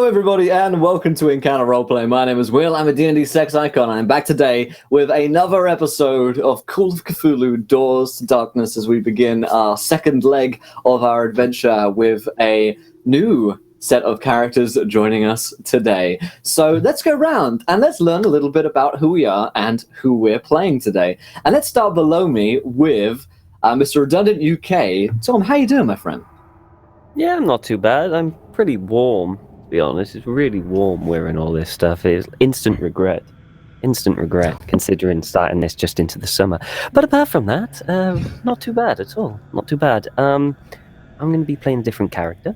Hello, everybody, and welcome to Encounter Roleplay. My name is Will. I'm a D&D sex icon, and I'm back today with another episode of Call of Cthulhu: Doors to Darkness as we begin our second leg of our adventure with a new set of characters joining us today. So let's go around and let's learn a little bit about who we are and who we're playing today. And let's start below me with Mr. Redundant UK. Tom, how you doing, my friend? Yeah, I'm not too bad. I'm pretty warm, to be honest. It's really warm wearing all this stuff. It's instant regret, considering starting this just into the summer. But apart from that, not too bad at all. Not too bad. I'm going to be playing a different character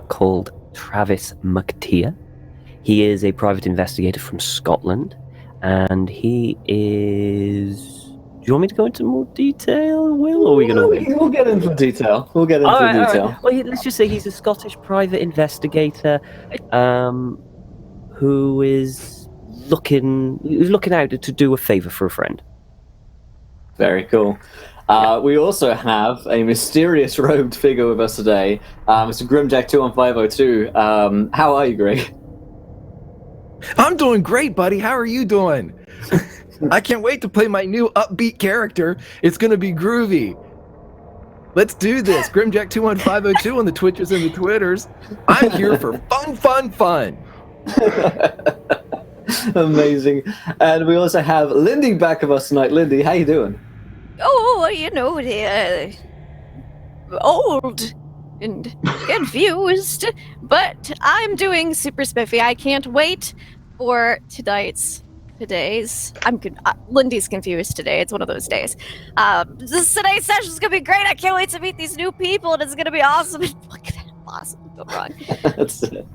called Travis McTeer. He is a private investigator from Scotland, and he is... Do you want me to go into more detail, Will, or are we going to... We'll get into detail. All right. Well, let's just say he's a Scottish private investigator who is looking out to do a favour for a friend. Very cool. We also have a mysterious robed figure with us today, Mr. Grimjack21502. How are you, Greg? I'm doing great, buddy. How are you doing? I can't wait to play my new upbeat character. It's going to be groovy. Let's do this. Grimjack21502 on the Twitches and the Twitters. I'm here for fun. Amazing. And we also have Lindy back with us tonight. Lindy, how you doing? Oh, old and confused, but I'm doing super spiffy. I can't wait for today's. Lindy's confused today. It's one of those days. Today's session's gonna be great. I can't wait to meet these new people, and it's gonna be awesome. Look at that, awesome. Go wrong. That's it.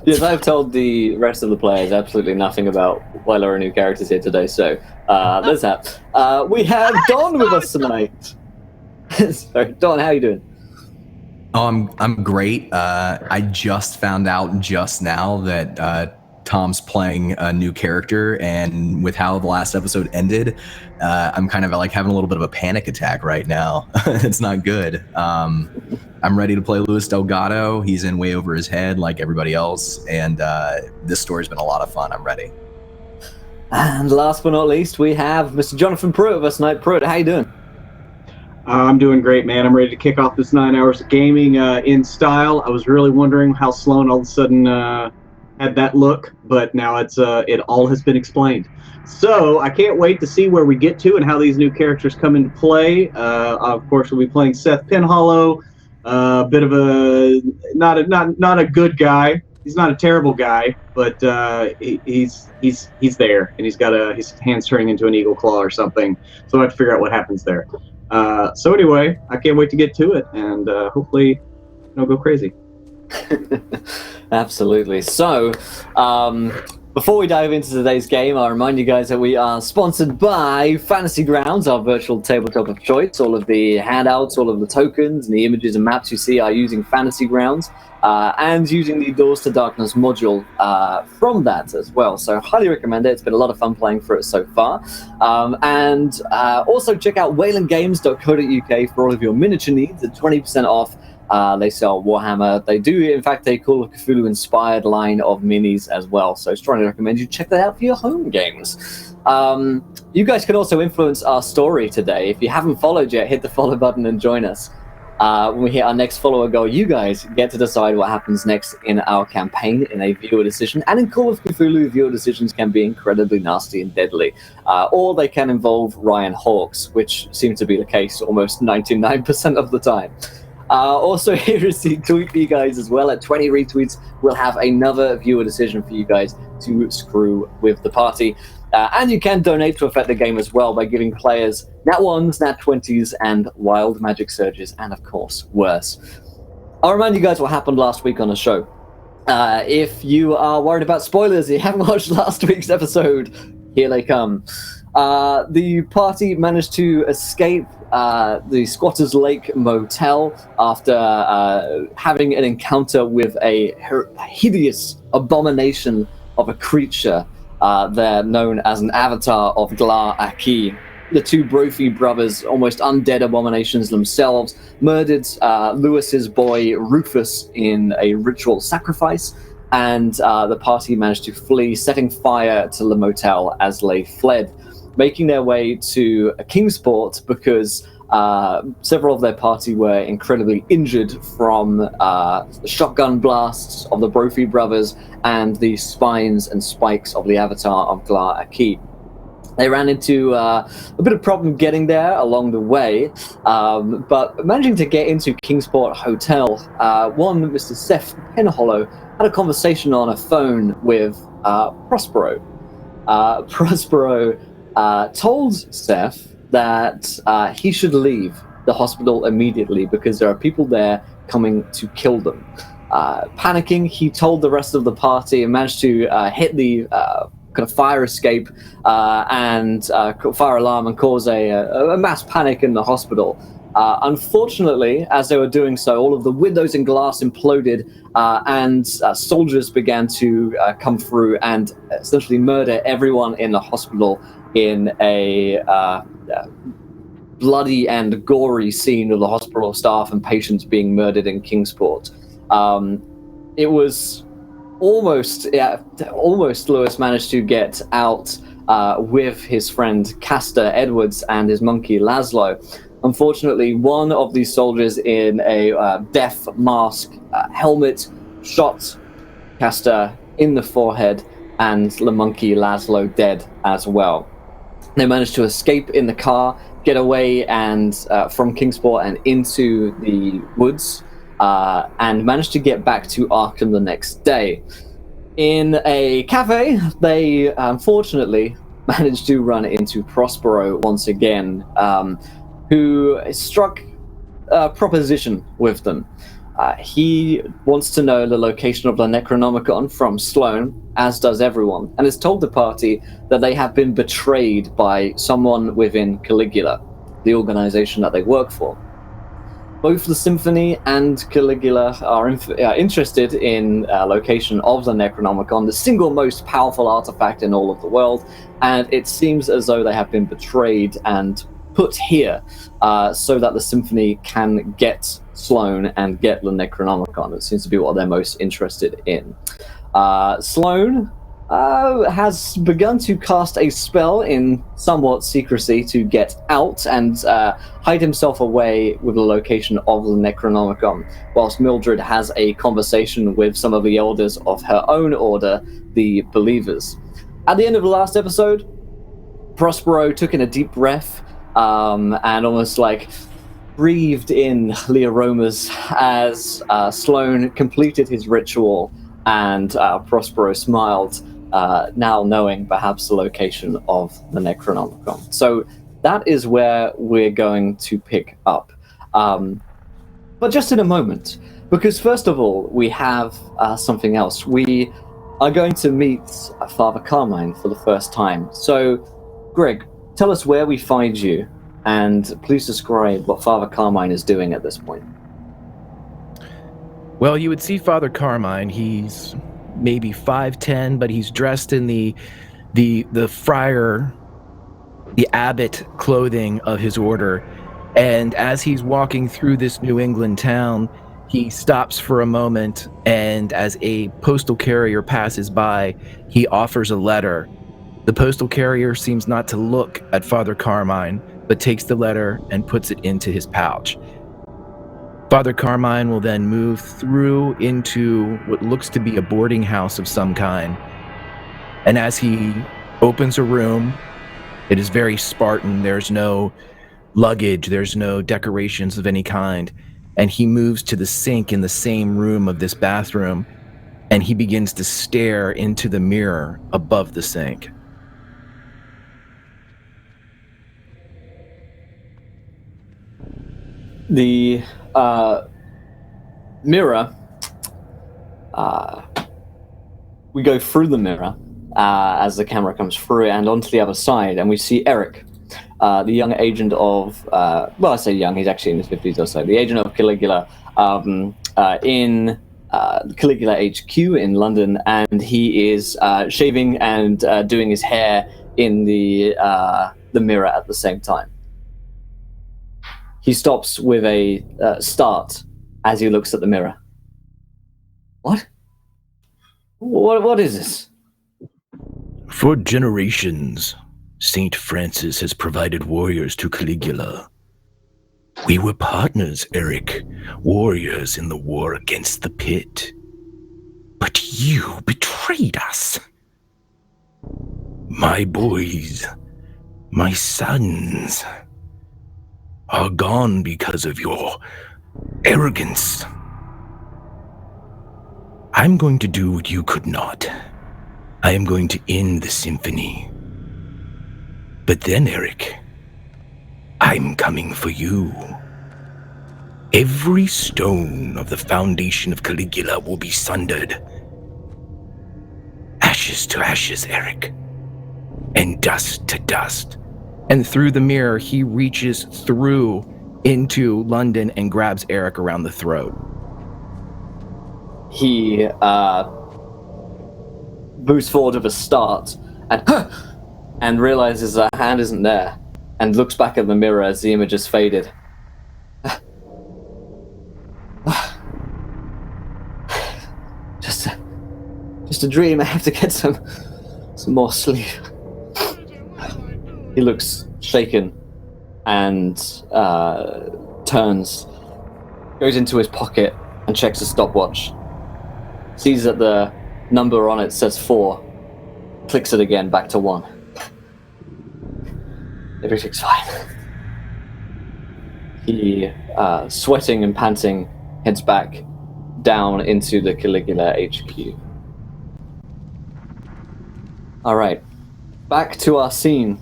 Yes, I've told the rest of the players absolutely nothing about why there are new characters here today. So there's that. We have Don with us tonight. Sorry, Don, how you doing? Oh, I'm great. I just found out just now that Tom's playing a new character, and with how the last episode ended, I'm kind of like having a little bit of a panic attack right now. It's not good. I'm ready to play Luis Delgado. He's in way over his head like everybody else, and this story's been a lot of fun. I'm ready. And last but not least, we have Mr. Jonathan Pruitt with us tonight. Pruitt, how you doing? I'm doing great, man. I'm ready to kick off this 9 hours of gaming in style. I was really wondering how Sloan all of a sudden had that look, but now it all has been explained. So I can't wait to see where we get to and how these new characters come into play. Of course, we'll be playing Seth Penhollow, a bit of a not a good guy. He's not a terrible guy, but he's there, and he's got his hands turning into an eagle claw or something. So I have to figure out what happens there. So anyway, I can't wait to get to it, and hopefully it'll go crazy. Absolutely. So, before we dive into today's game, I'll remind you guys that we are sponsored by Fantasy Grounds, our virtual tabletop of choice. All of the handouts, all of the tokens, and the images and maps you see are using Fantasy Grounds, and using the Doors to Darkness module from that as well. So, highly recommend it. It's been a lot of fun playing for it so far. And also check out waylandgames.co.uk for all of your miniature needs at 20% off. They sell Warhammer. They do, in fact, a Call of Cthulhu-inspired line of minis as well. So strongly recommend you check that out for your home games. You guys can also influence our story today. If you haven't followed yet, hit the follow button and join us. When we hit our next follower goal, you guys get to decide what happens next in our campaign in a viewer decision. And in Call of Cthulhu, viewer decisions can be incredibly nasty and deadly. Or they can involve Ryan Hawks, which seems to be the case almost 99% of the time. Also, here is the tweet for you guys as well. At 20 retweets, we'll have another viewer decision for you guys to screw with the party. And you can donate to affect the game as well by giving players nat 1s, nat 20s, and wild magic surges, and of course, worse. I'll remind you guys what happened last week on the show. If you are worried about spoilers, you haven't watched last week's episode, here they come. The party managed to escape the Squatters Lake Motel after having an encounter with a hideous abomination of a creature there known as an avatar of Glar Aki. The two Brophy brothers, almost undead abominations themselves, murdered Lewis's boy Rufus in a ritual sacrifice. and the party managed to flee, setting fire to the motel as they fled, making their way to Kingsport because several of their party were incredibly injured from the shotgun blasts of the Brophy brothers and the spines and spikes of the avatar of Glar Aki. They ran into a bit of problem getting there along the way, but managing to get into Kingsport Hotel, one Mr. Seth Penhollow had a conversation on a phone with Prospero. Prospero told Seth that he should leave the hospital immediately because there are people there coming to kill them. Panicking, he told the rest of the party and managed to hit the kind of fire escape and fire alarm and cause a mass panic in the hospital. Unfortunately, as they were doing so, all of the windows and glass imploded and soldiers began to come through and essentially murder everyone in the hospital in a bloody and gory scene of the hospital staff and patients being murdered in Kingsport. It was almost Lewis managed to get out with his friend Castor Edwards and his monkey Laszlo. Unfortunately, one of these soldiers in a death mask helmet shot Castor in the forehead and the monkey Laszlo dead as well. They managed to escape in the car, get away and from Kingsport and into the woods, and managed to get back to Arkham the next day. In a cafe, they unfortunately managed to run into Prospero once again, who struck a proposition with them. He wants to know the location of the Necronomicon from Sloane, as does everyone, and has told the party that they have been betrayed by someone within Caligula, the organization that they work for. Both the Symphony and Caligula are interested in location of the Necronomicon, the single most powerful artifact in all of the world, and it seems as though they have been betrayed and put here so that the Symphony can get Sloane and get the Necronomicon. It seems to be what they're most interested in. Sloane has begun to cast a spell in somewhat secrecy to get out and hide himself away with the location of the Necronomicon, whilst Mildred has a conversation with some of the elders of her own order, the Believers. At the end of the last episode, Prospero took in a deep breath and almost like breathed in the aromas as Sloane completed his ritual, and Prospero smiled, now knowing perhaps the location of the Necronomicon. So that is where we're going to pick up. But just in a moment, because first of all, we have something else. We are going to meet Father Carmine for the first time. So, Greg, tell us where we find you, and please describe what Father Carmine is doing at this point. Well, you would see Father Carmine. He's maybe 5'10", but he's dressed in the friar, the abbot clothing of his order. And as he's walking through this New England town, he stops for a moment, and as a postal carrier passes by, he offers a letter. The postal carrier seems not to look at Father Carmine, but takes the letter and puts it into his pouch. Father Carmine will then move through into what looks to be a boarding house of some kind. And as he opens a room, it is very Spartan. There's no luggage, there's no decorations of any kind. And he moves to the sink in the same room of this bathroom, and he begins to stare into the mirror above the sink. The mirror, we go through the mirror as the camera comes through and onto the other side, and we see Eric, the young agent of, well, I say young, he's actually in his 50s or so, the agent of Caligula in Caligula HQ in London, and he is shaving and doing his hair in the mirror at the same time. He stops with a start as he looks at the mirror. What? What is this? For generations, Saint Francis has provided warriors to Caligula. We were partners, Eric, warriors in the war against the pit. But you betrayed us. My boys, my sons, are gone because of your arrogance. I'm going to do what you could not. I am going to end the symphony. But then, Eric, I'm coming for you. Every stone of the foundation of Caligula will be sundered. Ashes to ashes, Eric. And dust to dust. And through the mirror, he reaches through into London and grabs Eric around the throat. He moves forward with a start and realizes that hand isn't there and looks back at the mirror as the image has faded. Just a dream. I have to get some more sleep. He looks shaken and turns, goes into his pocket and checks his stopwatch. Sees that the number on it says 4. Clicks it again back to 1. Everything's fine. He, sweating and panting, heads back down into the Caligula HQ. Alright, back to our scene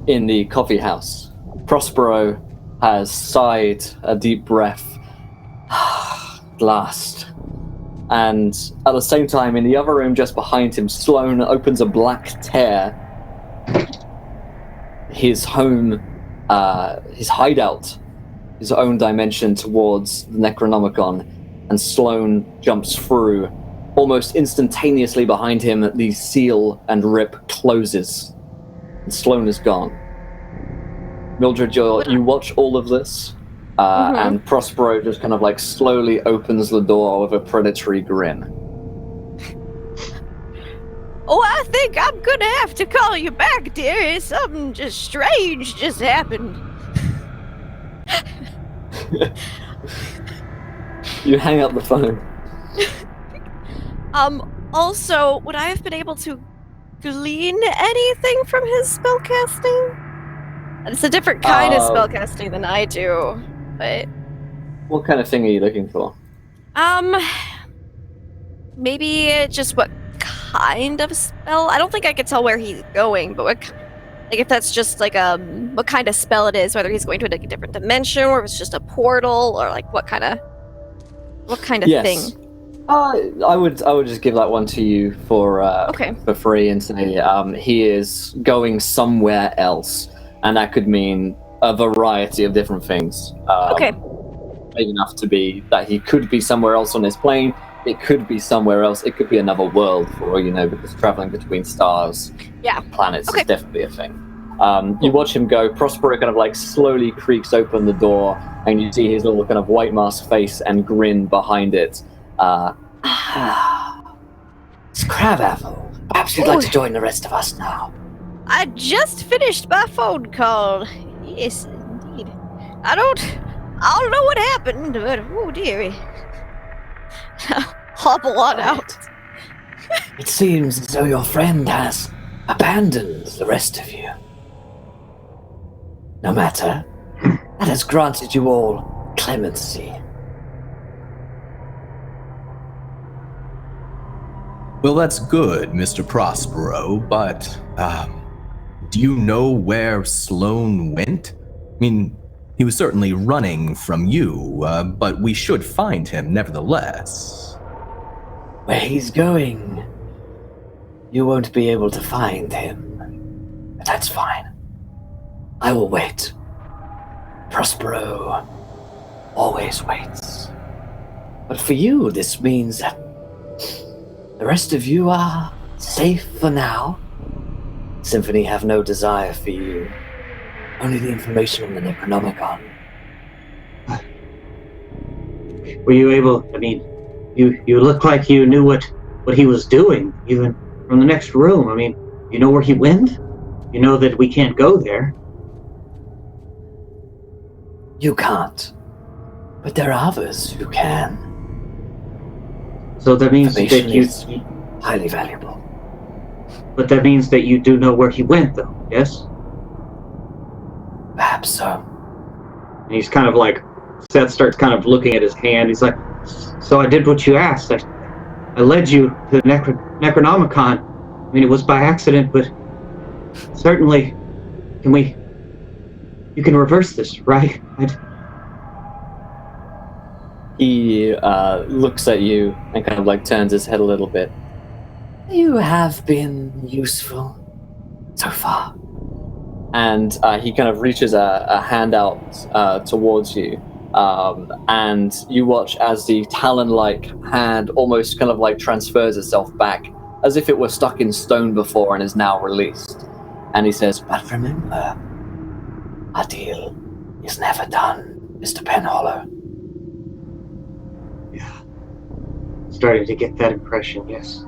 in the coffee house. Prospero has sighed a deep breath. At last. And at the same time, in the other room just behind him, Sloane opens a black tear. His home, his hideout, his own dimension towards the Necronomicon, and Sloane jumps through. Almost instantaneously behind him, the seal and rip closes, and Sloane is gone. Mildred, you watch all of this, and Prospero just kind of like slowly opens the door with a predatory grin. Oh, I think I'm gonna have to call you back, dear. Something just strange just happened. You hang up the phone. Also, would I have been able to glean anything from his spellcasting? It's a different kind of spellcasting than I do, but... What kind of thing are you looking for? Maybe just what kind of spell? I don't think I could tell where he's going, but what, like if that's just like what kind of spell it is, whether he's going to a different dimension, or if it's just a portal, or like what kind of thing. I would just give that one to you for free and say he is going somewhere else, and that could mean a variety of different things. Big enough to be that he could be somewhere else on his plane. It could be somewhere else. It could be another world, for all you know, because traveling between stars, planets is definitely a thing. You watch him go. Prospero kind of like slowly creaks open the door, and you see his little kind of white mask face and grin behind it. It's Crabapple. Perhaps you'd like to join the rest of us now. I just finished my phone call. Yes, indeed. I don't know what happened, but oh dearie. Hobble on out. It seems as though your friend has abandoned the rest of you. No matter, that has granted you all clemency. Well, that's good, Mr. Prospero, but do you know where Sloane went? I mean, he was certainly running from you, but we should find him nevertheless. Where he's going, you won't be able to find him. But that's fine. I will wait. Prospero always waits. But for you, this means that the rest of you are safe for now. Symphony have no desire for you. Only the information on the Necronomicon. Were you able, I mean, you look like you knew what what he was doing, even from the next room. I mean, you know where he went? You know that we can't go there. You can't. But there are others who can. So that means that Information you... is highly valuable. But that means that you do know where he went, though, yes? Perhaps so. And he's kind of like... Seth starts kind of looking at his hand. He's like, so I did what you asked. I led you to the Necronomicon. I mean, it was by accident, but certainly, you can reverse this, right? He looks at you and kind of like turns his head a little bit. You have been useful so far. And he kind of reaches a hand out towards you. And you watch as the talon-like hand almost kind of like transfers itself back, as if it were stuck in stone before and is now released. And he says, But remember, our deal is never done, Mr. Penhollow. Yeah. Starting to get that impression, yes.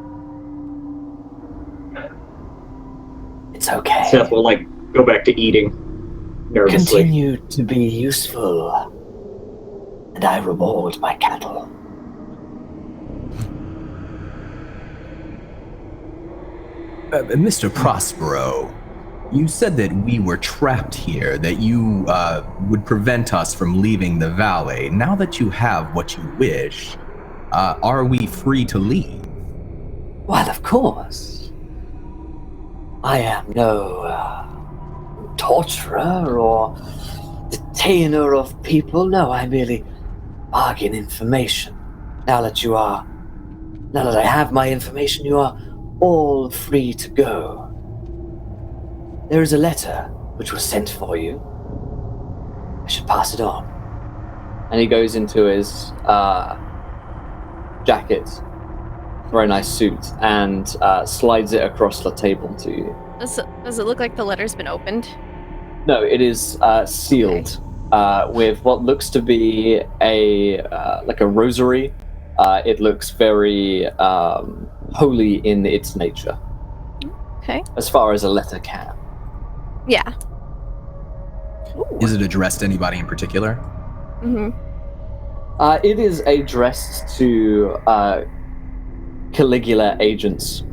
It's okay. Seth will, like, go back to eating nervously. Continue to be useful, and I reward my cattle. Mr. Prospero, you said that we were trapped here, that you would prevent us from leaving the valley. Now that you have what you wish, are we free to leave? Well, of course. I am no torturer or detainer of people. No, I merely bargain information. Now that I have my information, you are all free to go. There is a letter which was sent for you. I should pass it on. and he goes into his jacket, very nice suit, and slides it across the table to you. Does it look like the letter's been opened? No, it is sealed with what looks to be a like a rosary. It looks very holy in its nature. Okay. As far as a letter can. Yeah. Ooh. Is it addressed to anybody in particular? Mm-hmm. It is addressed to Caligula agents.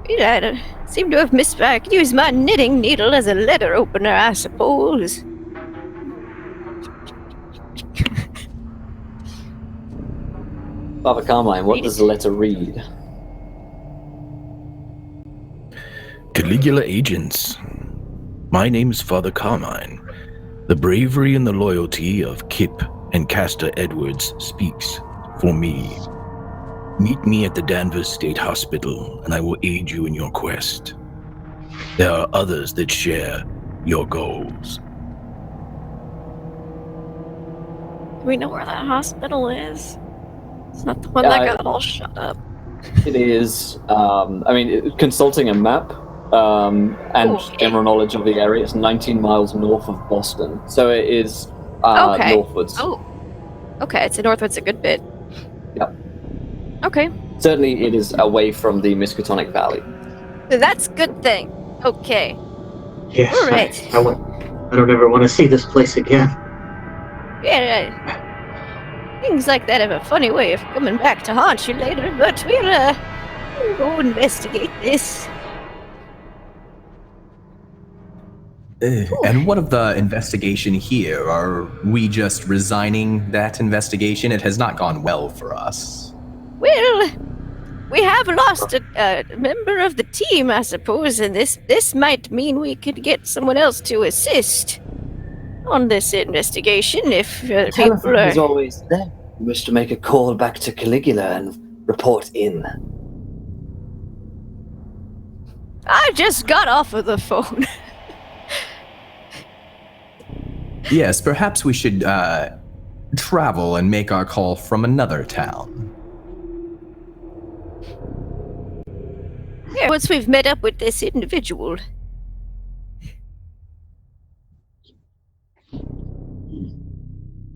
Yeah, I seem to have missed. I could use my knitting needle as a letter opener, I suppose. Father Carmine, what does the letter read? Caligula agents. My name is Father Carmine. The bravery and the loyalty of Kip and Castor Edwards speaks for me. Meet me at the Danvers State Hospital, and I will aid you in your quest. There are others that share your goals. Do we know where that hospital is? It's not the one that got all shut up. It is, consulting a map and general knowledge of the area, it's 19 miles north of Boston. So it is northwards. Oh, okay. It's northwards a good bit. Yep. Okay. Certainly it is away from the Miskatonic Valley. That's a good thing. Okay. Yes. All right. I don't ever want to see this place again. Yeah. Things like that have a funny way of coming back to haunt you later, but we'll go investigate this. And what of the investigation here? Are we just resigning that investigation? It has not gone well for us. Well, we have lost a member of the team, I suppose, and this might mean we could get someone else to assist on this investigation if people Telephone are... is always there. You wish to make a call back to Caligula and report in. I just got off of the phone. Yes, perhaps we should travel and make our call from another town. Yeah, once we've met up with this individual.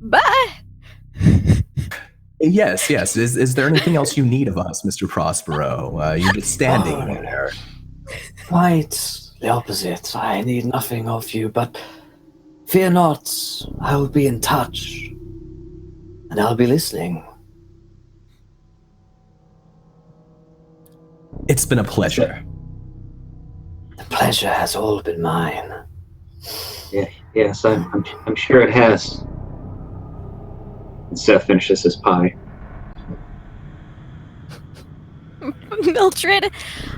Bye. Yes. Is there anything else you need of us, Mr. Prospero? You're just standing there. Quite the opposite. I need nothing of you, but fear not. I will be in touch. And I'll be listening. It's been a pleasure. The pleasure has all been mine. Yes, I'm sure it has. And Seth finishes his pie. Mildred,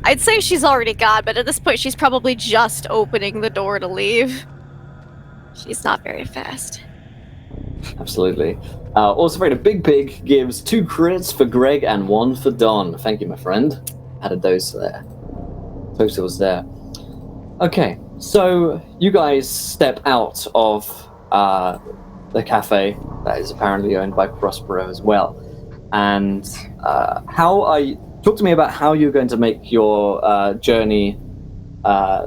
I'd say she's already gone, but at this point she's probably just opening the door to leave. She's not very fast. Absolutely. Also, Raider Big Pig gives 2 crits for Greg and 1 for Don. Thank you, my friend. Added those there. Totals there. Okay, so you guys step out of the cafe that is apparently owned by Prospero as well. And talk to me about how you're going to make your journey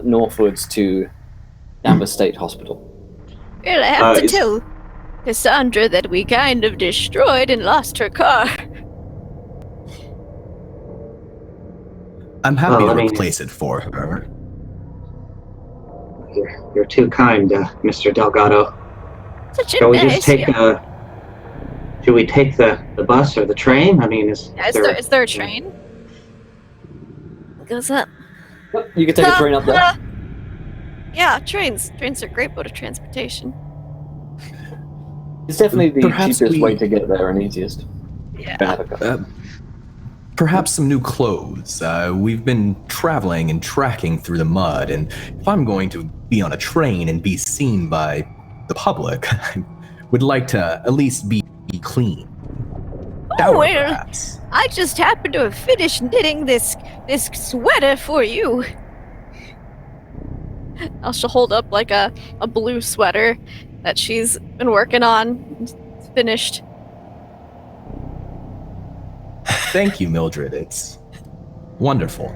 northwards to Danvers State Hospital. Well, I have to tell Cassandra that we kind of destroyed and lost her car. I'm happy to replace it for her. You're too kind, Mr. Delgado. Such a Shall we mess. just take should we take the bus or the train? I mean, is there a train? What goes up? You can take a train up there. Yeah, trains. Trains are a great mode of transportation. It's definitely the Perhaps cheapest way to get there and easiest. Yeah. Perhaps some new clothes. We've been traveling and tracking through the mud, and if I'm going to be on a train and be seen by the public, I would like to at least be clean. Oh, well, perhaps. I just happened to have finished knitting this sweater for you. She'll hold up like a blue sweater that she's been working on. It's finished. Thank you, Mildred. It's wonderful.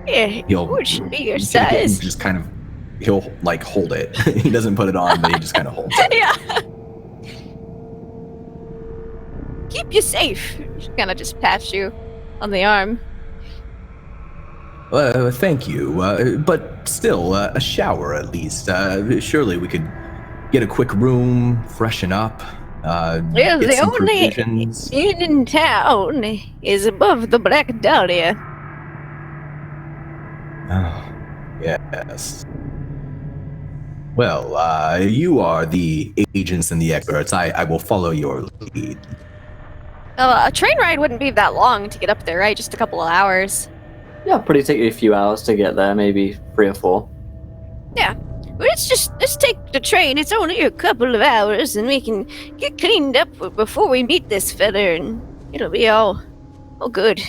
Yeah, it should be your size. Just kind of, he'll like hold it. He doesn't put it on, but he just kind of holds it. Yeah. Keep you safe. She kind of just pats you on the arm. Thank you. But still, a shower at least. Surely we could get a quick room, freshen up. Well, get the some only provisions. inn in town is above the Black Dahlia. Oh, yes. Well, you are the agents and the experts. I will follow your lead. A train ride wouldn't be that long to get up there, right? Just a couple of hours. Yeah, probably take you a few hours to get there, maybe 3 or 4. Yeah. Well, let's take the train. It's only a couple of hours, and we can get cleaned up before we meet this fella, and it'll be all good.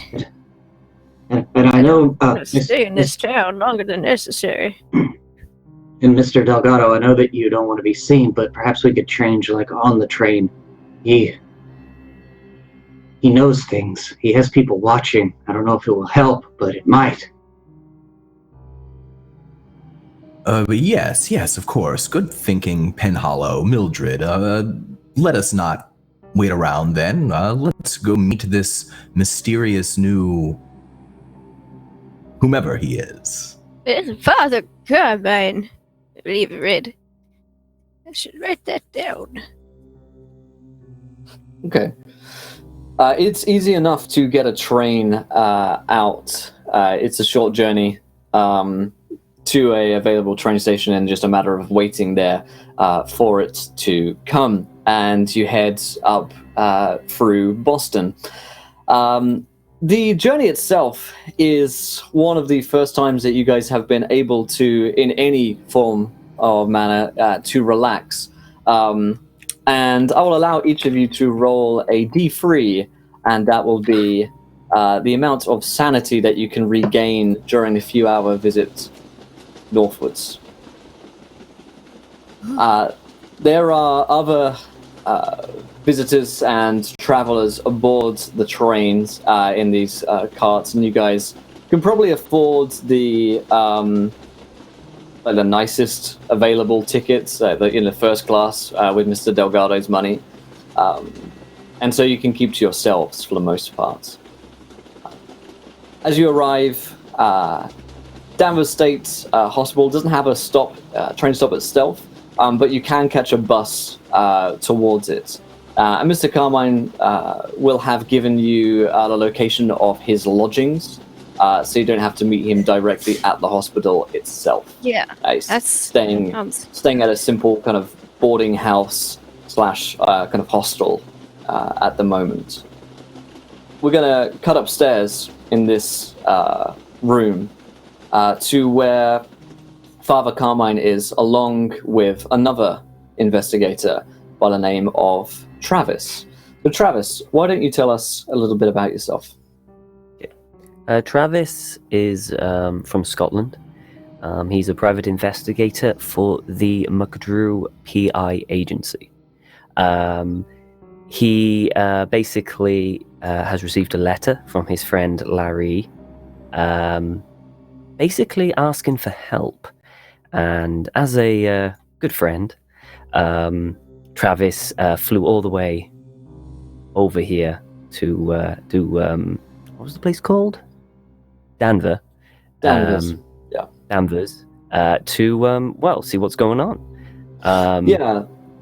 And I know I'm gonna stay in this town longer than necessary. And Mr. Delgado, I know that you don't want to be seen, but perhaps we could change like on the train. He knows things. He has people watching. I don't know if it will help, but it might. But yes, of course. Good thinking, Penhollow, Mildred. Let us not wait around then. Let's go meet this mysterious new whomever he is. It's Father Carmine. I believe I read. I should write that down. Okay. It's easy enough to get a train out. It's a short journey to a available train station, and just a matter of waiting there for it to come. And you head up through Boston. The journey itself is one of the first times that you guys have been able to, in any form or manner, to relax. And I will allow each of you to roll a D3, and that will be the amount of sanity that you can regain during a few-hour visit northwards. There are other visitors and travelers aboard the trains in these carts, and you guys can probably afford the nicest available tickets in the first class with Mr. Delgado's money. and so you can keep to yourselves for the most part. As you arrive, Danvers State Hospital doesn't have a train stop itself, but you can catch a bus towards it. And Mr. Carmine will have given you the location of his lodgings, so you don't have to meet him directly at the hospital itself. Yeah, He's that's staying at a simple kind of boarding house / kind of hostel at the moment. We're going to cut upstairs in this room to where Father Carmine is, along with another investigator by the name of Travis. So Travis, why don't you tell us a little bit about yourself? Travis is from Scotland. He's a private investigator for the McDrew PI agency. He basically has received a letter from his friend Larry, basically asking for help. And as a good friend, Travis flew all the way over here to what was the place called? Danvers. Danvers. Danvers. To see what's going on.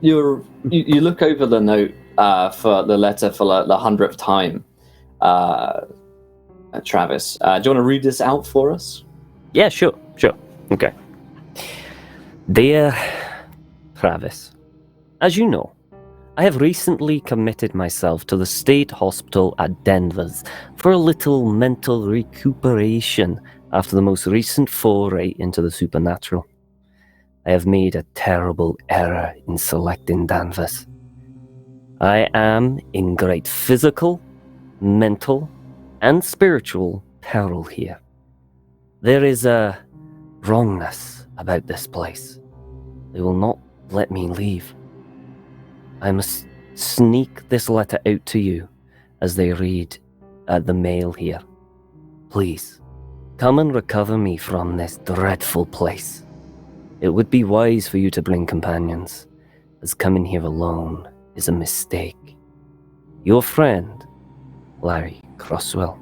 You look over the note for the letter for the 100th time, Travis. Do you want to read this out for us? Yeah, sure. Okay. Dear Travis, as you know, I have recently committed myself to the state hospital at Danvers for a little mental recuperation after the most recent foray into the supernatural. I have made a terrible error in selecting Danvers. I am in great physical, mental, and spiritual peril here. There is a wrongness about this place. They will not let me leave. I must sneak this letter out to you as they read the mail here. Please, come and recover me from this dreadful place. It would be wise for you to bring companions, as coming here alone is a mistake. Your friend, Larry Crosswell.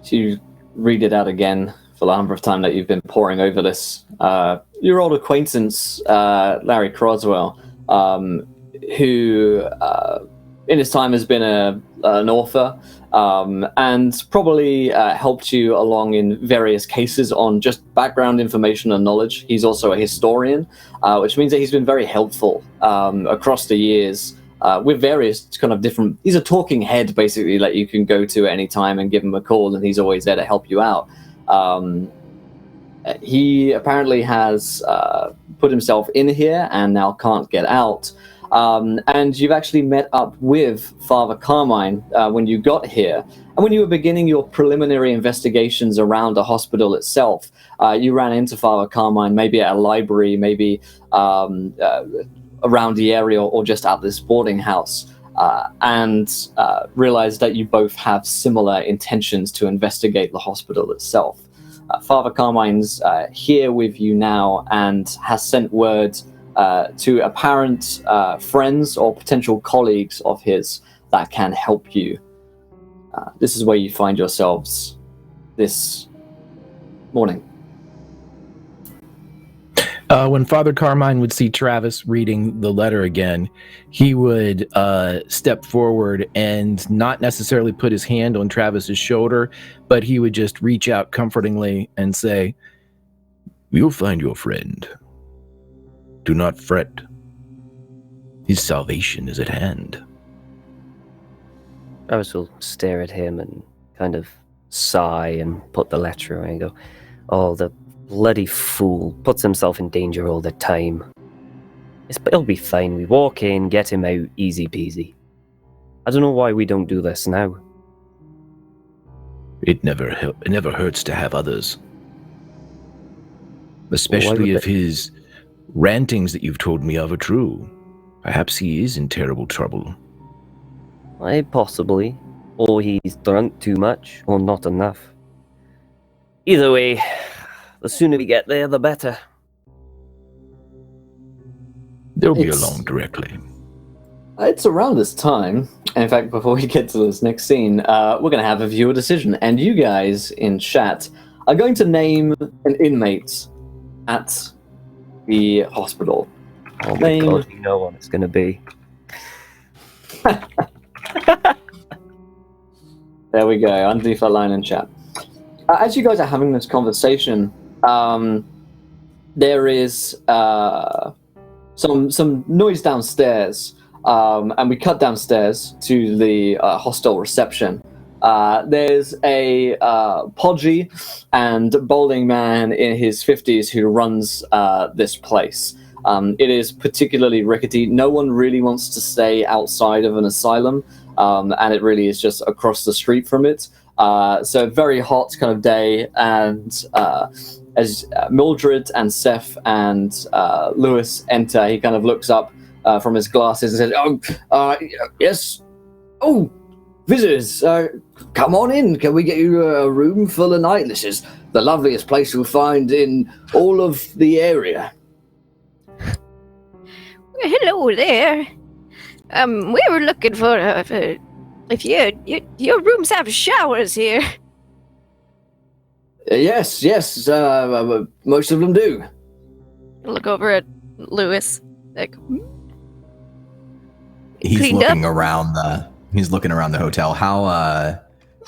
So you read it out again for the 100th time that you've been poring over this. Your old acquaintance, Larry Croswell, who in his time has been an author and probably helped you along in various cases on just background information and knowledge. He's also a historian, which means that he's been very helpful across the years with various kind of different... He's a talking head, basically, that you can go to at any time and give him a call, and he's always there to help you out. He apparently has put himself in here and now can't get out. And you've actually met up with Father Carmine when you got here. And when you were beginning your preliminary investigations around the hospital itself, you ran into Father Carmine, maybe at a library, maybe around the area or just at this boarding house, and realized that you both have similar intentions to investigate the hospital itself. Father Carmine's here with you now and has sent word to apparent friends or potential colleagues of his that can help you. This is where you find yourselves this morning. When Father Carmine would see Travis reading the letter again, he would step forward and not necessarily put his hand on Travis's shoulder, but he would just reach out comfortingly and say, "You'll find your friend. Do not fret. His salvation is at hand." Travis will stare at him and kind of sigh and put the letter away and go, "Oh, the bloody fool puts himself in danger all the time. It'll be fine. We walk in, get him out, easy peasy. I don't know why we don't do this now." It never hurts to have others. Especially if his rantings that you've told me of are true. Perhaps he is in terrible trouble. Possibly. Or he's drunk too much, or not enough. Either way, the sooner we get there, the better. They'll be along directly. It's around this time. In fact, before we get to this next scene, we're going to have a viewer decision. And you guys in chat are going to name an inmate at the hospital. Oh my god, you know what it's going to be. There we go, underneath that line in chat. As you guys are having this conversation, there is some noise downstairs, and we cut downstairs to the hostel reception. There's a podgy and balding man in his 50s who runs this place. It is particularly rickety. No one really wants to stay outside of an asylum, and it really is just across the street from it. So very hot kind of day, and as Mildred and Seth and Lewis enter, he kind of looks up from his glasses and says, "Oh, yes. Oh, visitors, come on in. Can we get you a room for the night? This is the loveliest place you'll find in all of the area." Well, hello there. We were looking for if your rooms have showers here. Yes, most of them do. Look over at Lewis. Like, He's cleaned looking up? around the hotel. How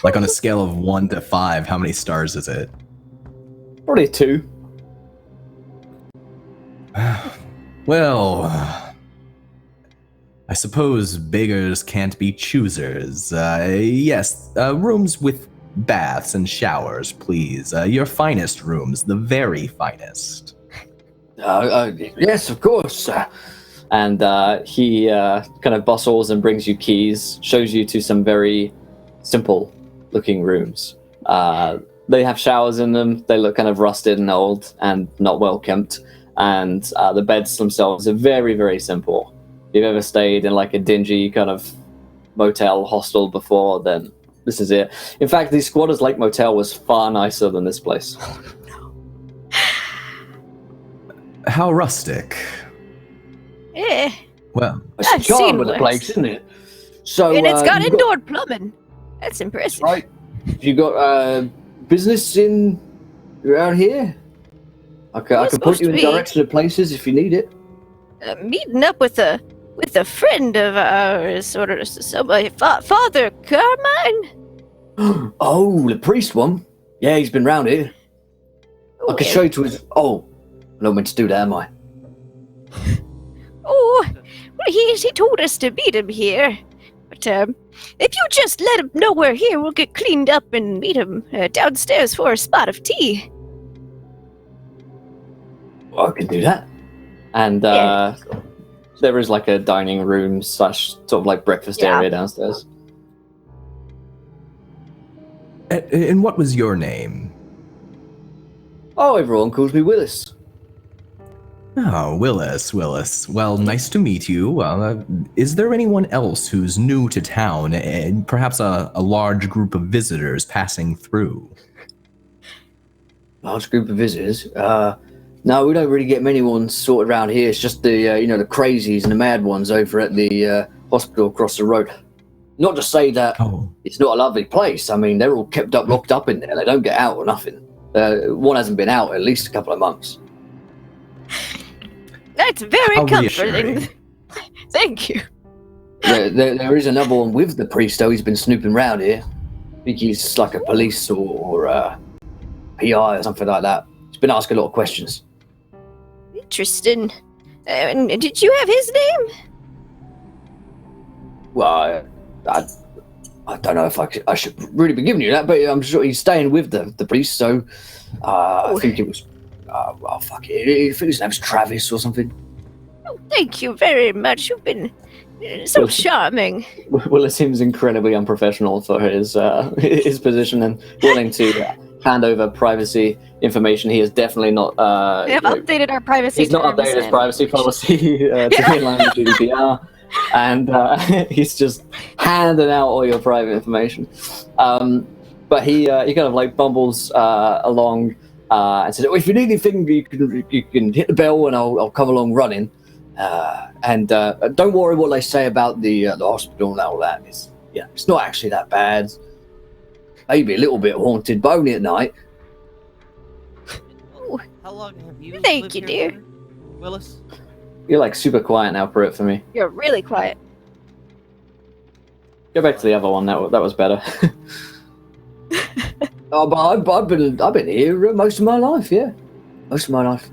like on a scale of 1 to 5, how many stars is it? Probably 2. Well, I suppose beggars can't be choosers. Yes, rooms with baths and showers, please. Your finest rooms, the very finest. Yes, of course. And he kind of bustles and brings you keys, shows you to some very simple-looking rooms. They have showers in them. They look kind of rusted and old and not well-kept. And the beds themselves are very, very simple. If you've ever stayed in like a dingy kind of motel hostel before, then this is it. In fact, the Squatters Lake Motel was far nicer than this place. How rustic. eh. Well, It's a I've charm seen with the worse. place, isn't it? So, And it's got you indoor plumbing. That's impressive. right. You got business in around here? I can It's put you in supposed to be. direction of places if you need it. Meeting up with a friend of ours, sort of somebody, Father Carmine. Oh, the priest one? Yeah, he's been round here. I can show you to his... Oh, I don't meant to do that, am I? Oh, well, he told us to meet him here. But if you just let him know we're here, we'll get cleaned up and meet him downstairs for a spot of tea. Well, I can do that. And Yeah. there is like a dining room / sort of like breakfast Yeah. area downstairs. and what was your name? Oh, everyone calls me Willis. Oh, Willis. Well, nice to meet you. Is there anyone else who's new to town, and perhaps a large group of visitors passing through? Large group of visitors. No, we don't really get many ones sorted around here. It's just the the crazies and the mad ones over at the hospital across the road. Not to say that Oh, it's not a lovely place. I mean, they're all kept up, locked up in there. They don't get out or nothing. One hasn't been out at least a couple of months. That's very How comforting. reassuring. Thank you. There is another one with the priest, though. He's been snooping around here. I think he's like a police or PI or something like that. He's been asking a lot of questions. Interesting. And did you have his name? Well, I don't know if I should really be giving you that, but I'm sure he's staying with the priest, so I think it was... well, fuck it. I think his name's Travis or something. Oh, thank you very much. You've been so Well, charming. Willis seems incredibly unprofessional for his position and willing to hand over privacy information. He is definitely not... We have updated our privacy he's not terms updated his and- privacy policy to be in line with GDPR. And he's just handing out all your private information. But he kind of like bumbles along and says, "Oh, if you need anything, you can hit the bell and I'll come along running." And don't worry what they say about the hospital and all that. It's not actually that bad. Maybe a little bit haunted, but only at night. How long have you Thank lived you, here dear. for, Willis? You're like super quiet now, Prit, for me. You're really quiet. Go back to the other one. That was better. Oh, but I've been here most of my life. Yeah, most of my life.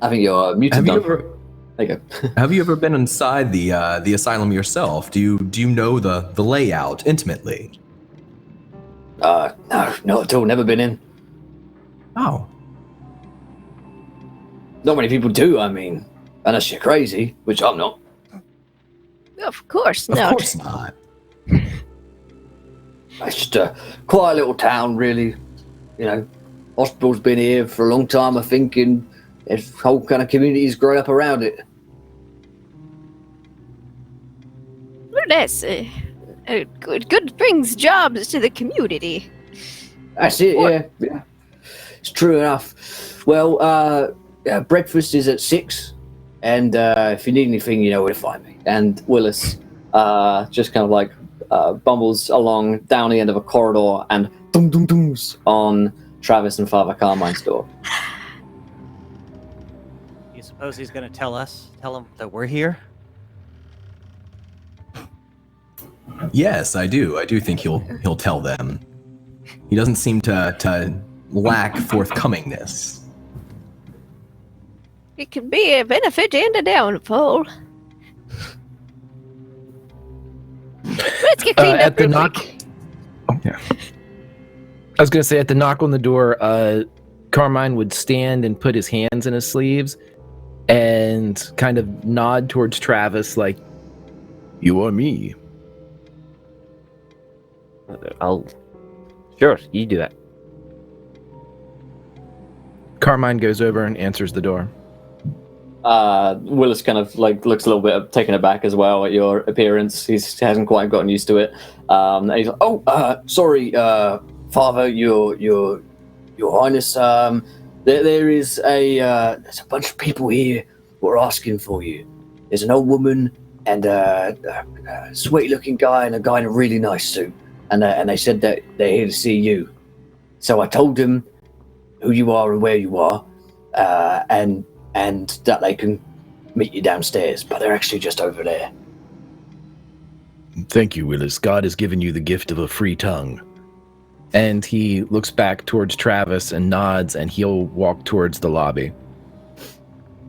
I think you're muted. Have you Don. ever There you go. have you ever been inside the asylum yourself? Do you know the layout intimately? No, not at all. Never been in. Oh, Not many people do. I mean, unless you're crazy, which I'm not. Of course of not. course not. It's just a quiet little town, really. You know, hospital's been here for a long time, I think, and this whole kind of community's grown up around it. Well, that's good brings jobs to the community. That's it, yeah. It's true enough. Well, breakfast is at 6, and if you need anything, you know where to find me. And Willis just kind of like bumbles along down the end of a corridor and dum-dum-dums on Travis and Father Carmine's door. You suppose he's going to tell him that we're here? Yes, I do. I do think he'll tell them. He doesn't seem to lack forthcomingness. It can be a benefit and a downfall. Let's get cleaned At up the real knock. quick. Oh, yeah. I was gonna say at the knock on the door, Carmine would stand and put his hands in his sleeves and kind of nod towards Travis, like, "You are me." Sure, you do it. Carmine goes over and answers the door. Willis kind of like looks a little bit taken aback as well at your appearance. He hasn't quite gotten used to it. And he's like, "Oh, sorry, Father, your Highness. There's a bunch of people here who are asking for you. There's an old woman and a sweet-looking guy and a guy in a really nice suit. And they said that they're here to see you. So I told them who you are and where you are, and that they can meet you downstairs, but they're actually just over there." Thank you, Willis. God has given you the gift of a free tongue. And he looks back towards Travis and nods, and he'll walk towards the lobby.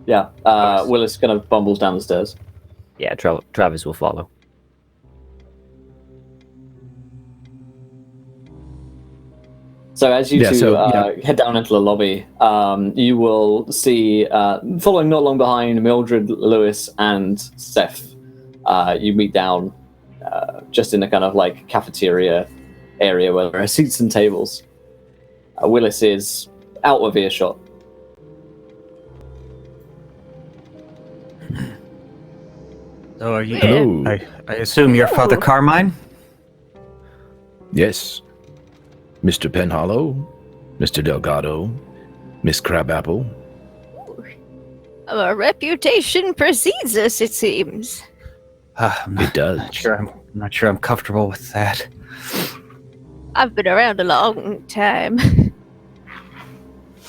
Yeah, Willis kind of bumbles down the stairs. Yeah, Travis will follow. So as you head down into the lobby, you will see, following not long behind, Mildred, Lewis, and Seth. You meet down just in a kind of like cafeteria area where there are seats and tables. Willis is out of earshot. So are you? Hello. I assume you're Father Carmine? Yes. Mr. Penhollow, Mr. Delgado, Miss Crabapple. Our reputation precedes us, it seems. It does. I'm not sure I'm comfortable with that. I've been around a long time.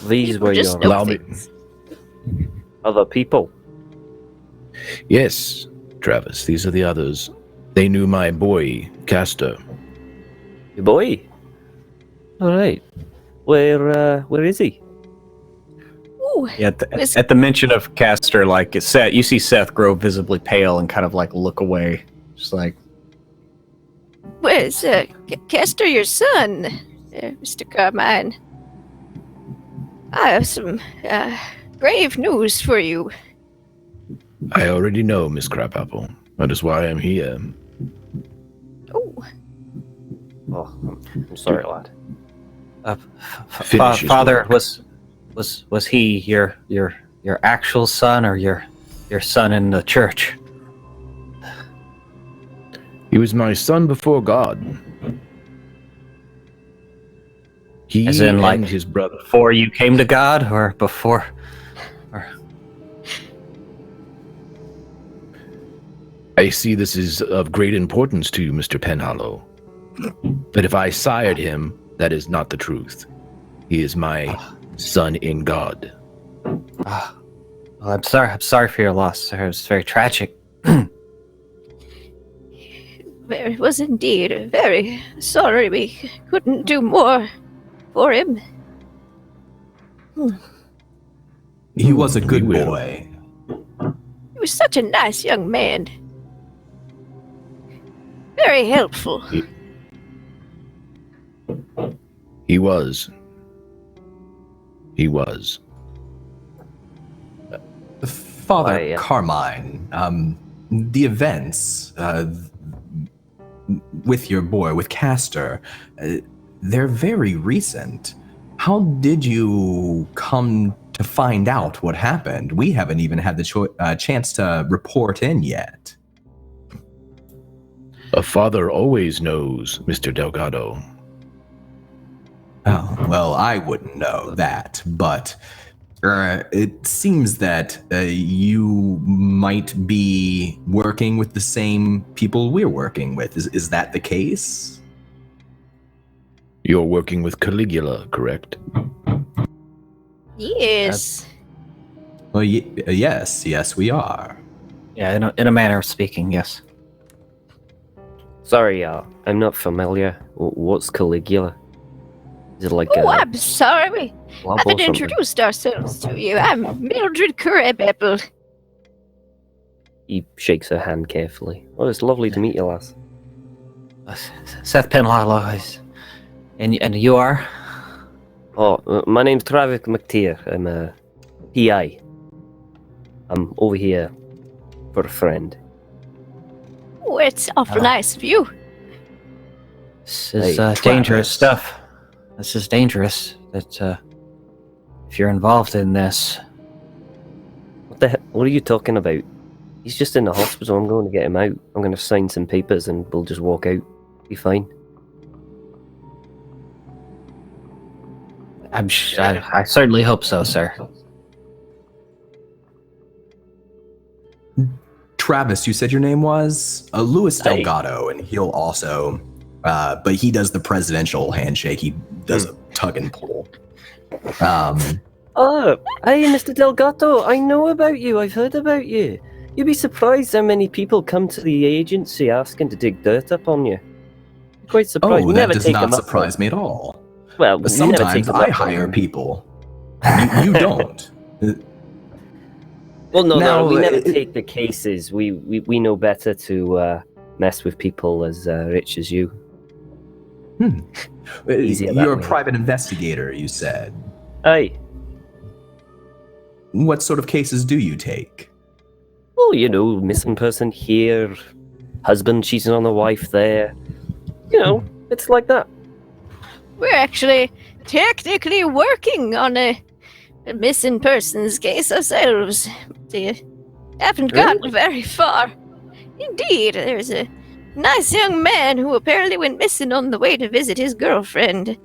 These People were just your know Allow me- things. other people. Yes, Travis, these are the others. They knew my boy, Castor. Your boy. All right. Where is he? Ooh, Yeah, at the mention of Castor, like it's Seth, you see Seth grow visibly pale and kind of like look away, just like. where's Castor, your son, Mr. Carmine? I have some grave news for you. I already know, Miss Crabapple. That is why I'm here. Oh, Oh, I'm sorry, lad. Finish his Father, work. was he your actual son or your son in the church? He was my son before God. He As in, like, and his brother. before you came to God, or before? I see this is of great importance to you, Mr. Penhollow. But if I sired him, that is not the truth. He is my son in God. Well, I'm sorry. I'm sorry for your loss, sir. It was very tragic. It was indeed very sorry we couldn't do more for him. He was a good We will. boy. He was such a nice young man. Very helpful. He was. He was. Father Why, Carmine, the events with your boy, with Castor, they're very recent. How did you come to find out what happened? We haven't even had the chance to report in yet. A father always knows, Mr. Delgado. Oh, well, I wouldn't know that, but it seems that you might be working with the same people we're working with. Is that the case? You're working with Caligula, correct? Yes. Well, yes, we are. Yeah, in a manner of speaking, yes. Sorry, I'm not familiar. What's Caligula? Is it like Oh, a I'm sorry. We club or haven't something? introduced ourselves to you. I'm Mildred Currabapple. He shakes her hand carefully. Oh, it's lovely to meet you, lass. Seth Penhollow is, and you are? Oh, my name's Travis McTeer. I'm a PI. I'm over here for a friend. Oh, it's awful nice of you. This is Hey, dangerous Travis. stuff. This is dangerous. That if you're involved in this, What the hell? What are you talking about? He's just in the hospital. I'm going to get him out. I'm going to sign some papers and we'll just walk out. Be fine. I certainly hope so, sir. Travis, you said your name was Louis Hey. Delgado, and he'll also, but he does the presidential handshake. He does a tug and pull. Oh, hey, Mr. Delgado. I know about you. I've heard about you. You'd be surprised how many people come to the agency asking to dig dirt up on you. Quite surprised. Oh, We that never does take not them up. surprise me at all. Well, But we never take sometimes them I up on hire them. people. You don't. Well, no, Now, we never it- take the cases. We know better to mess with people as rich as you. Easier that You're a way. private investigator, you said. Aye. What sort of cases do you take? Oh, you know, missing person here, husband cheating on the wife there. You know, it's like that. We're actually technically working on a missing persons case ourselves. We haven't gotten very far. Indeed, there's a nice young man who apparently went missing on the way to visit his girlfriend.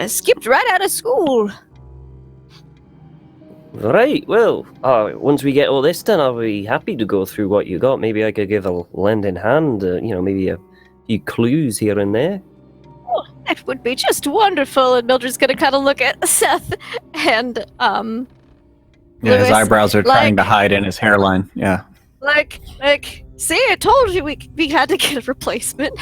Skipped right out of school. Right, well, once we get all this done, I'll be happy to go through what you got. Maybe I could give a lending hand, maybe a few clues here and there. Oh, that would be just wonderful. And Mildred's gonna kind of look at Seth and Yeah, his Louis, eyebrows are trying to like- hide in his hairline. Yeah. like, see, I told you we had to get a replacement.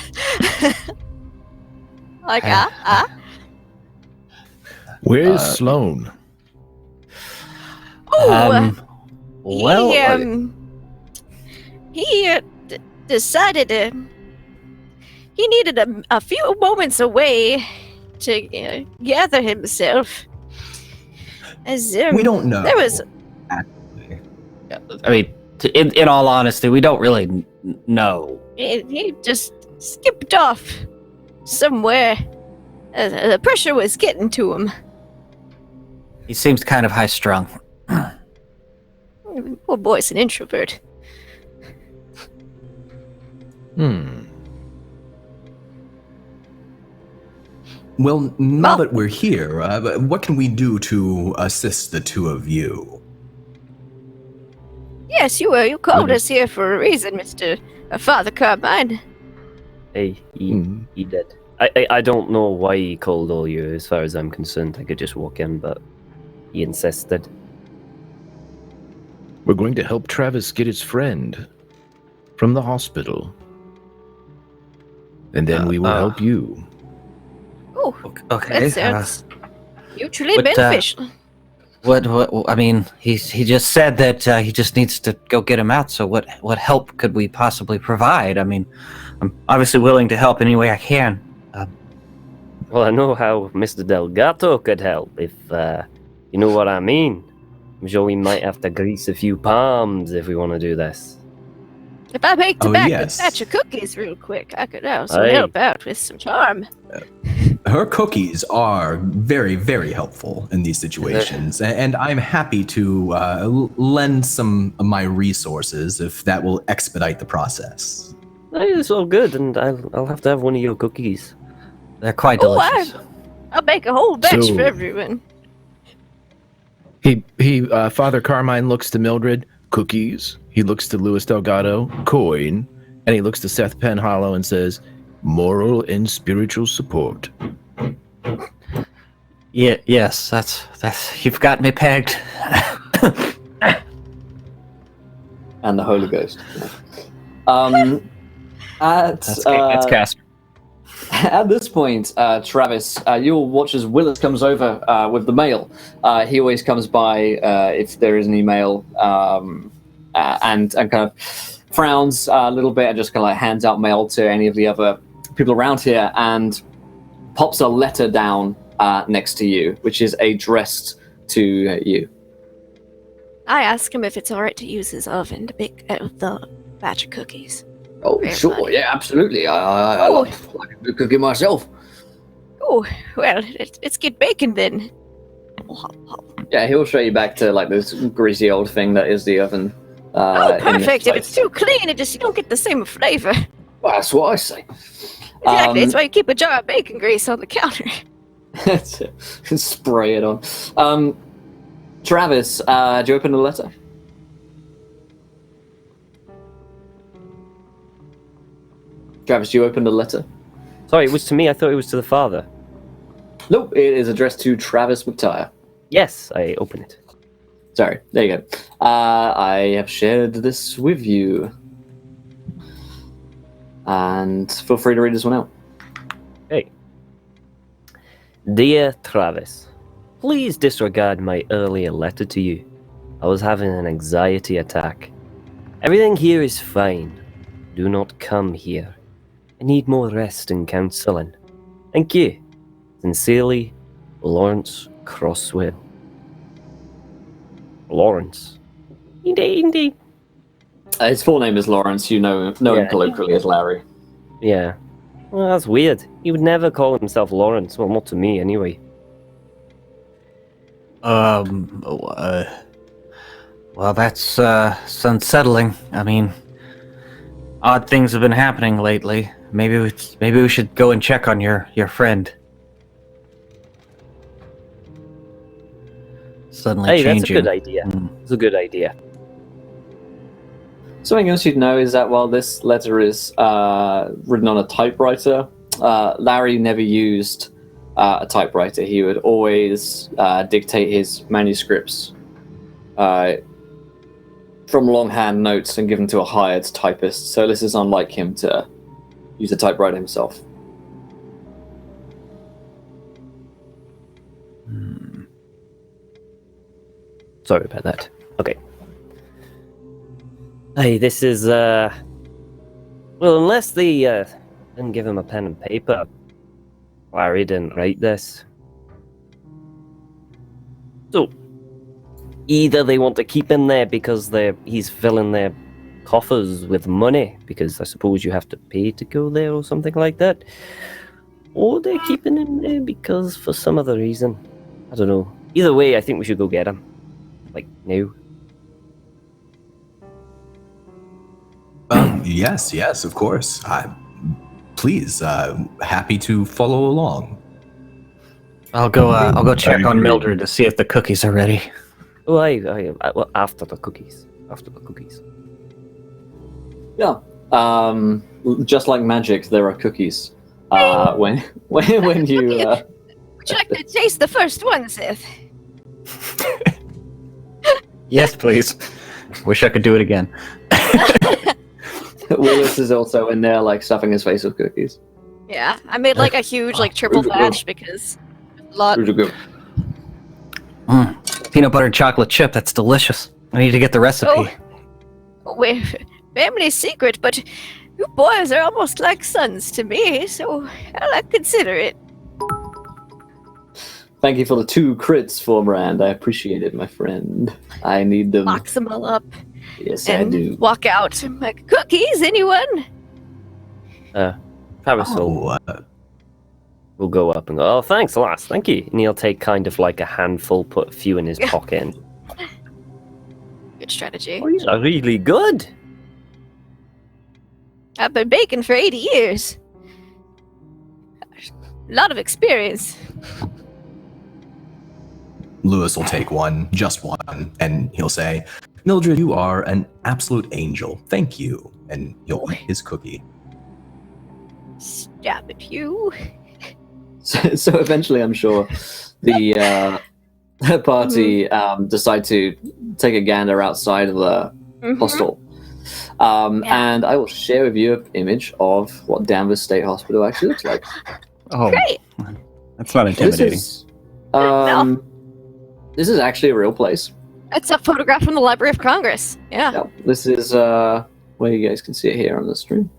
Where's Sloan? Oh, Well, he decided he needed a few moments away to gather himself. As We don't know. There was Actually. I mean, in all honesty, we don't really know. he just skipped off somewhere. The pressure was getting to him. He seems kind of high strung. Poor boy's an introvert. Well, now that we're here, what can we do to assist the two of you? Yes, you called us here for a reason, Mr. Father Carmine. Hey, he did. I don't know why he called all you. As far as I'm concerned, I could just walk in, but he insisted. We're going to help Travis get his friend from the hospital. And then we will help you. Oh, Okay. that sounds mutually what, beneficial. What? I mean, he just said that he just needs to go get him out. So what help could we possibly provide? I mean, I'm obviously willing to help any way I can. Well, I know how Mr. Delgato could help, if you know what I mean. I'm sure we might have to grease a few palms if we want to do this. If I make a yes. batch of cookies real quick, I could also Aye. help out with some charm. Her cookies are very, very helpful in these situations, and I'm happy to lend some of my resources if that will expedite the process. It's all good, and I'll have to have one of your cookies. They're quite Oh, delicious. I'll make a whole batch So- for everyone. Father Carmine looks to Mildred, cookies. He looks to Louis Delgado, coin. And he looks to Seth Penhollow and says, moral and spiritual support. Yeah. Yes. That's. You've got me pegged. And the Holy Ghost. That's Caster. At this point, Travis, you'll watch as Willis comes over with the mail. He always comes by if there is any mail, and kind of frowns a little bit and just kind of like hands out mail to any of the other people around here and pops a letter down next to you, which is addressed to you. I ask him if it's alright to use his oven to bake the batch of cookies. Oh, Very sure, funny. yeah, absolutely. I like a good cookie myself. Oh, well, let's get baking then. Yeah, he'll show you back to like this greasy old thing that is the oven. Oh, in this perfect. If place. it's too clean, you don't get the same flavor. Well, that's what I say. Exactly. That's why you keep a jar of bacon grease on the counter. Spray it on. Travis, do you open the letter? Travis, do you open the letter? Sorry, it was to me. I thought it was to the father. Nope, it is addressed to Travis McTire. Yes, I open it. Sorry, there you go. I have shared this with you. And feel free to read this one out. Hey. Dear Travis, please disregard my earlier letter to you. I was having an anxiety attack. Everything here is fine. Do not come here. I need more rest and counseling. Thank you. Sincerely, Lawrence Crosswell. Lawrence. Indeed. His full name is Lawrence. You know him colloquially as Larry. Yeah. Well, that's weird. He would never call himself Lawrence. Well, not to me, anyway. Well, that's unsettling. I mean, odd things have been happening lately. Maybe we should go and check on your friend. Suddenly Hey, changing. that's a good idea. It's a good idea. Something else you'd know is that while this letter is written on a typewriter, Larry never used a typewriter. He would always dictate his manuscripts from longhand notes and give them to a hired typist. So this is unlike him to use a typewriter himself. Sorry about that. Okay. Hey, this is, well, unless they, didn't give him a pen and paper. Larry didn't write this. So, either they want to keep him there because he's filling their coffers with money, because I suppose you have to pay to go there or something like that. Or they're keeping him there because for some other reason. I don't know. Either way, I think we should go get him. Like, now. Yes, of course. Please, happy to follow along. I'll go check on Mildred to see if the cookies are ready. Oh, well, after the cookies. After the cookies. Yeah. Just like magic, there are cookies. When you Would you like to taste the first one, Sith? Yes, please. Wish I could do it again. Willis is also in there, like stuffing his face with cookies. Yeah, I made like a huge like triple batch because a lot. Peanut butter and chocolate chip. That's delicious. I need to get the recipe. We're family secret, but you boys are almost like sons to me, so I'll consider it. Thank you for the 2 crits, Forbrand. I appreciate it, my friend. I need them. Box them all up. Yes, and I do. Walk out. I'm like, cookies, anyone? Parasol will go up and go, oh, thanks, lass, thank you. And he'll take kind of like a handful, put a few in his pocket. Good strategy. Oh, these are really good. I've been baking for 80 years. A lot of experience. Lewis will take one, just one, and he'll say, Mildred, you are an absolute angel. Thank you. And he'll eat his cookie. Stab at you. So eventually, I'm sure the party decide to take a gander outside of the hostel. And I will share with you an image of what Danvers State Hospital actually looks like. Oh, Great. that's not intimidating. This is actually a real place. It's a photograph from the Library of Congress. Yeah. Yeah, this is where you guys can see it here on the stream.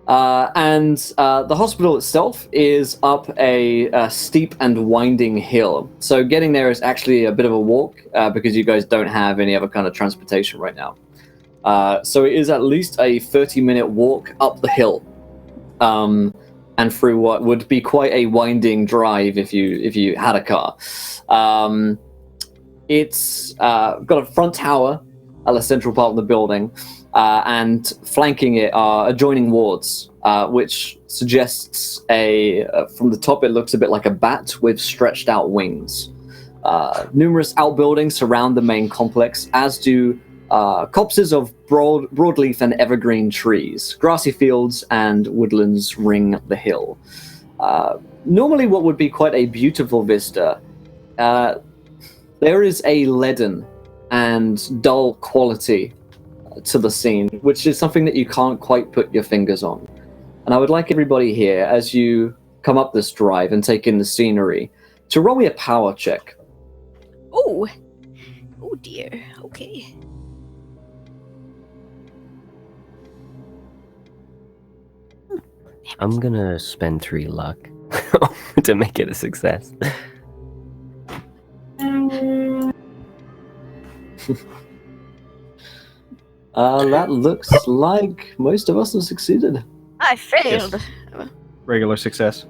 And the hospital itself is up a steep and winding hill. So getting there is actually a bit of a walk because you guys don't have any other kind of transportation right now. So it is at least a 30-minute walk up the hill, and through what would be quite a winding drive if you had a car. It's got a front tower at the central part of the building. And flanking it are adjoining wards, which suggests from the top it looks a bit like a bat with stretched out wings. Numerous outbuildings surround the main complex, as do copses of broadleaf and evergreen trees. Grassy fields and woodlands ring the hill. Normally what would be quite a beautiful vista, there is a leaden and dull quality to the scene, which is something that you can't quite put your fingers on. And I would like everybody here, as you come up this drive and take in the scenery, to roll me a power check. Oh dear. Okay. I'm gonna spend 3 luck to make it a success. That looks like most of us have succeeded. I failed. Regular success.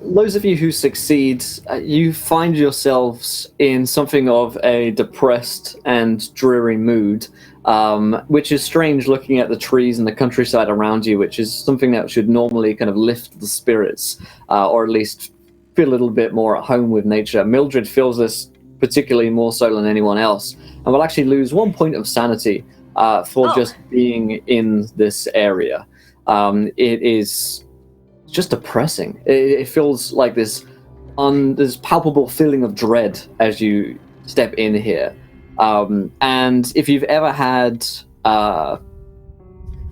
Those of you who succeed, you find yourselves in something of a depressed and dreary mood, which is strange looking at the trees and the countryside around you, which is something that should normally kind of lift the spirits, or at least feel a little bit more at home with nature. Mildred feels this particularly more so than anyone else, and will actually lose 1 point of sanity for just being in this area. It is just depressing. It feels like this palpable feeling of dread as you step in here. And if you've ever had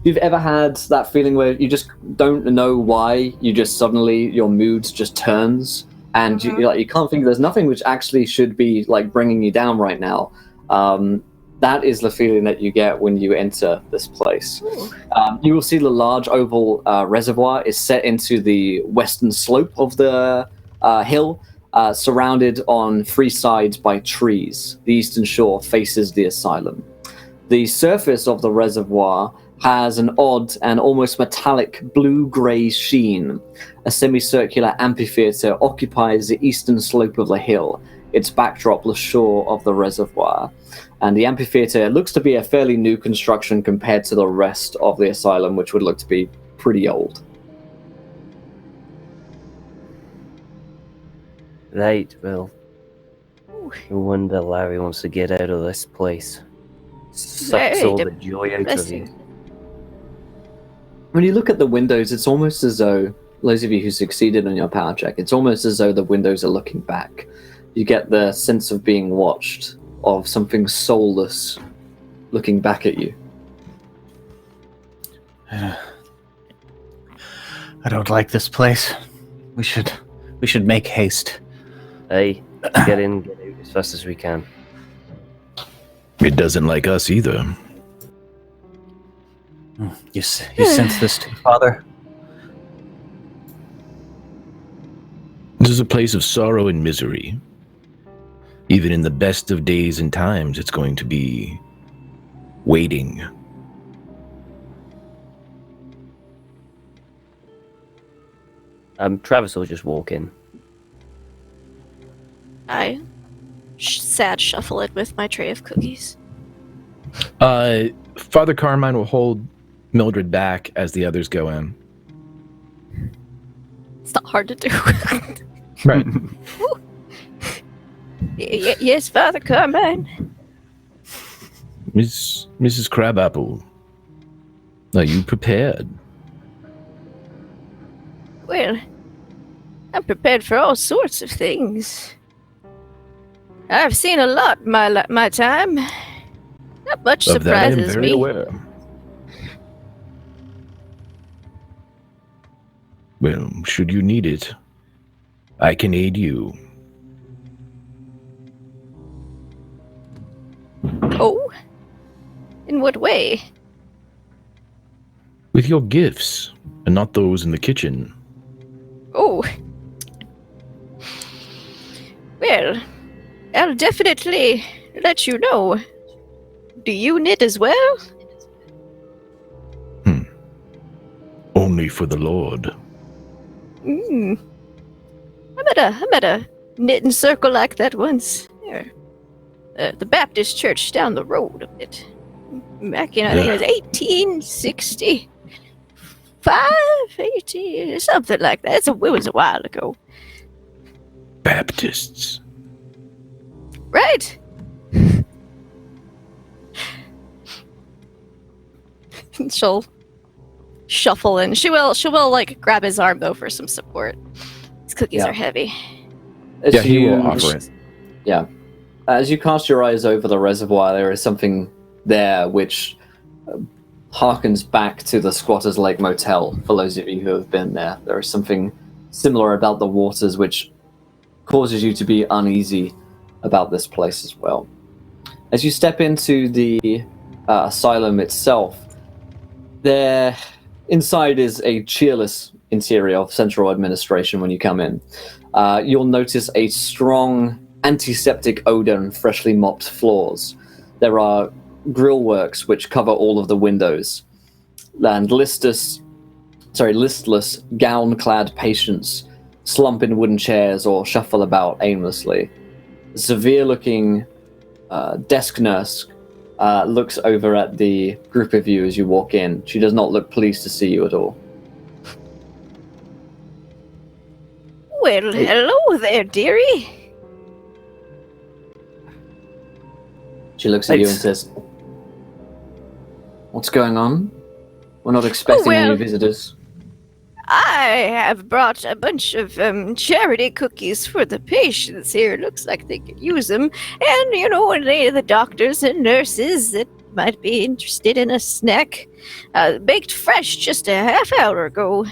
that feeling where you just don't know why, you just suddenly your mood just turns, and you can't think, there's nothing which actually should be like bringing you down right now. That is the feeling that you get when you enter this place. You will see the large oval reservoir is set into the western slope of the hill, surrounded on 3 sides by trees. The eastern shore faces the asylum. The surface of the reservoir has an odd and almost metallic blue-grey sheen. A semicircular amphitheater occupies the eastern slope of the hill, its backdrop the shore of the reservoir. And the amphitheater looks to be a fairly new construction compared to the rest of the asylum, which would look to be pretty old. Right, well, no wonder Larry wants to get out of this place. Sucks all the joy out of you. When you look at the windows, it's almost as though, those of you who succeeded on your power check, it's almost as though the windows are looking back. You get the sense of being watched, of something soulless looking back at you. I don't like this place. We should make haste. Hey, get in, get out as fast as we can. It doesn't like us either. You sense this too, Father? This is a place of sorrow and misery. Even in the best of days and times, it's going to be waiting. Travis will just walk in. I sad shuffle it with my tray of cookies. Father Carmine will hold Mildred back as the others go in. It's not hard to do. Right. Yes, Father Carmine. Mrs. Crabapple, are you prepared? Well, I'm prepared for all sorts of things. I've seen a lot in my time. Not much Of that I am surprises very me. aware. Well, should you need it, I can aid you. Oh? In what way? With your gifts, and not those in the kitchen. Oh. Well, I'll definitely let you know. Do you knit as well? Only for the Lord. I'm at a knitting circle like that once. The Baptist church down the road a bit. Back in, I think it was 1865, 18, something like that. It was a while ago. Baptists. Right? She'll shuffle in. She will like grab his arm though for some support. These cookies Yeah. are heavy. As Yeah, he you- will offer it. Yeah. As you cast your eyes over the reservoir, there is something there which harkens back to the Squatters Lake Motel, for those of you who have been there. There is something similar about the waters which causes you to be uneasy about this place as well. As you step into the asylum itself, there inside is a cheerless interior of central administration when you come in. You'll notice a strong antiseptic odor and freshly mopped floors. There are grill works which cover all of the windows, and listless gown-clad patients slump in wooden chairs or shuffle about aimlessly. A severe-looking desk nurse looks over at the group of you as you walk in. She does not look pleased to see you at all. Well, hello there, dearie. She looks at you and Thanks. says, "What's going on? We're not expecting any well- visitors." I have brought a bunch of charity cookies for the patients here. Looks like they could use them. And, the doctors and nurses that might be interested in a snack. Baked fresh just a half hour ago.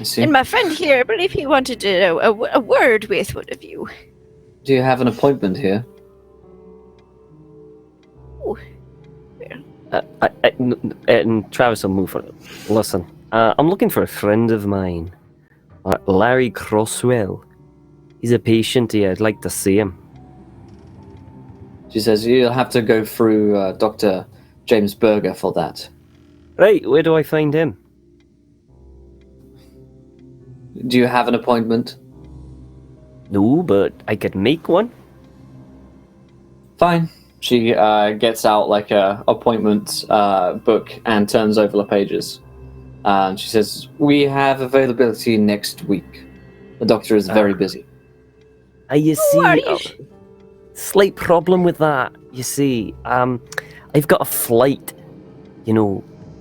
I see. And my friend here, I believe he wanted a word with one of you. Do you have an appointment here? And Travis will move on. Listen, I'm looking for a friend of mine, Larry Crosswell. He's a patient here. I'd like to see him. She says, "You'll have to go through Dr. James Berger for that." Right, where do I find him? Do you have an appointment? No, but I could make one. Fine. She gets out like a appointment book and turns over the pages. And she says, "We have availability next week. The doctor is very busy. You see, slight problem with that. You see, I've got a flight,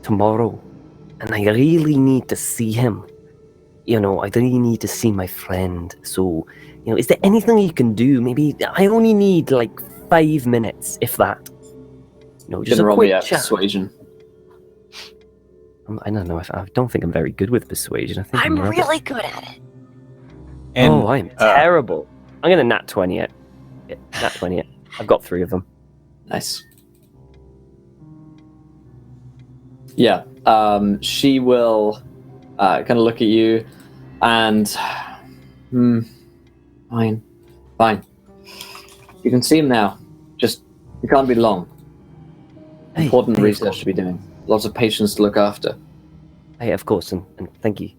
tomorrow, and I really need to see him. I really need to see my friend. So, is there anything you can do? Maybe I only need like 5 minutes, if that. Just a quick chat. Persuasion. I don't know. I don't think I'm very good with persuasion. I think I'm rubbish. really good at it. And, I'm terrible. I'm gonna nat 20 it. Yeah, nat 20 it. I've got 3 of them. Nice. Yeah. She will kind of look at you and fine. You can see him now. Just you can't be long. Important research to be doing. Lots of patients to look after. Hey, of course, and thank you.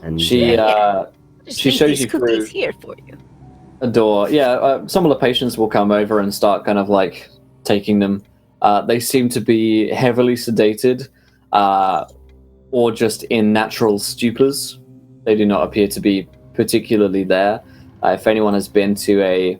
And She Just shows these you through cookies here for you. a door. Yeah, some of the patients will come over and start kind of like taking them. They seem to be heavily sedated, or just in natural stupors. They do not appear to be particularly there. If anyone has been to a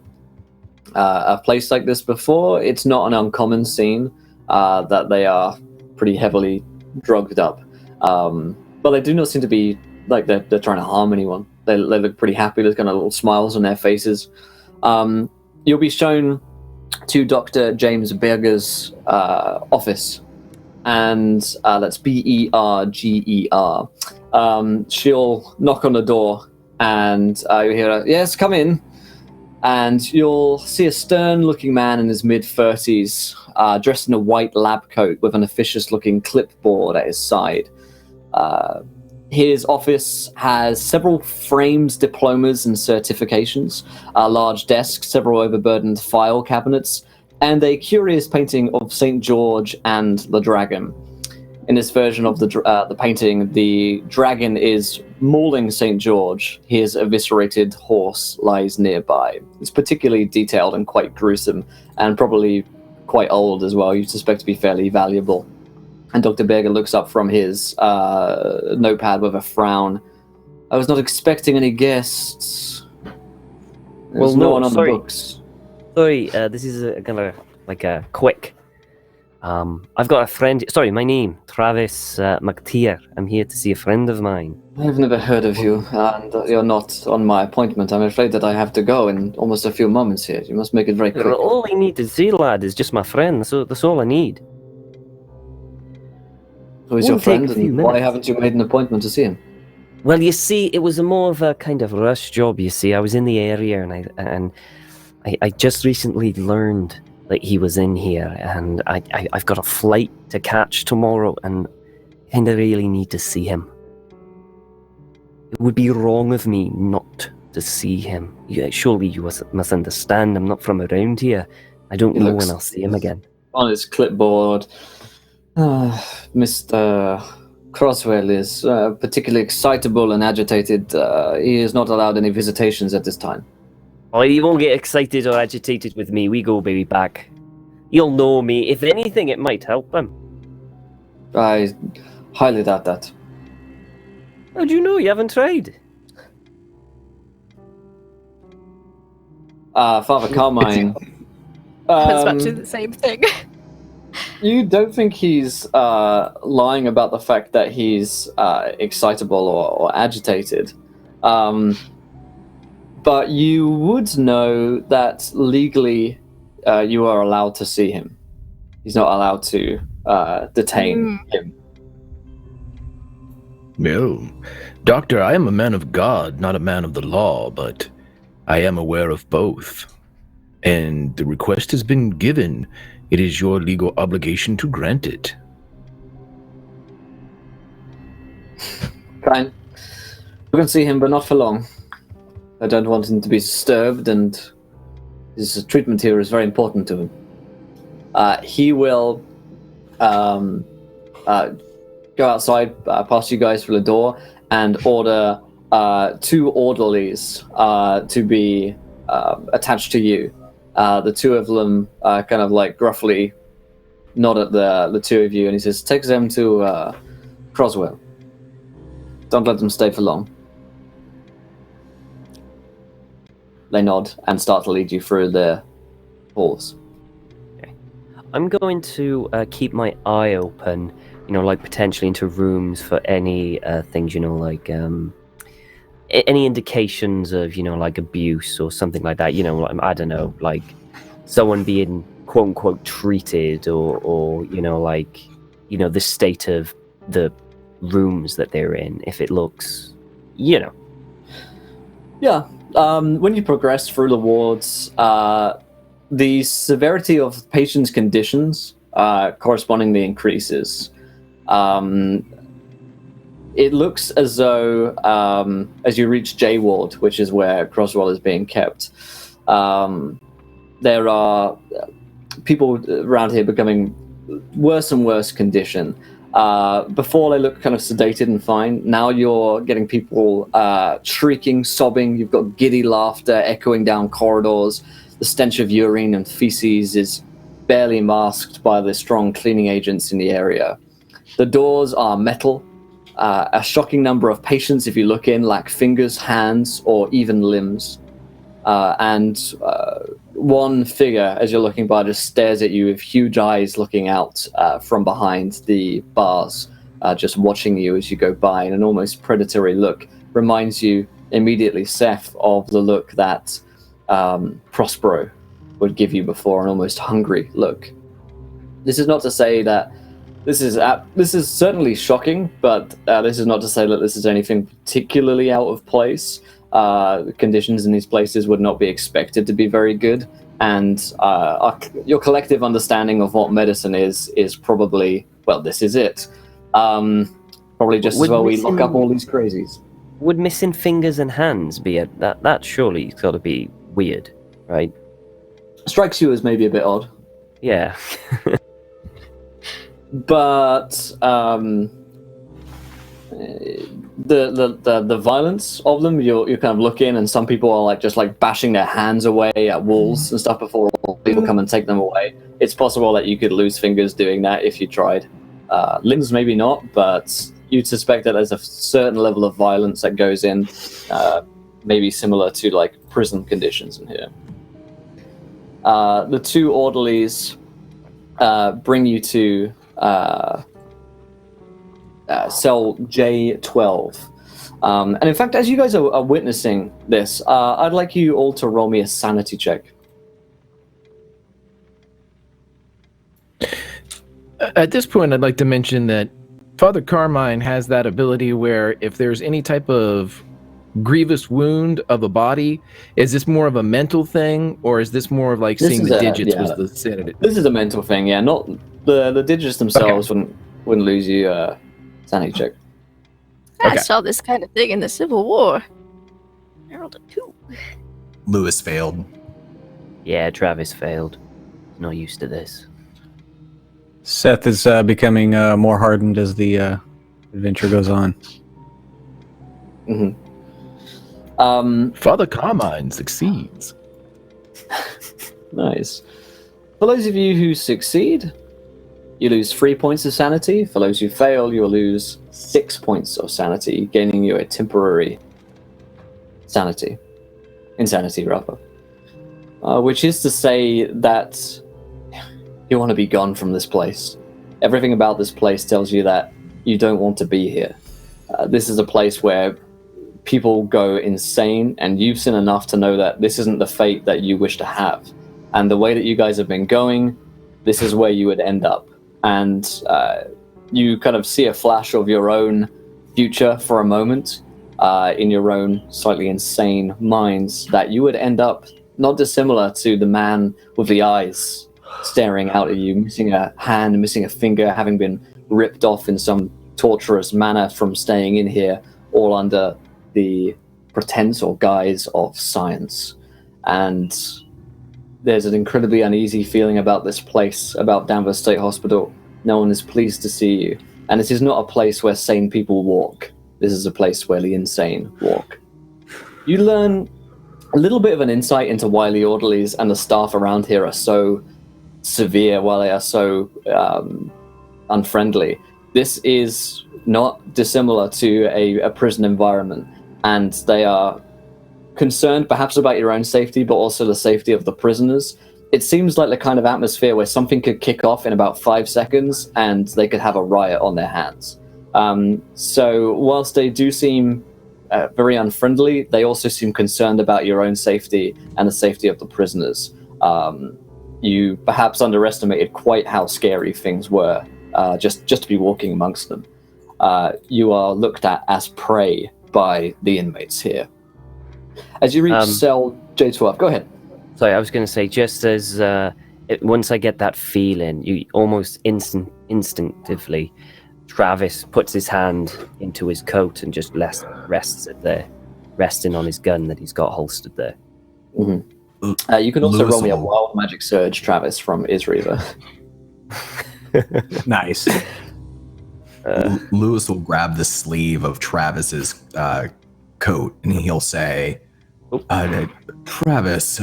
place like this before, it's not an uncommon scene that they are pretty heavily drugged up. But they do not seem to be like they're trying to harm anyone. They look pretty happy. There's kind of little smiles on their faces. You'll be shown to Dr. James Berger's office, and that's Berger. She'll knock on the door, and you hear her, "Yes, come in." And you'll see a stern-looking man in his mid-30s, dressed in a white lab coat with an officious-looking clipboard at his side. His office has several framed diplomas and certifications, a large desk, several overburdened file cabinets, and a curious painting of St. George and the dragon. In this version of the painting, the dragon is mauling St. George. His eviscerated horse lies nearby. It's particularly detailed and quite gruesome, and probably quite old as well. You'd suspect to be fairly valuable. And Dr. Berger looks up from his notepad with a frown. I was not expecting any guests. There's no one on the books. Sorry, this is gonna like a quick. I've got a friend. Sorry, my name Travis McTeer. I'm here to see a friend of mine. I've never heard of you, and you're not on my appointment. I'm afraid that I have to go in almost a few moments here. You must make it very quick. All I need to see, lad, is just my friend. That's all I need. Who is your Won't take friend, a few and why minutes. haven't you made an appointment to see him? Well, you see, it was more of a kind of rush job. You see, I was in the area, and I just recently learned that he was in here, and I've got a flight to catch tomorrow, and I kind of really need to see him. It would be wrong of me not to see him. Surely you must understand. I'm not from around here. I don't know when I'll see him again. On his clipboard, Mr. Croswell is particularly excitable and agitated. He is not allowed any visitations at this time. Oh, you won't get excited or agitated with me. We go, baby, back. You'll know me. If anything, it might help him. I highly doubt that. How do you know? You haven't tried. Father Carmine. I was about to do the same thing. You don't think he's lying about the fact that he's excitable or agitated. But you would know that legally you are allowed to see him. He's not allowed to detain him. No. Doctor, I am a man of God, not a man of the law, but I am aware of both. And the request has been given. It is your legal obligation to grant it. Fine. You can see him, but not for long. I don't want him to be disturbed, and his treatment here is very important to him. He will go outside, past you guys through the door, and order 2 orderlies to be attached to you. The 2 of them kind of like gruffly nod at the 2 of you, and he says, "Take them to Croswell. Don't let them stay for long." They nod and start to lead you through the halls. I'm going to keep my eye open, like potentially into rooms for any things, like any indications of, like abuse or something like that. I don't know, like someone being quote unquote treated or the state of the rooms that they're in. If it looks, Yeah. When you progress through the wards, the severity of patients' conditions correspondingly increases. It looks as though, as you reach J Ward, which is where Croswell is being kept, there are people around here becoming worse and worse condition. Before they look kind of sedated and fine. Now you're getting people shrieking, sobbing. You've got giddy laughter echoing down corridors. The stench of urine and feces is barely masked by the strong cleaning agents in the area. The doors are metal. A shocking number of patients, if you look in, lack fingers, hands, or even limbs. And one figure, as you're looking by, just stares at you with huge eyes looking out from behind the bars, just watching you as you go by in an almost predatory look. Reminds you immediately, Seth, of the look that Prospero would give you before, an almost hungry look. This is not to say that this is certainly shocking, but this is not to say that this is anything particularly out of place. The conditions in these places would not be expected to be very good, and your collective understanding of what medicine is probably, well, this is it. Probably just as well we lock up all these crazies. would missing fingers and hands be that surely got to be weird, right? Strikes you as maybe a bit odd. Yeah. But the violence of them, you kind of look in, and some people are just bashing their hands away at walls and stuff before people come and take them away. It's possible that you could lose fingers doing that if you tried. Limbs maybe not, but you'd suspect that there's a certain level of violence that goes in, maybe similar to prison conditions in here. The two orderlies bring you to cell J12. And in fact, as you guys are witnessing this, I'd like you all to roll me a sanity check. At this point, I'd like to mention that Father Carmine has that ability where if there's any type of grievous wound of a body, is this more of a mental thing, or is this more of seeing the digits was the sanity? This is a mental thing, yeah. Not the digits themselves wouldn't lose you a sanity check. I saw this kind of thing in the Civil War. I rolled a 2. Lewis failed. Yeah, Travis failed. No used to this. Seth is becoming more hardened as the adventure goes on. Mm-hmm. Father Carmine succeeds. Nice. For those of you who succeed, you lose 3 points of sanity. For those who fail, you'll lose 6 points of sanity, gaining you a temporary insanity rather. Which is to say that you want to be gone from this place. Everything about this place tells you that you don't want to be here. This is a place where people go insane, and you've seen enough to know that this isn't the fate that you wish to have. And the way that you guys have been going, this is where you would end up. And you kind of see a flash of your own future for a moment in your own slightly insane minds, that you would end up not dissimilar to the man with the eyes staring out at you, missing a hand, missing a finger, having been ripped off in some torturous manner from staying in here, all under the pretense or guise of science. And there's an incredibly uneasy feeling about this place, about Danvers State Hospital. No one is pleased to see you. And this is not a place where sane people walk. This is a place where the insane walk. You learn a little bit of an insight into why the orderlies and the staff around here are so severe, why they are so unfriendly. This is not dissimilar to a prison environment, and they are concerned perhaps about your own safety, but also the safety of the prisoners. It seems like the kind of atmosphere where something could kick off in about 5 seconds and they could have a riot on their hands. So whilst they do seem very unfriendly, they also seem concerned about your own safety and the safety of the prisoners. You perhaps underestimated quite how scary things were just to be walking amongst them. You are looked at as prey by the inmates here. As you reach cell J12, go ahead. Sorry, I was going to say, just as once I get that feeling, you almost instinctively, Travis puts his hand into his coat and just rests it there, resting on his gun that he's got holstered there. Mm-hmm. You can also roll me a wild magic surge, Travis, from Isriva. Nice. Lewis will grab the sleeve of Travis's coat and he'll say, Travis,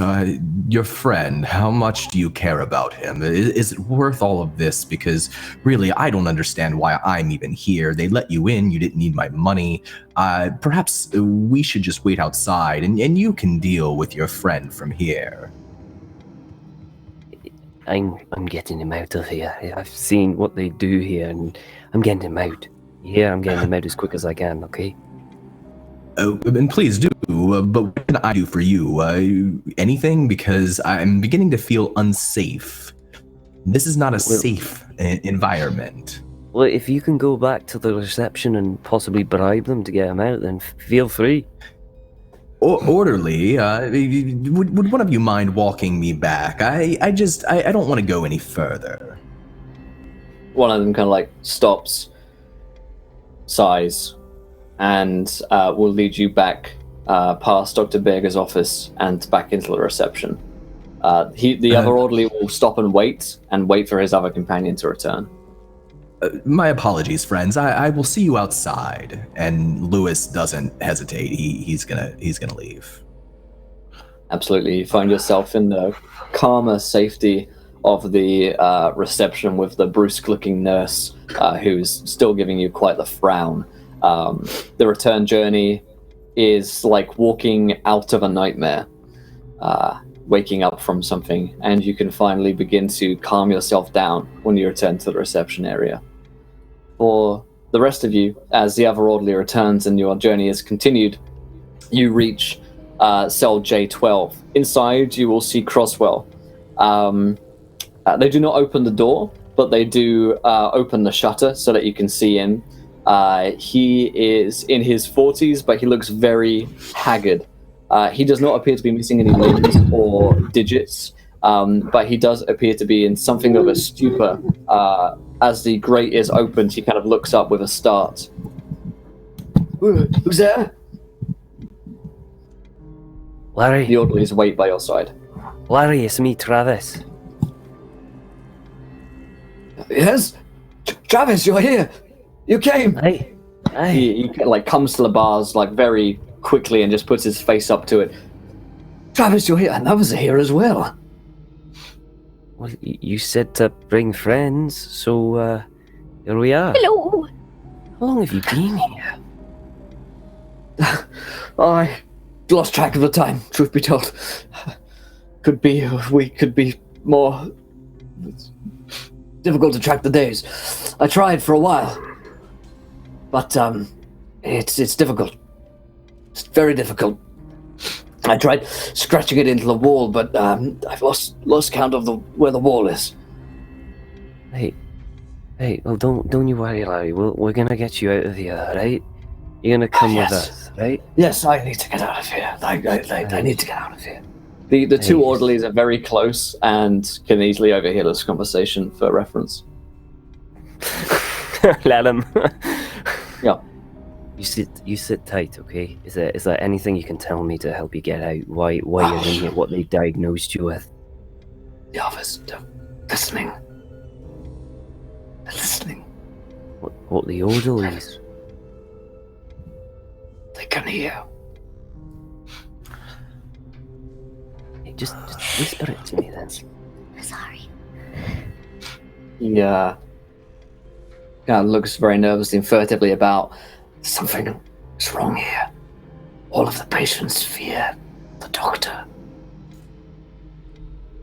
your friend, how much do you care about him? Is it worth all of this? Because really, I don't understand why I'm even here. They let you in, you didn't need my money. Perhaps we should just wait outside and you can deal with your friend from here. I'm getting him out of here. I've seen what they do here and I'm getting him out. Yeah, I'm getting him out as quick as I can, okay? Oh, and please do, but what can I do for you? Anything? Because I'm beginning to feel unsafe. This is not a safe environment. Well, if you can go back to the reception and possibly bribe them to get him out, then feel free. Orderly, would one of you mind walking me back? I don't want to go any further. One of them kind of like stops, sighs, and will lead you back past Dr. Berger's office and back into the reception. The other orderly will stop and wait for his other companion to return. My apologies, friends. I will see you outside. And Lewis doesn't hesitate. He's gonna leave. Absolutely. You find yourself in the calmer safety of the reception with the brusque-looking nurse who's still giving you quite the frown. The return journey is like walking out of a nightmare, waking up from something, and you can finally begin to calm yourself down when you return to the reception area. For the rest of you, as the other orderly returns and your journey is continued, you reach cell J12. Inside, you will see Crosswell. They do not open the door, but they do open the shutter so that you can see in. He is in his 40s, but he looks very haggard. He does not appear to be missing any limbs or digits, but he does appear to be in something of a stupor. As the grate is opened, he kind of looks up with a start. Who's there? Larry. The orderlies wait by your side. Larry, it's me, Travis. Yes? Travis, you're here. You came. Hey. He like comes to the bars like very quickly and just puts his face up to it. Travis, you're here. And others are here as well. Well, you said to bring friends, so here we are. Hello. How long have you been here? I lost track of the time, truth be told. Could be a week, could be more. It's difficult to track the days. I tried for a while. But it's difficult. It's very difficult. I tried scratching it into the wall, but I've lost count of where the wall is. Hey, well, don't you worry, Larry. We're gonna get you out of here, right? You're gonna come with us, right? Yes, I need to get out of here. I need to get out of here. The two orderlies are very close and can easily overhear this conversation for reference. Let them. Yeah. You sit tight, okay? Is there anything you can tell me to help you get out? Why you're in here? What they diagnosed you with? The others, they're listening. They're listening. What the orderlies? They can hear. Hey, just whisper it to me then. I'm sorry. Yeah. Kind of looks very nervously and furtively about. Something is wrong here. All of the patients fear The doctor.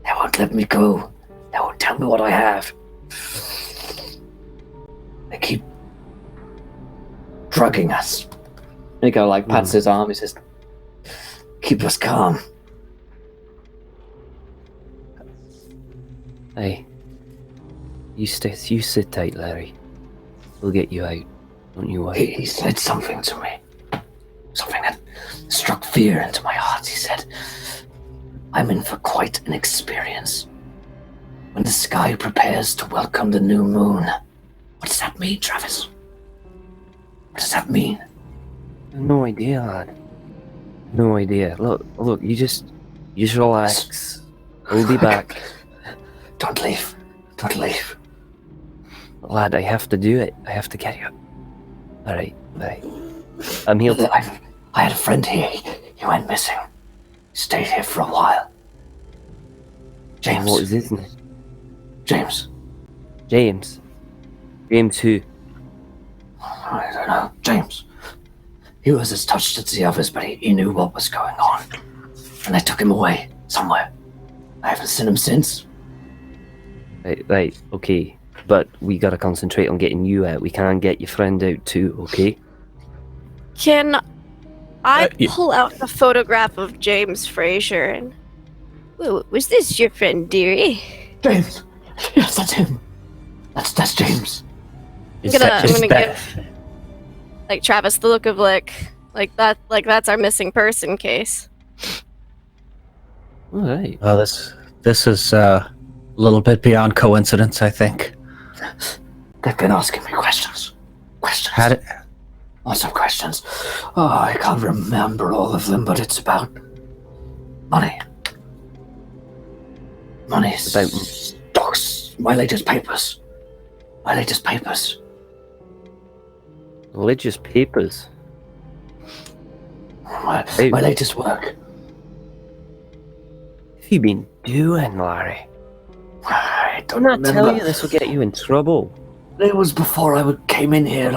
They won't let me go. They won't tell me what I have. They keep drugging us. And he kind of like pats his arm. He says, Keep us calm. Hey, you sit tight, Larry. We'll get you out. Don't you worry. He said something to me. Something that struck fear into my heart. He said, I'm in for quite an experience. When the sky prepares to welcome the new moon. What does that mean, Travis? What does that mean? No idea, lad. No idea. Look, you just relax. We'll be back. Don't leave. Don't leave. Lad, I have to do it. I have to get you. Alright. I'm here. I had a friend here. He went missing. He stayed here for a while. James. What is his name? James. James. James who? I don't know. James. He was as touched as the others, but he knew what was going on. And they took him away somewhere. I haven't seen him since. Right, okay. But we gotta concentrate on getting you out. We can't get your friend out too, okay? Can I Yeah. pull out a photograph of James Fraser and... Was this your friend, dearie? James. Yes, that's him. That's James. I'm gonna give like Travis the look of like that's our missing person case. Alright. Well, this is a little bit beyond coincidence, I think. They've been asking me questions. How did, Lots of questions. Oh, I can't remember all of them, but it's about money. Money. About- Stocks. My latest papers. Religious papers. My Hey. latest work. What have you been doing, Larry? I don't I'm not remember. telling you this will get you in trouble. It was before I came in here.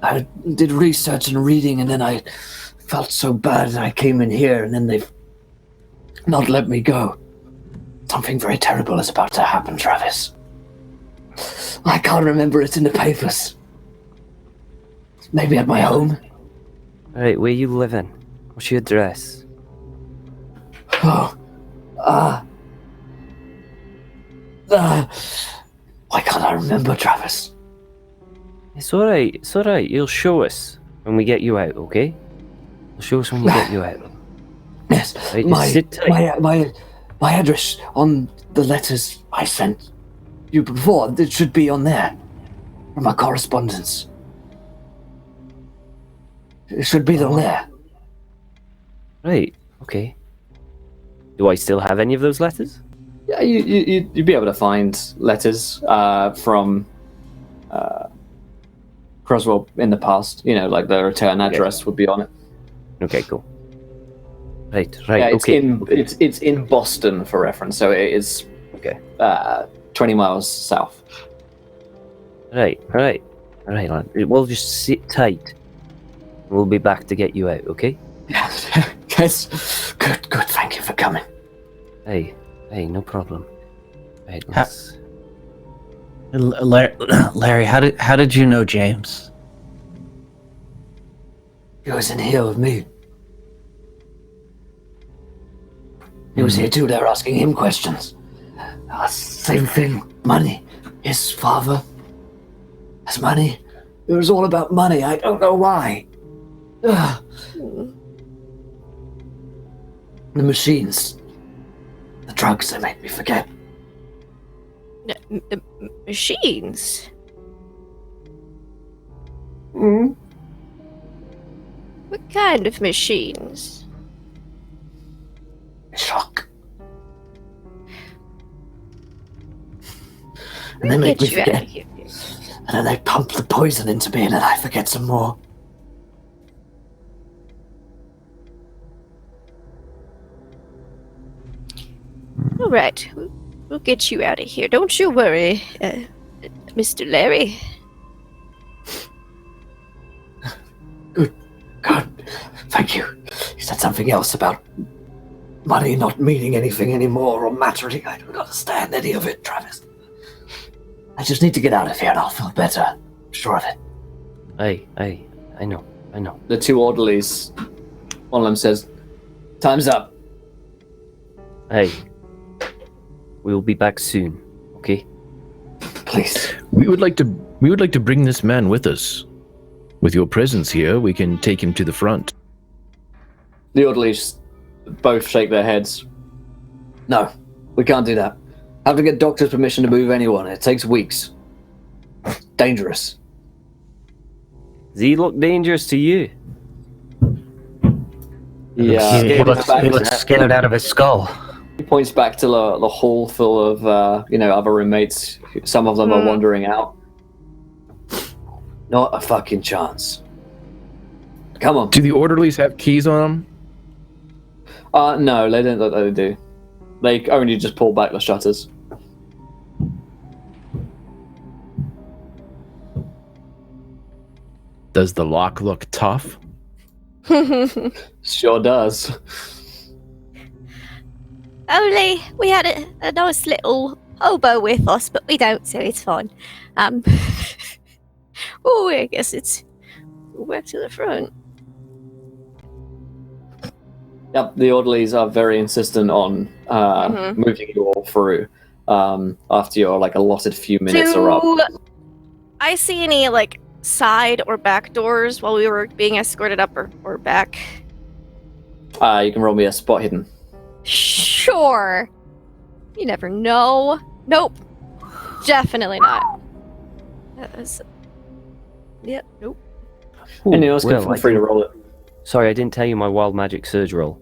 I did research and reading, and then I felt so bad, and I came in here, and then they've not let me go. Something very terrible is about to happen, Travis. I can't remember it in the papers. Maybe at my home. Alright, where you living? What's your address? Why can't I remember, Travis? It's alright. You'll show us when we get you out, okay? You'll show us when we get you out. Yes, Right, just sit tight. my address on the letters I sent you before. It should be on there from our correspondence. It should be on there. Right, okay. Do I still have any of those letters? yeah, you'd be able to find letters from Croswell in the past. You know, like the return address would be on it. Okay, cool. Right, Yeah, it's okay. it's in Boston for reference, so it is Okay. 20 miles south. Right, lad. We'll just sit tight. We'll be back to get you out, okay? Yes. Good. Thank you for coming. Hey, no problem. Right, let's... Larry, how did you know James? He was in here with me. He was here too. They were asking him questions. Same thing. Money. His father has money. It was all about money. I don't know why. Ugh. The machines. The drugs, they make me forget. Machines? Mm. What kind of machines? Shock. And they make me Get you out of forget. here. And then they pump the poison into me and then I forget some more. All right, we'll get you out of here. Don't you worry, Mr. Larry. Good. Thank you. He said something else about money not meaning anything anymore or mattering. I don't understand any of it, Travis. I just need to get out of here and I'll feel better. I'm sure of it. I know. The two orderlies, one of them says, "Time's up." Hey, we'll be back soon, okay? Please. We would like to bring this man with us. With your presence here, we can take him to the front. The orderlies both shake their heads. No, we can't do that. Have to get doctor's permission to move anyone. It takes weeks. Dangerous. Does he look dangerous to you? Yeah, He looks scared out of his skull. he points back to the hall full of other roommates. Some of them are wandering out. Not a fucking chance. Come on. Do the orderlies have keys on them? No, they don't look like they do. They only just pull back the shutters. Does the lock look tough? Sure does. Only we had a nice little hobo with us, but we don't, so it's fine. Oh, I guess it's back to the front. Yep, the orderlies are very insistent on moving you all through after your allotted few minutes are up. Do I see any side or back doors while we were being escorted up or back? You can roll me a spot hidden. Sure. You never know. Nope. Definitely not. Yep. Nope. Anyone else can Will, feel free to roll it. Sorry, I didn't tell you my wild magic surge roll.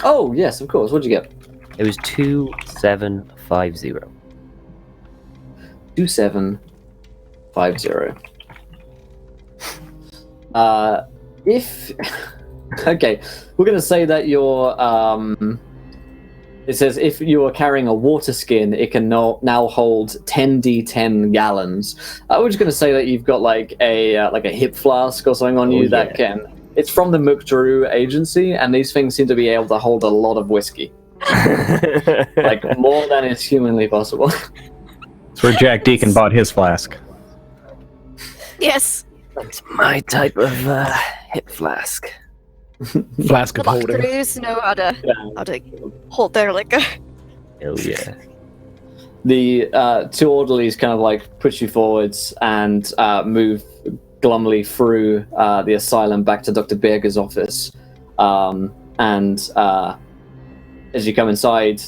Oh, yes, of course. What'd you get? It was 2750. 2750. If okay, we're gonna say that you're it says if you are carrying a water skin, it can now hold 10d10 gallons. We're just gonna say that you've got a hip flask or something on you that can. It's from the Mukdru agency, and these things seem to be able to hold a lot of whiskey, more than is humanly possible. That's where Jack Deacon bought his flask. Yes. That's my type of hip flask. Flask of The holding. Mukdrus know how to hold their liquor. Hell yeah. The two orderlies kind of push you forwards and move glumly through the asylum back to Dr. Berger's office. And as you come inside,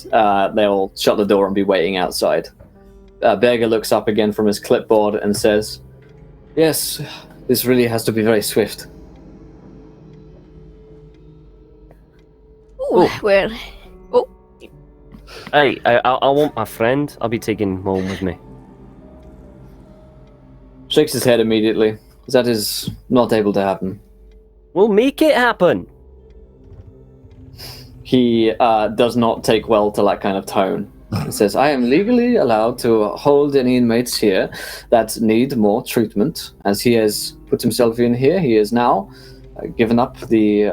they'll shut the door and be waiting outside. Berger looks up again from his clipboard and says, "Yes, this really has to be very swift." Ooh, well. Oh, Hey, I want my friend. I'll be taking him home with me. Shakes his head immediately. That is not able to happen. We'll make it happen. He does not take well to that kind of tone. He says, "I am legally allowed to hold any inmates here that need more treatment. As he has put himself in here, he is now given up the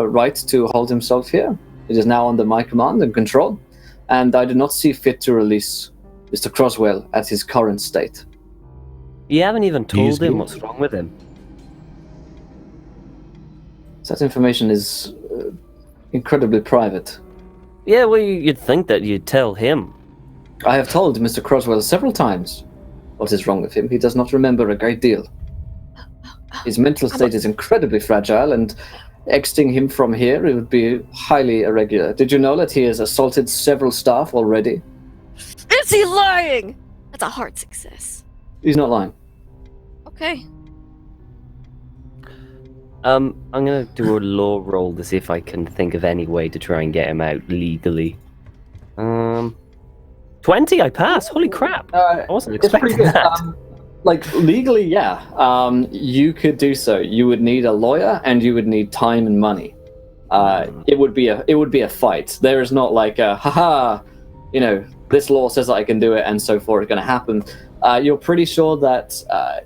right to hold himself here. It is now under my command and control, and I do not see fit to release Mr. Croswell at his current state." You haven't even He's told him good. what's wrong with him. That information is incredibly private. Yeah, well, you'd think that you'd tell him. I have told Mr. Croswell several times what is wrong with him. He does not remember a great deal. His mental state is incredibly fragile, and exiting him from here, it would be highly irregular. Did you know that he has assaulted several staff already? is he lying? That's a hard success. He's not lying. Okay. I'm gonna do a law roll to see if I can think of any way to try and get him out legally. 20, I passed. Holy crap! I wasn't It's pretty expecting good. that. Legally, yeah. You could do so. You would need a lawyer, and you would need time and money. It would be a fight. There is not haha, this law says that I can do it, and so forth is going to happen. You're pretty sure that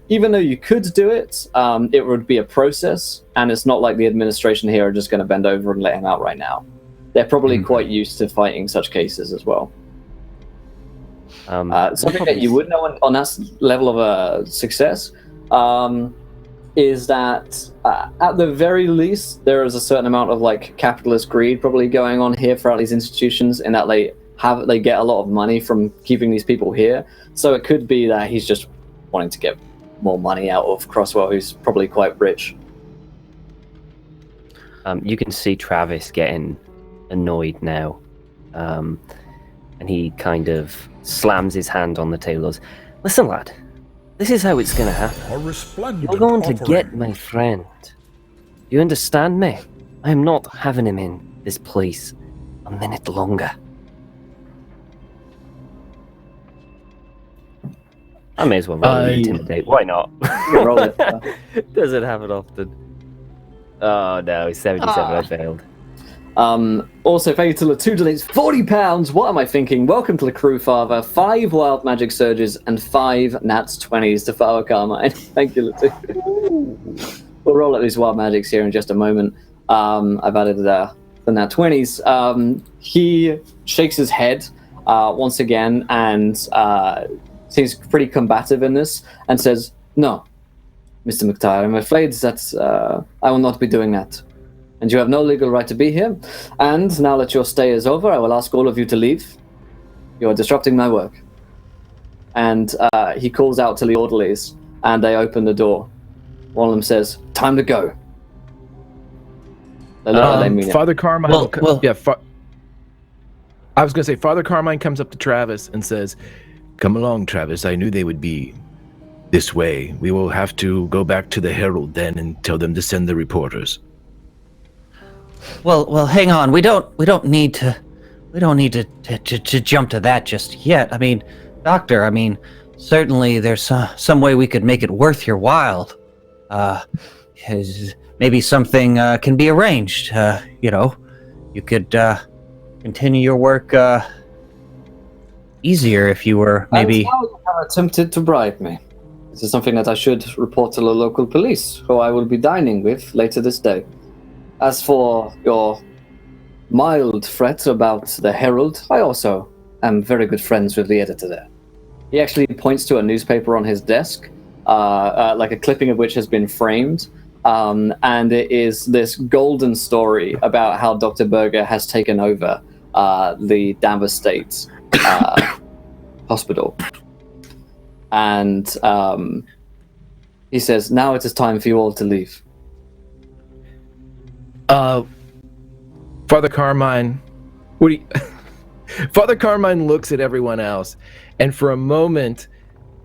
even though you could do it, it would be a process, and it's not like the administration here are just going to bend over and let him out right now. they're probably quite used to fighting such cases as well. Something that you would know on that level of success is that at the very least there is a certain amount of like capitalist greed probably going on here throughout these institutions, in that they get a lot of money from keeping these people here. So it could be that he's just wanting to get more money out of Crosswell, who's probably quite rich. You can see Travis getting annoyed now, and he kind of slams his hand on the table. Listen, lad, this is how it's going to happen. A resplendent You're going to offering. get my friend. You understand me? I am not having him in this place a minute longer. I may as well roll and intimidate. Why not? Roll it. Doesn't happen often. Oh no, 77. I failed. Also, thank you to the 2 donates, £40. What am I thinking? Welcome to the crew, Father. 5 wild magic surges and 5 nats 20s to Father Carmine. Thank you, Latu. We'll roll at these wild magics here in just a moment. I've added the nat 20s. He shakes his head once again and seems pretty combative in this and says, "No, Mr. McTire, I'm afraid that I will not be doing that. And you have no legal right to be here. And now that your stay is over, I will ask all of you to leave. You are disrupting my work." And he calls out to the orderlies, and they open the door. One of them says, "Time to go." They look like they mean it. Father Carmine. Well- I was going to say, Father Carmine comes up to Travis and says, "Come along, Travis. I knew they would be this way. We will have to go back to the Herald then and tell them to send the reporters." Well, hang on. We don't need to jump to that just yet. I mean, Doctor, certainly there's some way we could make it worth your while. Maybe something can be arranged. You could continue your work easier if you were maybe. And now you have attempted to bribe me. This is something that I should report to the local police, who I will be dining with later this day. As for your mild threat about the Herald, I also am very good friends with the editor there. He actually points to a newspaper on his desk, like a clipping of which has been framed, and it is this golden story about how Dr. Berger has taken over the Danvers State hospital. And he says, "Now it is time for you all to leave." Father Carmine, Father Carmine looks at everyone else, and for a moment,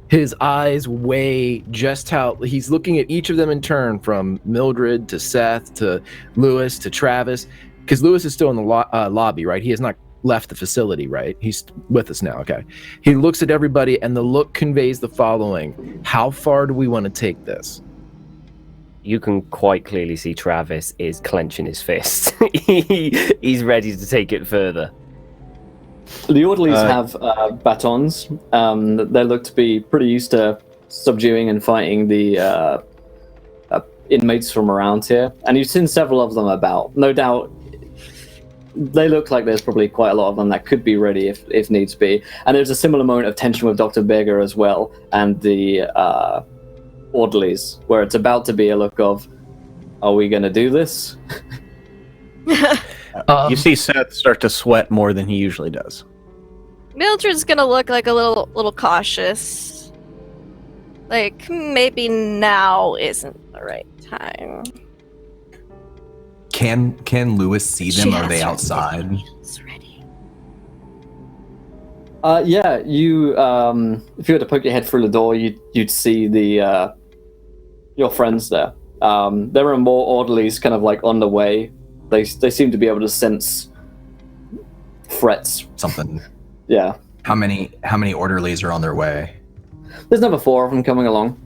his eyes weigh just how he's looking at each of them in turn, from Mildred to Seth to Lewis to Travis, because Lewis is still in the lobby, right? He has not left the facility, right? He's with us now. Okay. He looks at everybody, and the look conveys the following: how far do we want to take this? You can quite clearly see Travis is clenching his fist. He's ready to take it further. The orderlies have batons. They look to be pretty used to subduing and fighting the inmates from around here. And you've seen several of them about. No doubt, they look like there's probably quite a lot of them that could be ready if needs be. And there's a similar moment of tension with Dr. Berger as well, and the orderlies, where it's about to be a look of, "Are we going to do this?" You see Seth start to sweat more than he usually does. Mildred's gonna look like a little cautious. Like, maybe now isn't the right time. Can Lewis see them? She Are they has her outside? things ready. Yeah, you. If you were to poke your head through the door, you'd see the your friends there. There are more orderlies, kind of like on the way. They seem to be able to sense threats. Something. Yeah. How many orderlies are on their way? There's another 4 of them coming along.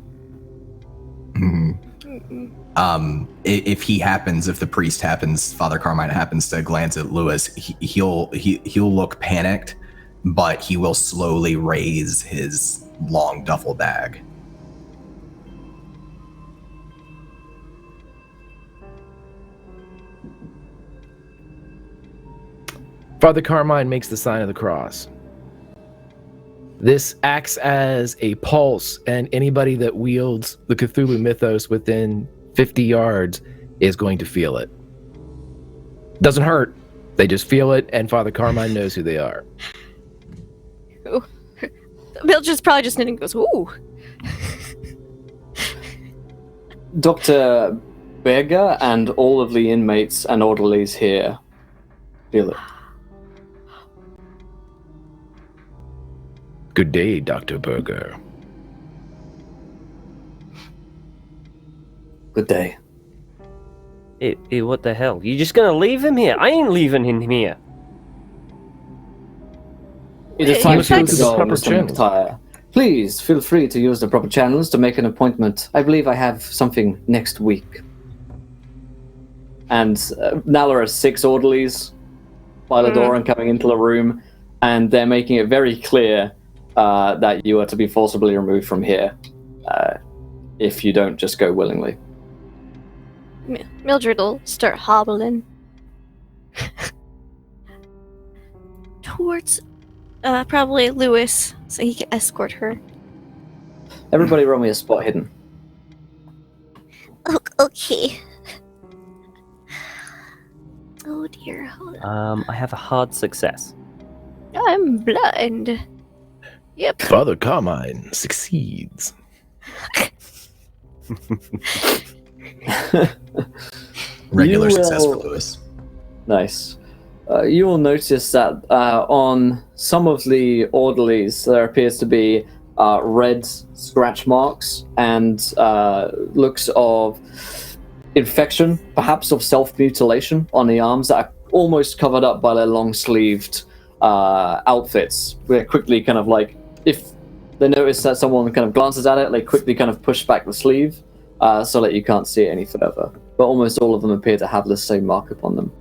If the priest happens, Father Carmine happens to glance at Lewis, he'll look panicked, but he will slowly raise his long duffel bag. Father Carmine makes the sign of the cross. This acts as a pulse, and anybody that wields the Cthulhu mythos within 50 yards is going to feel it. Doesn't hurt. They just feel it, and Father Carmine knows who they are. Ooh. Mildred's probably just knitting and goes, ooh. Dr. Berger and all of the inmates and orderlies here feel it. Good day, Dr. Berger. Good day. What the hell? You just gonna leave him here? I ain't leaving him here. It is Hey, time you for you would to like go, the proper Mr. channels. McTire. Please feel free to use the proper channels to make an appointment. I believe I have something next week. And now there are 6 orderlies by the door and coming into the room, and they're making it very clear that you are to be forcibly removed from here if you don't just go willingly. Mildred will start hobbling towards probably Lewis so he can escort her. Everybody roll me a spot hidden. Okay. Oh dear. Hold on. I have a hard success. I'm blind. Yep. Father Carmine succeeds. Regular You success for will- Lewis. Nice. You will notice that on some of the orderlies there appears to be red scratch marks and looks of infection, perhaps of self-mutilation on the arms that are almost covered up by their long-sleeved outfits. We're quickly kind of like, if they notice that someone kind of glances at it, they quickly kind of push back the sleeve so that you can't see it any further. But almost all of them appear to have the same mark upon them.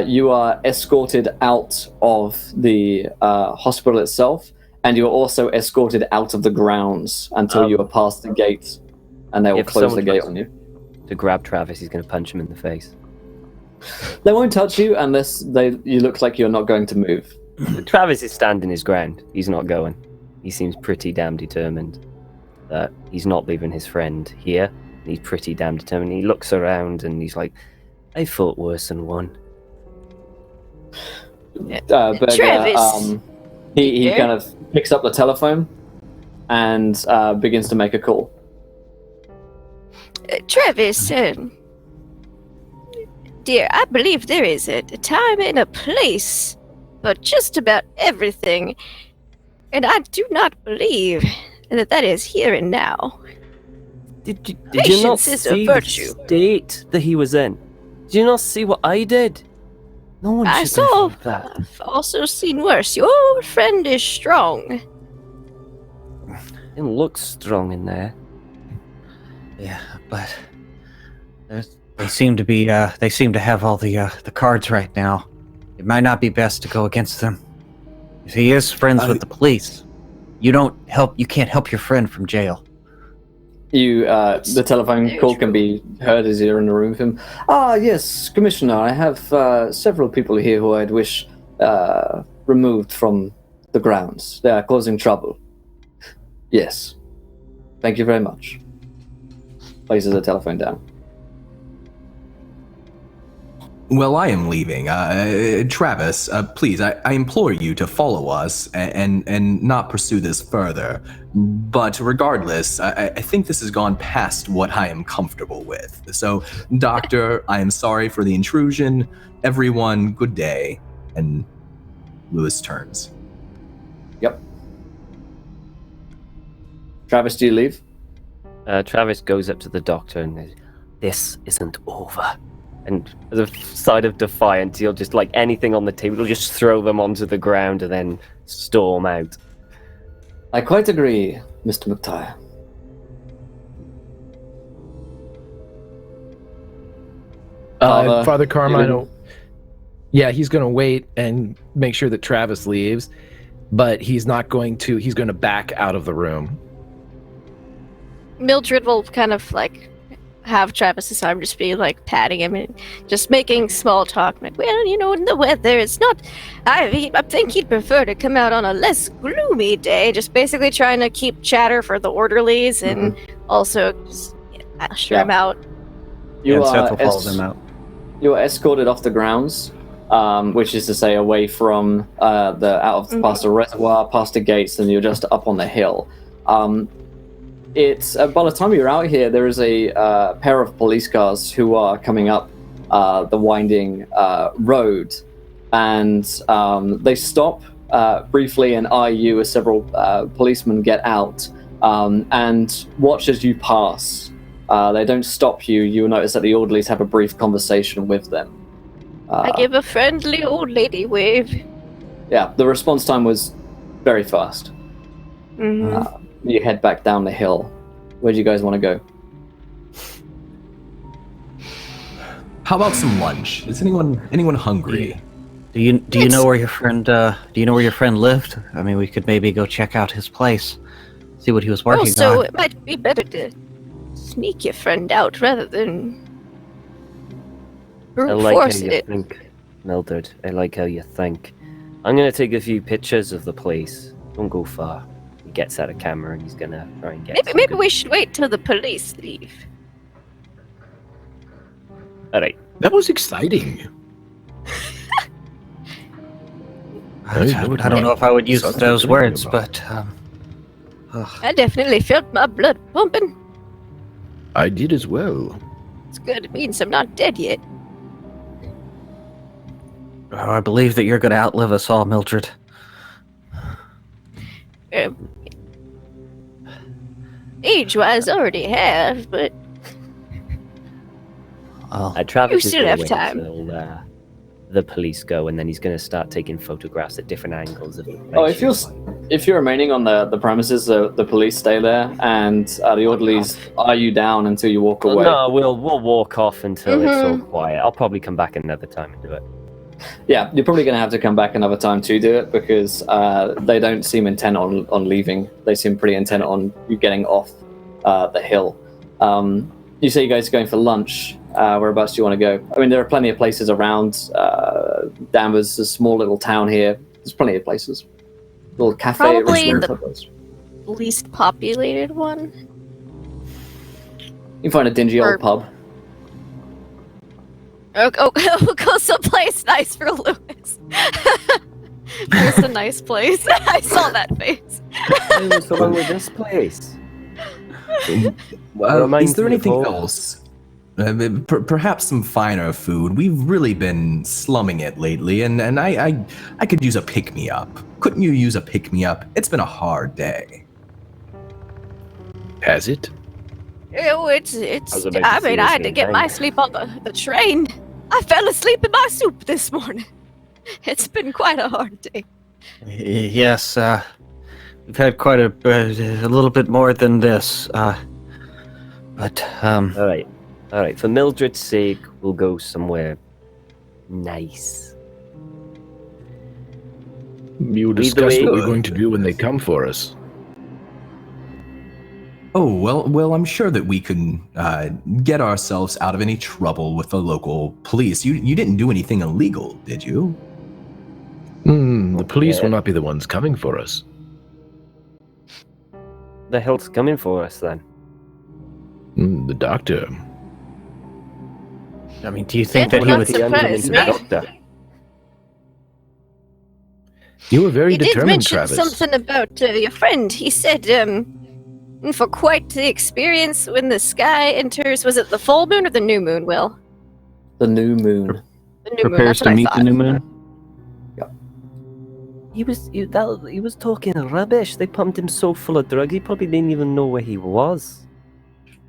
You are escorted out of the hospital itself, and you are also escorted out of the grounds until you are past the gate, and they will If close the someone gate tries on you. To grab Travis, he's going to punch him in the face. They won't touch you unless you look like you're not going to move. Travis is standing his ground. He's not going. He seems pretty damn determined that he's not leaving his friend here. He's pretty damn determined. He looks around and he's like, I fought worse than one. Berger, Travis. he Yeah? kind of picks up the telephone and begins to make a call. Travis, dear, I believe there is a time and a place for just about everything, and I do not believe that is here and now. Did you not Patience is a see virtue. the state that he was in? Did you not see what I did? No one I should saw. have that. I've also seen worse. Your friend is strong. Didn't look strong in there. Yeah, but they seem to be. They seem to have all the cards right now. It might not be best to go against them. If he is friends with the police, you can't help your friend from jail. The telephone call can be heard as you're in the room with him. Ah, yes, Commissioner, I have several people here who I'd wish removed from the grounds. They are causing trouble. Yes. Thank you very much. Places the telephone down. Well, I am leaving. Travis, please, I implore you to follow us and not pursue this further. But regardless, I think this has gone past what I am comfortable with. So, Doctor, I am sorry for the intrusion. Everyone, good day. And Lewis turns. Yep. Travis, do you leave? Travis goes up to the doctor and goes, this isn't over. And as a side of defiance, he'll just, like anything on the table, he'll just throw them onto the ground and then storm out. I quite agree, Mr. McTire. Father Carmine, you he's going to wait and make sure that Travis leaves, but he's not going to. He's going to back out of the room. Mildred will kind of like have Travis's arm, just be like patting him and just making small talk. Like, well, you know, in the weather, it's not. I think he'd prefer to come out on a less gloomy day. Just basically trying to keep chatter for the orderlies and also just usher him out. You Seth are will follow them out. You are escorted off the grounds, which is to say, away from past the reservoir, past the gates, and you're just up on the hill. It's by the time you're out here, there is a pair of police cars who are coming up the winding road, and they stop briefly and eye you as several policemen get out and watch as you pass. They don't stop you. You'll notice that the orderlies have a brief conversation with them. I give a friendly old lady wave. Yeah, the response time was very fast. You head back down the hill. Where do you guys want to go? How about some lunch? Is anyone hungry? Do you know where your friend lived? I mean, we could maybe go check out his place, see what he was working Also, on. it might be better to sneak your friend out rather than I brute like force how you it. think, Mildred. I like how you think. I'm gonna take a few pictures of the place. Don't go far. He gets out a camera and he's gonna try and get. Maybe we should wait till the police leave. All right. That was exciting. I don't know if I would use Sounds those good words, about. but I definitely felt my blood pumping. I did as well. It's good. It means I'm not dead yet. I believe that you're going to outlive us all, Mildred. Age-wise, already have, but Travis You is still gonna have wait time. till the police go, and then he's going to start taking photographs at different angles of the place. Oh, if you're remaining on the premises, the police stay there, and the orderlies eye you down until you walk away. No, we'll walk off until it's all quiet. I'll probably come back another time and do it. Yeah, you're probably going to have to come back another time to do it because they don't seem intent on leaving. They seem pretty intent on you getting off the hill. You say you guys are going for lunch. Whereabouts do you want to go? I mean, there are plenty of places around. Danvers is a small little town here. There's plenty of places. Little cafe. Probably restaurant. least populated one. You can find a dingy Or- old pub. We'll go someplace nice for Lewis. It's a nice place. I saw that face. What's wrong with this place? Is Reminds there me of anything home. else? Perhaps some finer food. We've really been slumming it lately, and I could use a pick-me-up. Couldn't you use a pick-me-up? It's been a hard day. Has it? Oh, it's. was about to I say mean, the I had to same get thing. my sleep on the train. I fell asleep in my soup this morning. It's been quite a hard day. Yes, we've had quite a little bit more than this. But All right. For Mildred's sake, we'll go somewhere nice. You discuss way- what we're going to do when they come for us. Oh, well, I'm sure that we can get ourselves out of any trouble with the local police. You didn't do anything illegal, did you? The police Yeah. will not be the ones coming for us. The hell's coming for us then? The doctor. I mean, do you think It that he would would? not surprise me. Doctor. You were very He did determined, mention Travis. something about your friend. He said, for quite the experience when the sky enters. Was it the full moon or the new moon, Will? The new moon. The new moon. Prepares That's what to I meet thought. the new moon. He was talking rubbish. They pumped him so full of drugs, he probably didn't even know where he was.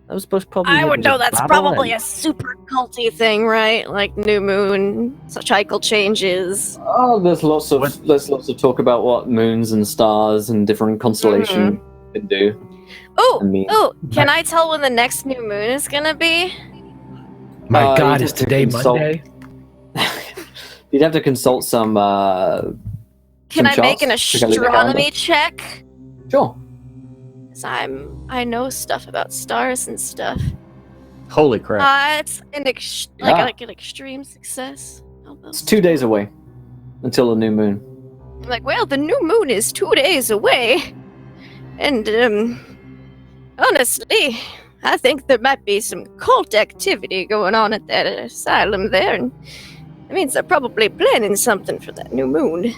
That was probably. I him would know just that's babbling. probably a super culty thing, right? Like new moon, cycle changes. Oh, there's lots of talk about what moons and stars and different constellation can do. Oh, I mean- can I tell when the next new moon is gonna be? My God, you'd is have to today consult- Monday? You'd have to consult some. Can I some make an charts to go in the astronomy check? Sure. 'Cause I know stuff about stars and stuff. Holy crap! It's an like an extreme success. It's 2 days away until the new moon. I'm like, well, the new moon is 2 days away, and honestly, I think there might be some cult activity going on at that asylum there, and that means they're probably planning something for that new moon.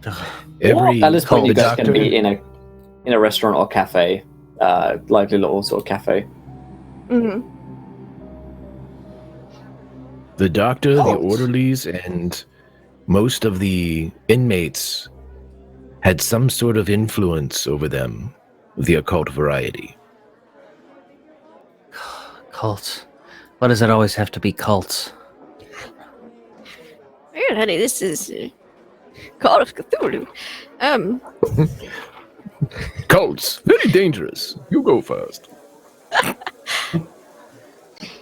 At this point, you cult guys can be in a restaurant or cafe, like a little sort of cafe. Mm-hmm. The doctor, the orderlies, and most of the inmates had some sort of influence over them of the occult variety. Cults. Why does it always have to be cults? Well, honey, this is Call of Cthulhu. Cults, very dangerous. You go first.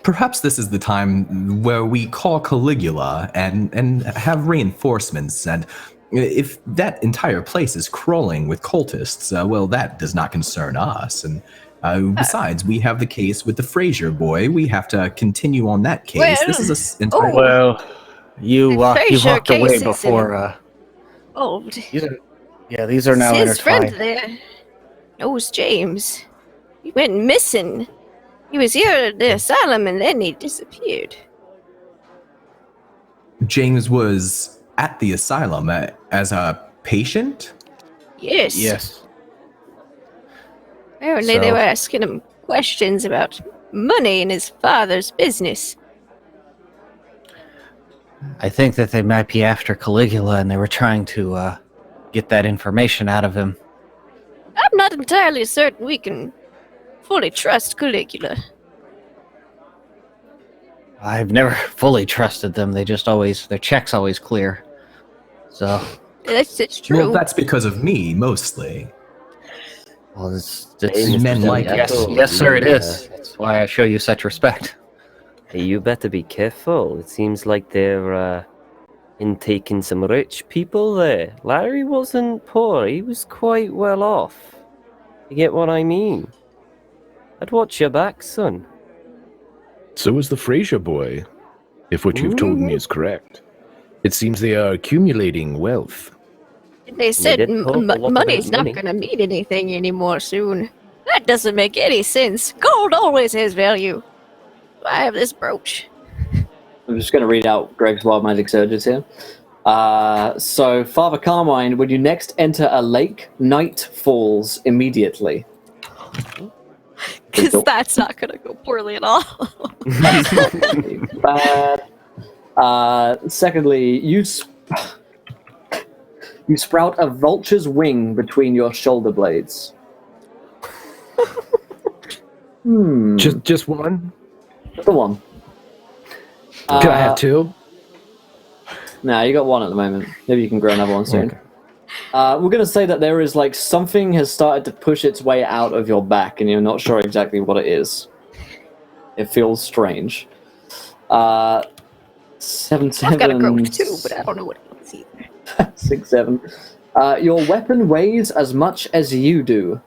Perhaps this is the time where we call Caligula and have reinforcements. And if that entire place is crawling with cultists, well, that does not concern us. And besides, we have the case with the Fraser boy. We have to continue on that case. Well, This is a entire. Well, you walked Fraser away case is before. Old. These are now His friend intertwined. there knows James. He went missing. He was here at the asylum and then he disappeared. James was at the asylum as a patient. Yes. Yes. Apparently they were asking him questions about money in his father's business. I think that they might be after Caligula and they were trying to get that information out of him. I'm not entirely certain we can fully trust Caligula. I've never fully trusted them. They just always, their checks always clear. So, It's true. Well, that's because of me, mostly. well, it's Men like yes, us. yes, sir, it is. That's why I show you such respect. Hey, you better be careful. It seems like they're intaking some rich people there. Larry wasn't poor. He was quite well off. You get what I mean? I'd watch your back, son. So is the Fraser boy, if what you've told me is correct. It seems they are accumulating wealth. They said did talk a lot about money's not money. going to mean anything anymore soon. That doesn't make any sense. Gold always has value. I have this brooch. I'm just going to read out Greg's Wild Magic Surges here. So, Father Carmine, when you next enter a lake, night falls immediately. Because that's not going to go poorly at all. Bad. Secondly, you sprout a vulture's wing between your shoulder blades. Just one? The one. Can I have two? No, you got one at the moment. Maybe you can grow another one soon. Okay. We're going to say that there is like something has started to push its way out of your back, and you're not sure exactly what it is. It feels strange. 7, 7. I've got a growth too, but I don't know what it is either. 6, 7. Your weapon weighs as much as you do.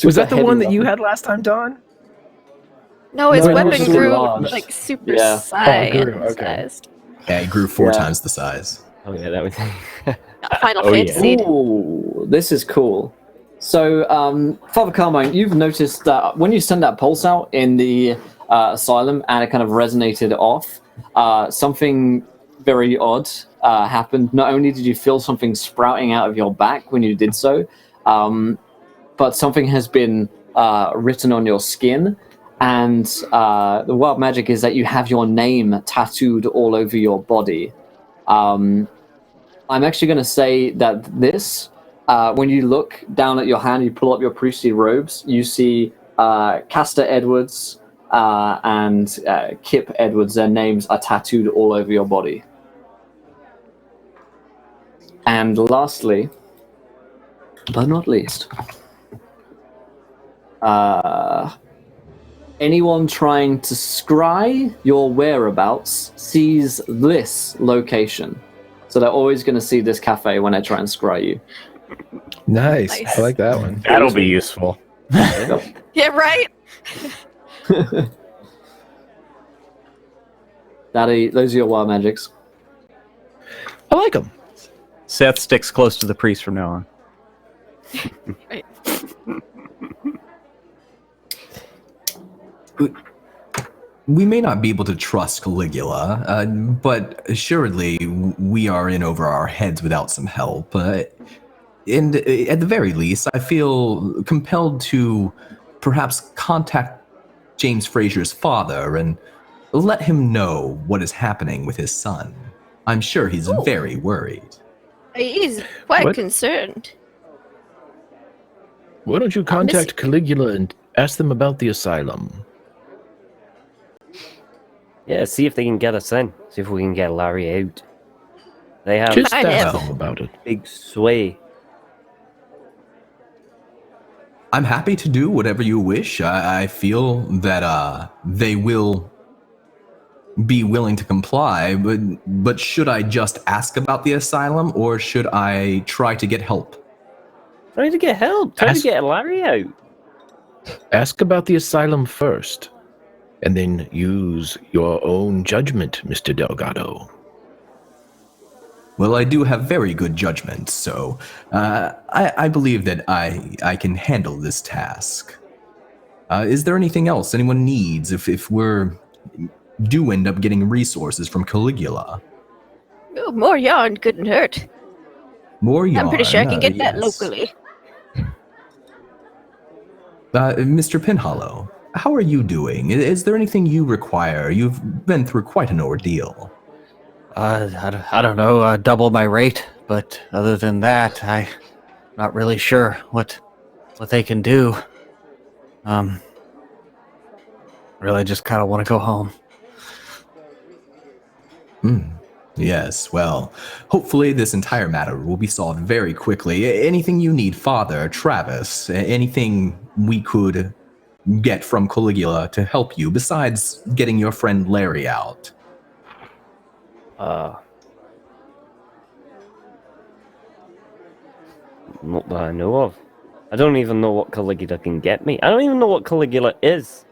Was that the one that you had last time, Dawn? No, his No, weapon super grew large. like super Yeah. sized. Yeah, he grew 4 Yeah. times the size. Oh yeah, that was. Final Oh, yeah. Fantasy. Ooh, this is cool. So, Father Carmine, you've noticed that when you send that pulse out in the asylum and it kind of resonated off, something very odd happened. Not only did you feel something sprouting out of your back when you did so, but something has been written on your skin. And the wild magic is that you have your name tattooed all over your body. I'm actually going to say that this, when you look down at your hand, you pull up your priestly robes, you see Castor Edwards and Kip Edwards. Their names are tattooed all over your body. And lastly, but not least, anyone trying to scry your whereabouts sees this location. So they're always going to see this cafe when they try and scry you. Nice. Nice. I like that one. That'll be useful. Yeah, right. Daddy, those are your wild magics. I like them. Seth sticks close to the priest from now on. Right. We may not be able to trust Caligula, but assuredly we are in over our heads without some help. And at the very least, I feel compelled to perhaps contact James Frazier's father and let him know what is happening with his son. I'm sure he's very worried. He's quite What? concerned. Why don't you contact Caligula and ask them about the asylum? Yeah, see if they can get us in. See if we can get Larry out. They have Just I ask know. them about it. big sway. I'm happy to do whatever you wish. I feel that they will be willing to comply, but should I just ask about the asylum, or should I try to get help? Try to get help. Try to Ask- get Larry out. Ask about the asylum first, and then use your own judgment, Mr. Delgado. Well, I do have very good judgment, so I believe that I can handle this task. Is there anything else anyone needs if we're do end up getting resources from Caligula? Oh, more yarn couldn't hurt. More yarn? I'm pretty sure I can get that yes. locally. Mr. Pinhollow, how are you doing? Is there anything you require? You've been through quite an ordeal. I don't know, double my rate, but other than that, I'm not really sure what they can do. Really just kind of want to go home. Yes, well, hopefully this entire matter will be solved very quickly. Anything you need, Father, Travis, anything we could get from Caligula to help you besides getting your friend Larry out? Not that I know of. I don't even know what Caligula can get me. I don't even know what Caligula is.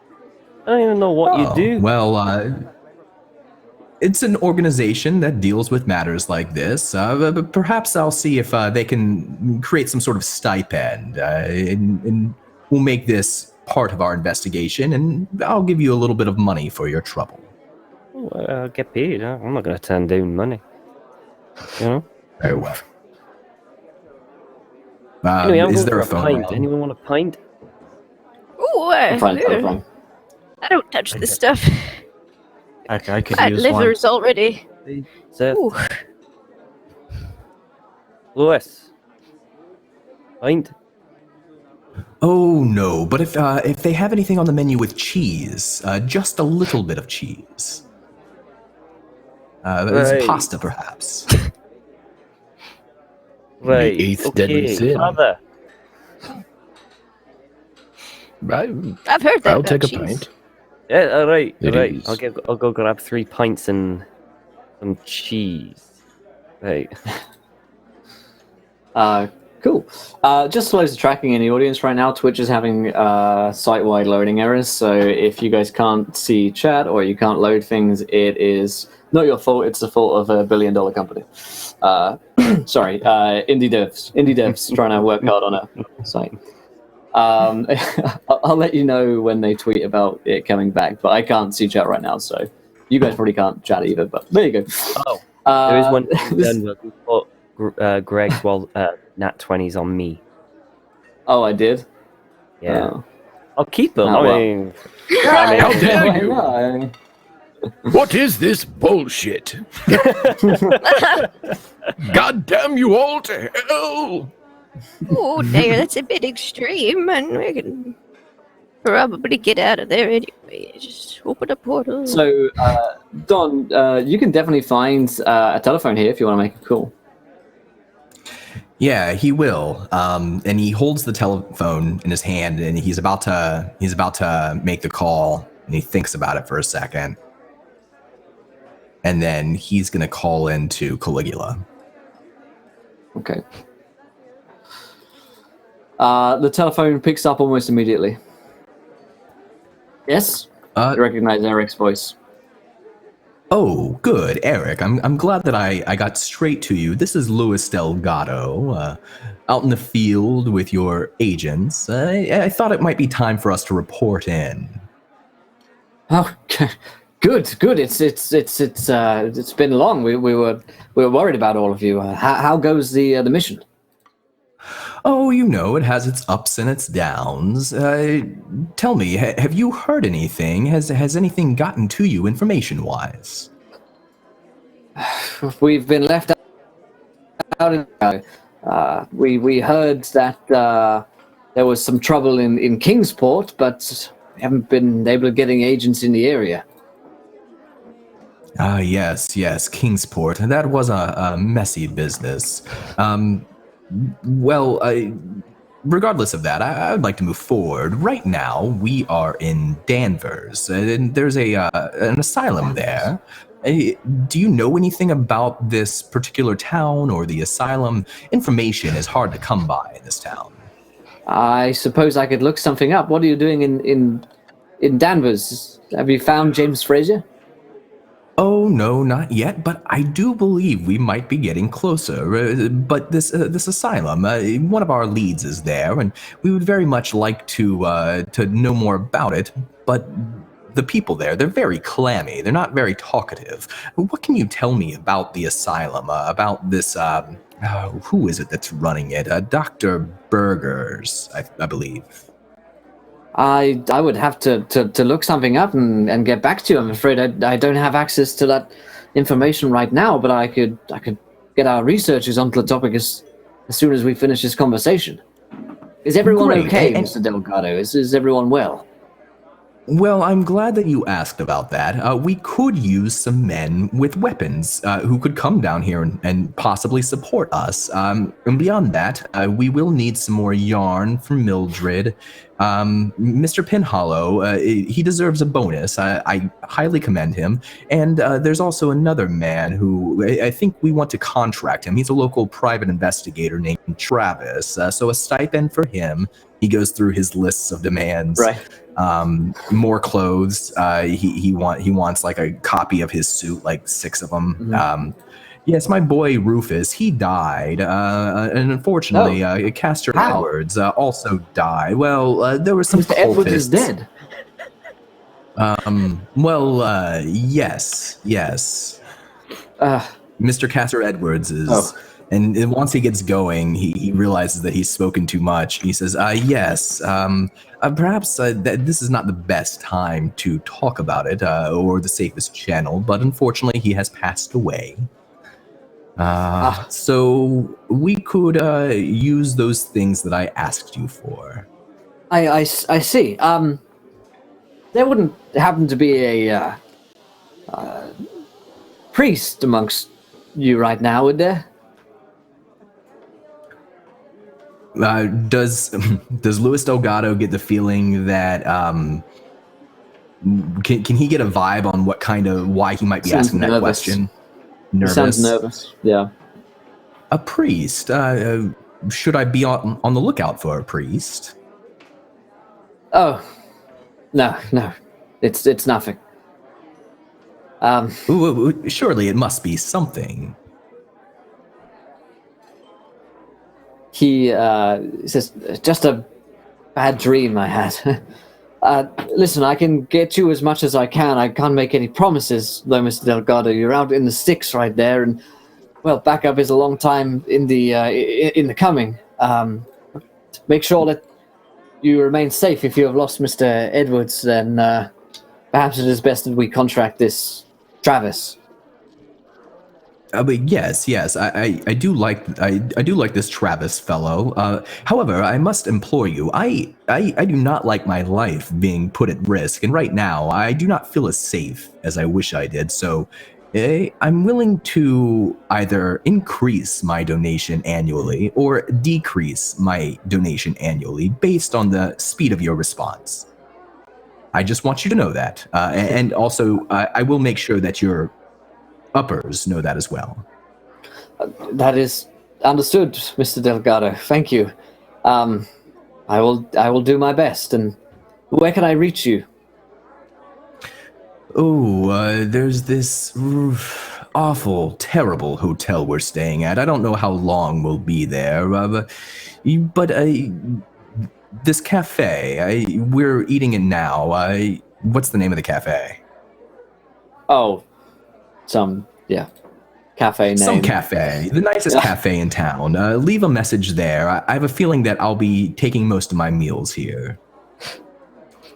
I don't even know what you do. Well, it's an organization that deals with matters like this. But perhaps I'll see if they can create some sort of stipend, and we'll make this part of our investigation, and I'll give you a little bit of money for your trouble. I'll get paid. I'm not going to turn down money. You know? Very well. Anyway, I'm is going there for a phone pint. around? Anyone want a pint? Ooh, Fine, fine. I don't touch this stuff. I could Got use one. livers already. Seth, Ooh. Lewis. Pint. Oh no, but if they have anything on the menu with cheese, just a little bit of cheese. Right. Pasta, perhaps. Right. The eighth deadly Okay, sin. Father. I've heard that. I'll about take a cheese. pint. Yeah, all right. It Right. is. I'll go grab 3 pints and some cheese. Right. Cool. Just loads of tracking in the audience right now. Twitch is having site-wide loading errors, so if you guys can't see chat or you can't load things, it is not your fault. It's the fault of a billion-dollar company. Sorry, indie devs trying to work hard on a site. I'll let you know when they tweet about it coming back, but I can't see chat right now, so you guys probably can't chat either. But there you go. Oh, there is one this- done where we put Greg's nat 20s on me. Oh, I did. Yeah. Oh. I'll keep them. Oh, I well. mean, How dare Why you? not? What is this bullshit? God damn you all to hell! Oh, there, that's a bit extreme, and we can probably get out of there anyway. Just open a portal. So, Don, you can definitely find a telephone here if you want to make a call. Yeah, he will. And he holds the telephone in his hand, and he's about to make the call, and he thinks about it for a second, and then he's gonna call into Caligula. Okay. The telephone picks up almost immediately. Yes? I recognize Eric's voice. Oh, good, Eric. I'm glad that I got straight to you. This is Luis Delgado, out in the field with your agents. I thought it might be time for us to report in. Oh, good. It's been long. We were worried about all of you. How goes the mission? Oh, you know, it has its ups and its downs. Tell me, have you heard anything? Has anything gotten to you information-wise? We've been left out. We heard that there was some trouble in Kingsport, but we haven't been able to get any agents in the area. Yes, Kingsport. That was a messy business. Well, regardless of that, I would like to move forward. Right now, we are in Danvers, and there's an asylum there. Do you know anything about this particular town or the asylum? Information is hard to come by in this town. I suppose I could look something up. What are you doing in Danvers? Have you found James Fraser? Oh, no, not yet, but I do believe we might be getting closer. But this asylum, one of our leads is there, and we would very much like to know more about it, but the people there, they're very clammy. They're not very talkative. What can you tell me about the asylum, about this, who is it that's running it? Dr. Burgers, I believe. I would have to look something up and get back to you. I'm afraid I don't have access to that information right now, but I could get our researchers onto the topic as soon as we finish this conversation. Is everyone okay, Mr. Delgado? Is everyone well? Well, I'm glad that you asked about that. We could use some men with weapons who could come down here and possibly support us. And beyond that, we will need some more yarn from Mildred. Mr. Pinhollow, he deserves a bonus. I highly commend him. And there's also another man who I think we want to contract him. He's a local private investigator named Travis. So a stipend for him. He goes through his lists of demands. Right. More clothes. He wants like a copy of his suit, like 6 of them. Mm-hmm. Yes, my boy Rufus, he died, and unfortunately, Castor Edwards also died. Well, there was some. Mr. Edwards is dead. Yes. Mr. Castor Edwards is. Oh. And once he gets going, he realizes that he's spoken too much. He says, yes, perhaps this is not the best time to talk about it or the safest channel, but unfortunately he has passed away. So we could use those things that I asked you for. I see. There wouldn't happen to be a priest amongst you right now, would there? Does Luis Delgado get the feeling that can he get a vibe on what kind of why he might be asking that question? Nervous. Sounds nervous. Yeah. A priest. Should I be on the lookout for a priest? Oh, no. It's nothing. Surely it must be something. He says, just a bad dream I had. Listen, I can get you as much as I can. I can't make any promises, though, Mr. Delgado. You're out in the sticks right there, and, well, backup is a long time in the coming. Make sure that you remain safe. If you have lost Mr. Edwards, then perhaps it is best that we contract this Travis. But yes, I do like this Travis fellow. However, I must implore you, I do not like my life being put at risk, and right now I do not feel as safe as I wish I did. So, I'm willing to either increase my donation annually or decrease my donation annually based on the speed of your response. I just want you to know that, and also I will make sure that your uppers know that as well. That is understood, Mr. Delgado. Thank you. I will do my best. And where can I reach you? Oh, there's this awful, terrible hotel we're staying at. I don't know how long we'll be there, but this cafe, we're eating it now. What's the name of the cafe? Oh, cafe name. Some cafe, the nicest cafe in town. Leave a message there. I have a feeling that I'll be taking most of my meals here.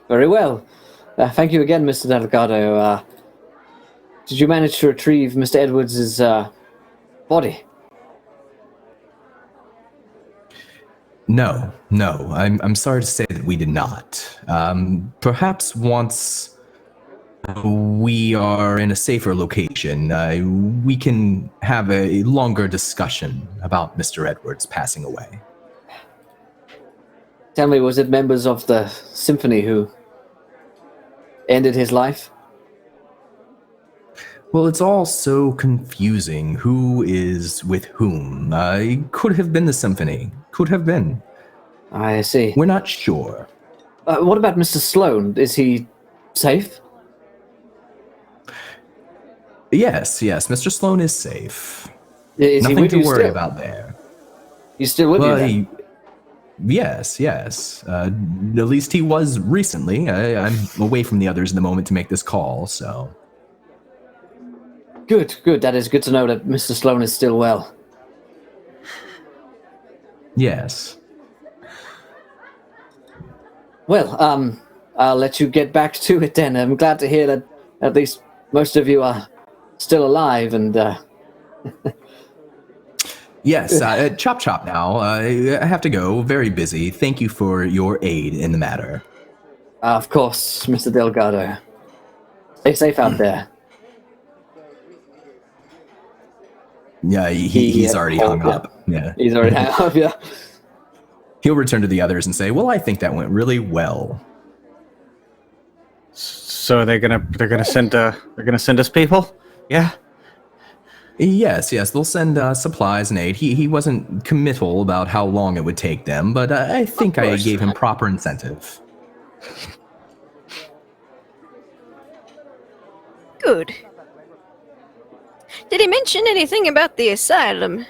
Very well. Thank you again, Mr. Delgado. Did you manage to retrieve Mr. Edwards' body? No. I'm sorry to say that we did not. Perhaps once we are in a safer location, we can have a longer discussion about Mr. Edwards passing away. Tell me, was it members of the symphony who ended his life? Well, it's all so confusing. Who is with whom? Could have been the symphony. Could have been. I see. We're not sure. What about Mr. Sloan? Is he safe? Yes. Mr. Sloan is safe. Is Nothing he with to you worry still? about there. He's still with you then? Yes. At least he was recently. I'm away from the others in the moment to make this call, so. Good. That is good to know that Mr. Sloan is still well. Yes. Well, I'll let you get back to it then. I'm glad to hear that at least most of you are still alive and... Yes, chop now. I have to go. Very busy. Thank you for your aid in the matter. Of course, Mr. Delgado. Stay safe out there. Yeah, he's already hung up. Yeah. He's already hung up, yeah. He'll return to the others and say, "Well, I think that went really well." So they're gonna send us people? Yeah. Yes, they'll send supplies and aid. He wasn't committal about how long it would take them, but I think I gave him proper incentive. Good. Did he mention anything about the asylum?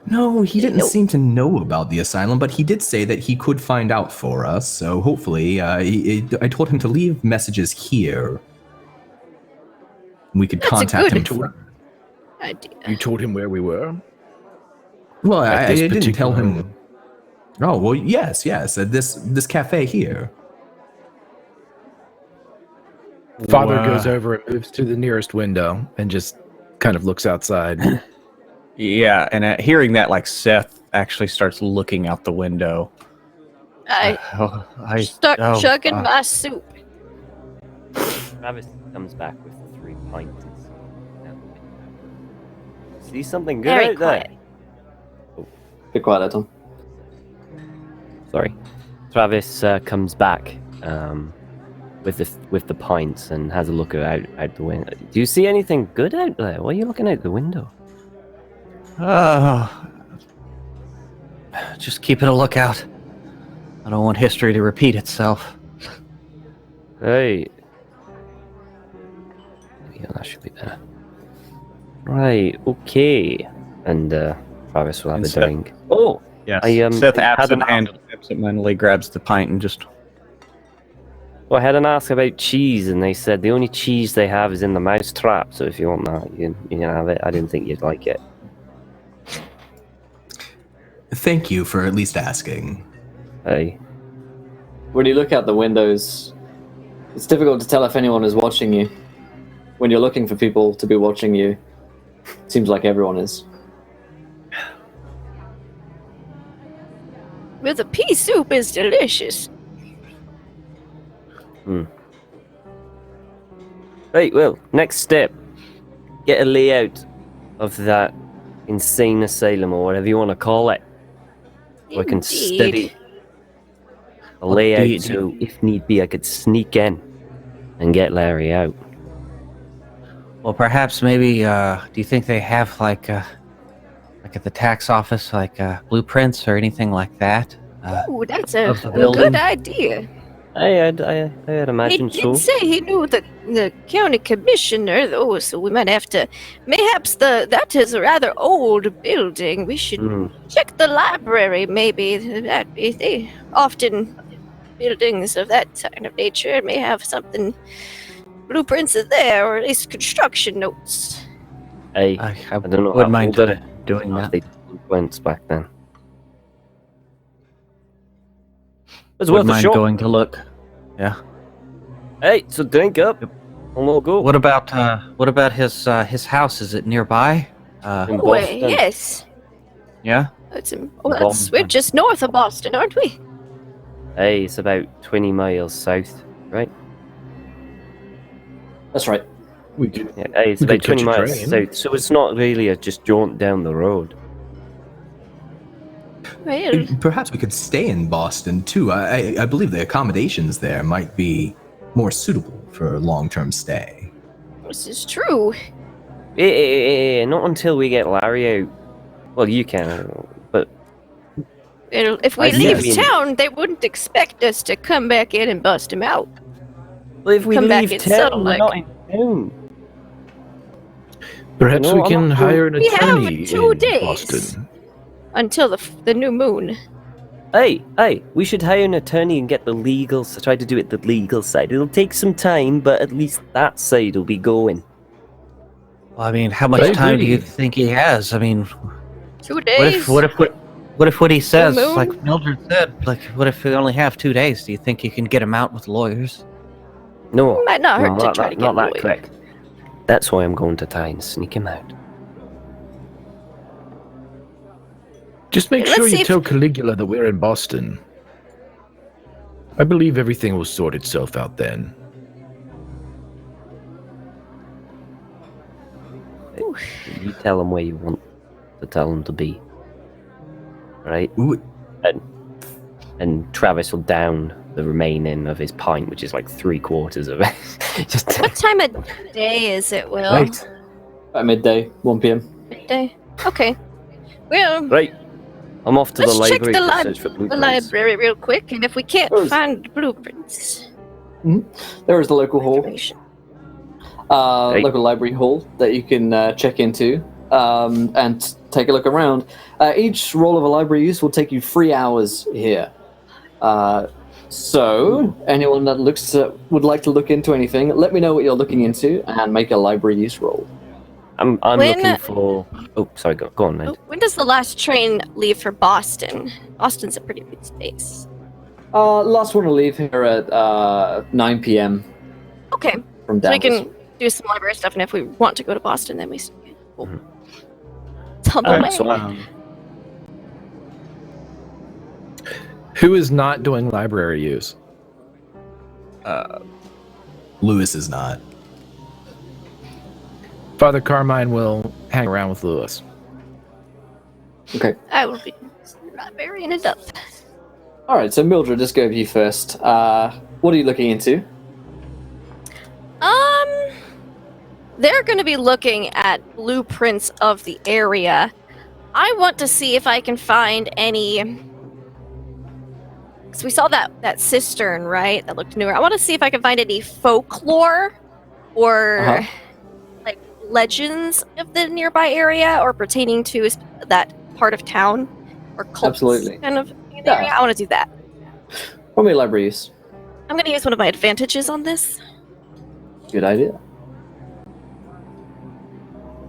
No, he didn't seem to know about the asylum, but he did say that he could find out for us, so hopefully, I told him to leave messages here. We could That's contact a him. good idea. You told him where we were? Well, I this didn't tell particular- him. Oh, well, yes, at this cafe here. Father goes over and moves to the nearest window and just kind of looks outside. Yeah, and at hearing that, like, Seth actually starts looking out the window. I start chugging my soup. Travis comes back with 3 pints. See something good Very out quiet. there? Be quiet, Tom. Sorry. Travis comes back with the pints and has a look out the window. Do you see anything good out there? Why are you looking out the window? Just keeping a lookout. I don't want history to repeat itself. Hey. Yeah, that should be better. Right, okay. And Travis will have And a Seth- drink. Oh! Yes. had Seth an absentmindedly grabs the pint and just. Well, I had an ask about cheese, and they said the only cheese they have is in the mouse trap. So if you want that, you can have it. I didn't think you'd like it. Thank you for at least asking. Hey, When you look out the windows, it's difficult to tell if anyone is watching you. When you're looking for people to be watching you, it seems like everyone is. Well, the pea soup is delicious. right. Well, next step: get a layout of that insane asylum or whatever you want to call it. So I can study a layout, Indeed. so if need be, I could sneak in and get Larry out. Well, perhaps maybe. Do you think they have like at the tax office, like blueprints or anything like that? Ooh, that's a of the building. good idea. I had imagined He so. did say he knew the county commissioner, though, so we might have to. Mayhaps that is a rather old building. We should check the library, maybe. They often buildings of that kind of nature may have something. Blueprints are there, or at least construction notes. I I don't know. wouldn't mind how old doing that. they went back then. It's Wouldn't worth a mind shot. going to look. Yeah. Hey, so drink up, and we'll go. What about his house? Is it nearby? In Oh, Boston. yes. Yeah. We're just north of Boston, aren't we? Hey, it's about 20 miles south, right? That's right. We could. Yeah, hey, it's We about could catch 20 a miles train. south, so it's not really a just jaunt down the road. Well, Perhaps we could stay in Boston too. I believe the accommodations there might be more suitable for a long-term stay. this is true. Not until we get Larry out. Well, you can, but If we I leave see. town, they wouldn't expect us to come back in and bust him out. well, if we Come back leave in town, subtle, we're like. not in town. Perhaps No, we I'm can not- hire an We have attorney 2 in days. Boston. Until the new moon. Hey, we should hire an attorney and get the legal. So try to do it the legal side. It'll take some time, but at least that side will be going. Well, I mean, how much I time do agree. you think he has? I mean, 2 days. what if what he says, moon? like Mildred said, like what if we only have 2 days? Do you think you can get him out with lawyers? No, Might not hurt to not try that, to not get that away. quick. That's why I'm going to try and sneak him out. Just make Let's sure see you if- tell Caligula that we're in Boston. I believe everything will sort itself out then. You tell him where you want to tell him to be, right? Ooh, And Travis will down the remaining of his pint, which is like 3/4 of it. Just What time of day is it, Will? Right. At midday, 1 p.m. Midday. Okay. Well, right. I'm off to the let's check library the, to search for the blueprints. library real quick, and if we can't Where's- find blueprints, There is the local hall, information. Right. local library hall that you can check into and take a look around. Each roll of a library use will take you 3 hours here. So, anyone that would like to look into anything, let me know what you're looking into and make a library use roll. I'm When- looking for. Oh, sorry. Go on, man. When does the last train leave for Boston? Boston's a pretty big space. Last one to leave here at 9 p.m. Okay, from so we Danvers. can do some library stuff, and if we want to go to Boston, then we. Cool. Mhm. It's on the Alright, way. so Who is not doing library use? Lewis is not. Father Carmine will hang around with Lewis. Okay. I will be librarian it up. All right. So Mildred, just go with you first. What are you looking into? They're going to be looking at blueprints of the area. I want to see if I can find any. Because we saw that cistern, right? That looked newer. I want to see if I can find any folklore or Uh-huh. like legends of the nearby area or pertaining to that part of town or cults Absolutely. kind of in the Yeah. area. I want to do that. Roll me a library use. I'm going to use one of my advantages on this. Good idea.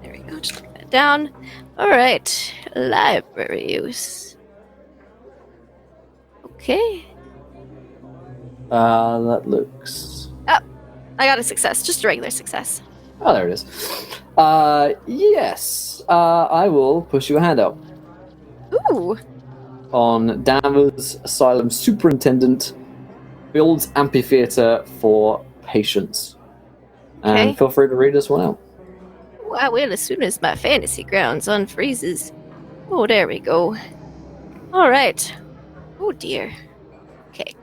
There we go. Just put that down. All right. Library use. Okay. That looks. I got a success. Just a regular success. Oh, there it is. Yes. I will push you a hand up Ooh. on Danvers Asylum Superintendent builds amphitheater for patients. And Okay. feel free to read this one out. Oh, I will as soon as my fantasy grounds unfreezes. Oh, there we go. All right. Oh, dear. Okay.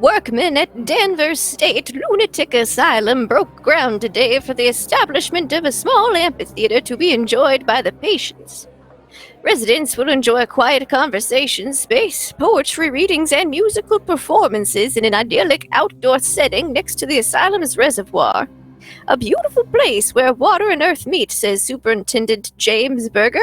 Workmen at Danvers State Lunatic Asylum broke ground today for the establishment of a small amphitheater to be enjoyed by the patients. Residents will enjoy quiet conversation space, poetry readings, and musical performances in an idyllic outdoor setting next to the asylum's reservoir. A beautiful place where water and earth meet, says Superintendent James Berger.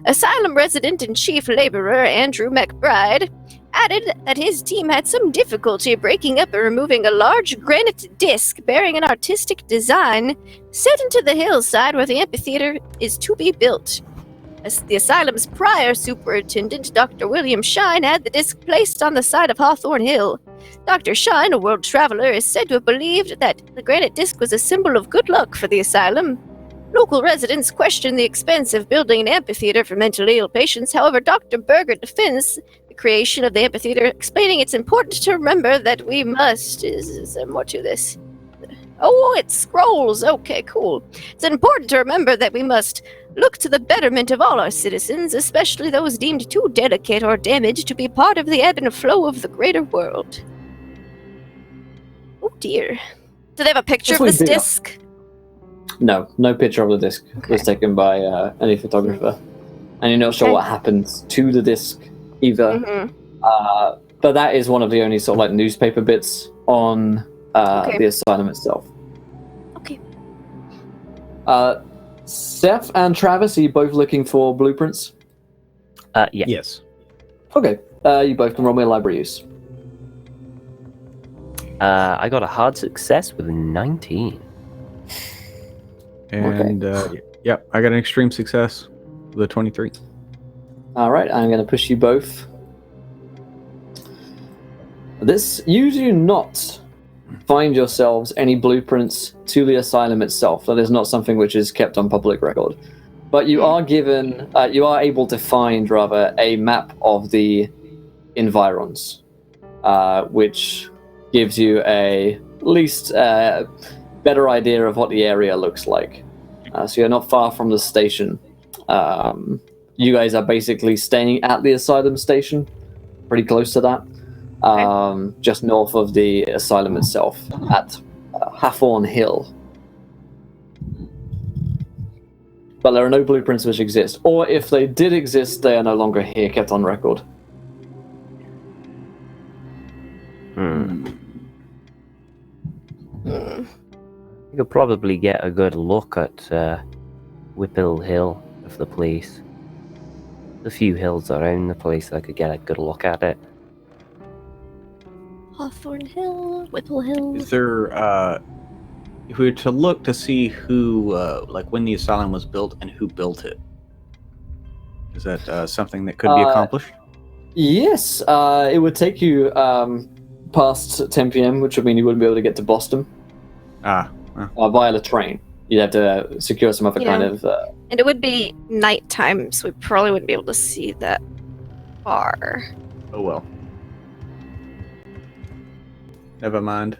Asylum resident and chief laborer Andrew McBride added that his team had some difficulty breaking up and removing a large granite disc bearing an artistic design set into the hillside where the amphitheater is to be built. As the asylum's prior superintendent, Dr. William Shine, had the disc placed on the side of Hawthorne Hill. Dr. Shine, a world traveler, is said to have believed that the granite disc was a symbol of good luck for the asylum. Local residents question the expense of building an amphitheater for mentally ill patients. However, Dr. Berger defends the creation of the amphitheater, explaining it's important to remember that we must... Is there more to this? Oh, it scrolls. Okay, cool. It's important to remember that we must look to the betterment of all our citizens, especially those deemed too delicate or damaged to be part of the ebb and flow of the greater world. Oh dear. Do they have a picture of this disc? No picture of the disc was taken by any photographer. And you're not sure what happens to the disc either. But that is one of the only sort of like newspaper bits on the asylum itself. Okay. Seth and Travis, are you both looking for blueprints? Yeah. Yes. Okay. You both can roll me a library use. I got a hard success with 19. And yeah, I got an extreme success with a 23. All right, I'm going to push you both. You do not find yourselves any blueprints to the asylum itself. That is not something which is kept on public record. But you are given, you are able to find, rather, a map of the environs, which gives you at least a better idea of what the area looks like. So you're not far from the station. You guys are basically staying at the asylum station, pretty close to that. Just north of the asylum itself at Hawthorne Hill. But there are no blueprints which exist, or if they did exist, they are no longer here, kept on record. You could probably get a good look at Whipple Hill of the place. There's a few hills around the place I could get a good look at it. Hawthorne Hill, Whipple Hill. Is there, if we were to look to see who, like when the asylum was built and who built it, is that something that could be accomplished? Yes, it would take you past 10 p.m., which would mean you wouldn't be able to get to Boston. Via the train. You'd have to secure some other kind of... And it would be nighttime, so we probably wouldn't be able to see that far. Oh well. Never mind.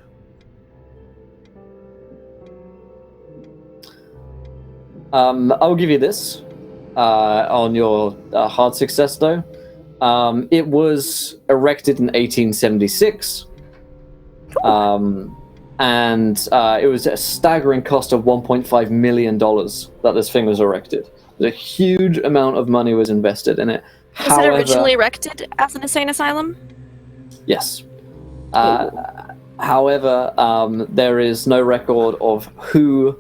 I'll give you this on your hard success, though. It was erected in 1876. And it was a staggering cost of $1.5 million that this thing was erected. A huge amount of money was invested in it. Was it originally erected as an insane asylum? Yes. However, there is no record of who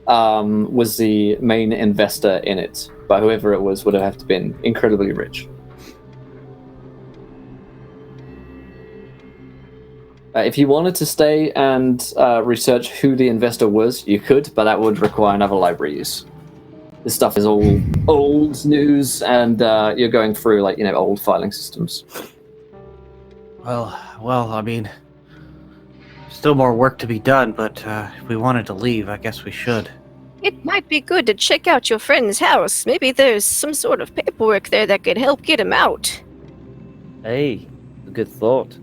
was the main investor in it, but whoever it was would have to been incredibly rich. If you wanted to stay and research who the investor was, you could, but that would require another library use. This stuff is all old news, and you're going through old filing systems. Well, I mean, still more work to be done, but if we wanted to leave, I guess we should. It might be good to check out your friend's house. Maybe there's some sort of paperwork there that could help get him out. Hey, a good thought.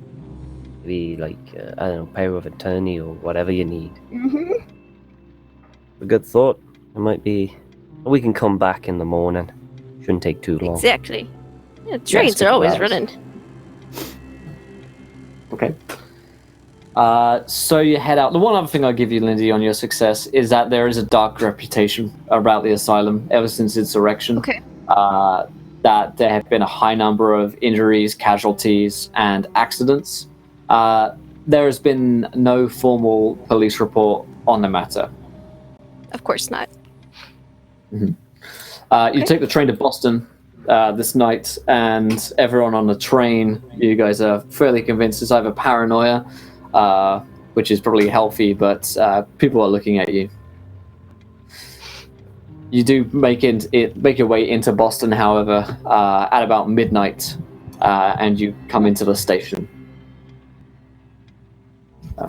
Maybe I don't know, power of attorney or whatever you need. A good thought. It might be. We can come back in the morning. Shouldn't take too long. Exactly. Yeah, trains are always running. Okay. So you head out. The one other thing I'll give you, Lindy, on your success is that there is a dark reputation about the asylum ever since its erection. Okay. That that there have been a high number of injuries, casualties, and accidents. There has been no formal police report on the matter. Of course not. You take the train to Boston this night, and everyone on the train, you guys are fairly convinced it's either paranoia, which is probably healthy, but people are looking at you. You do make your way into Boston, however, at about midnight, and you come into the station.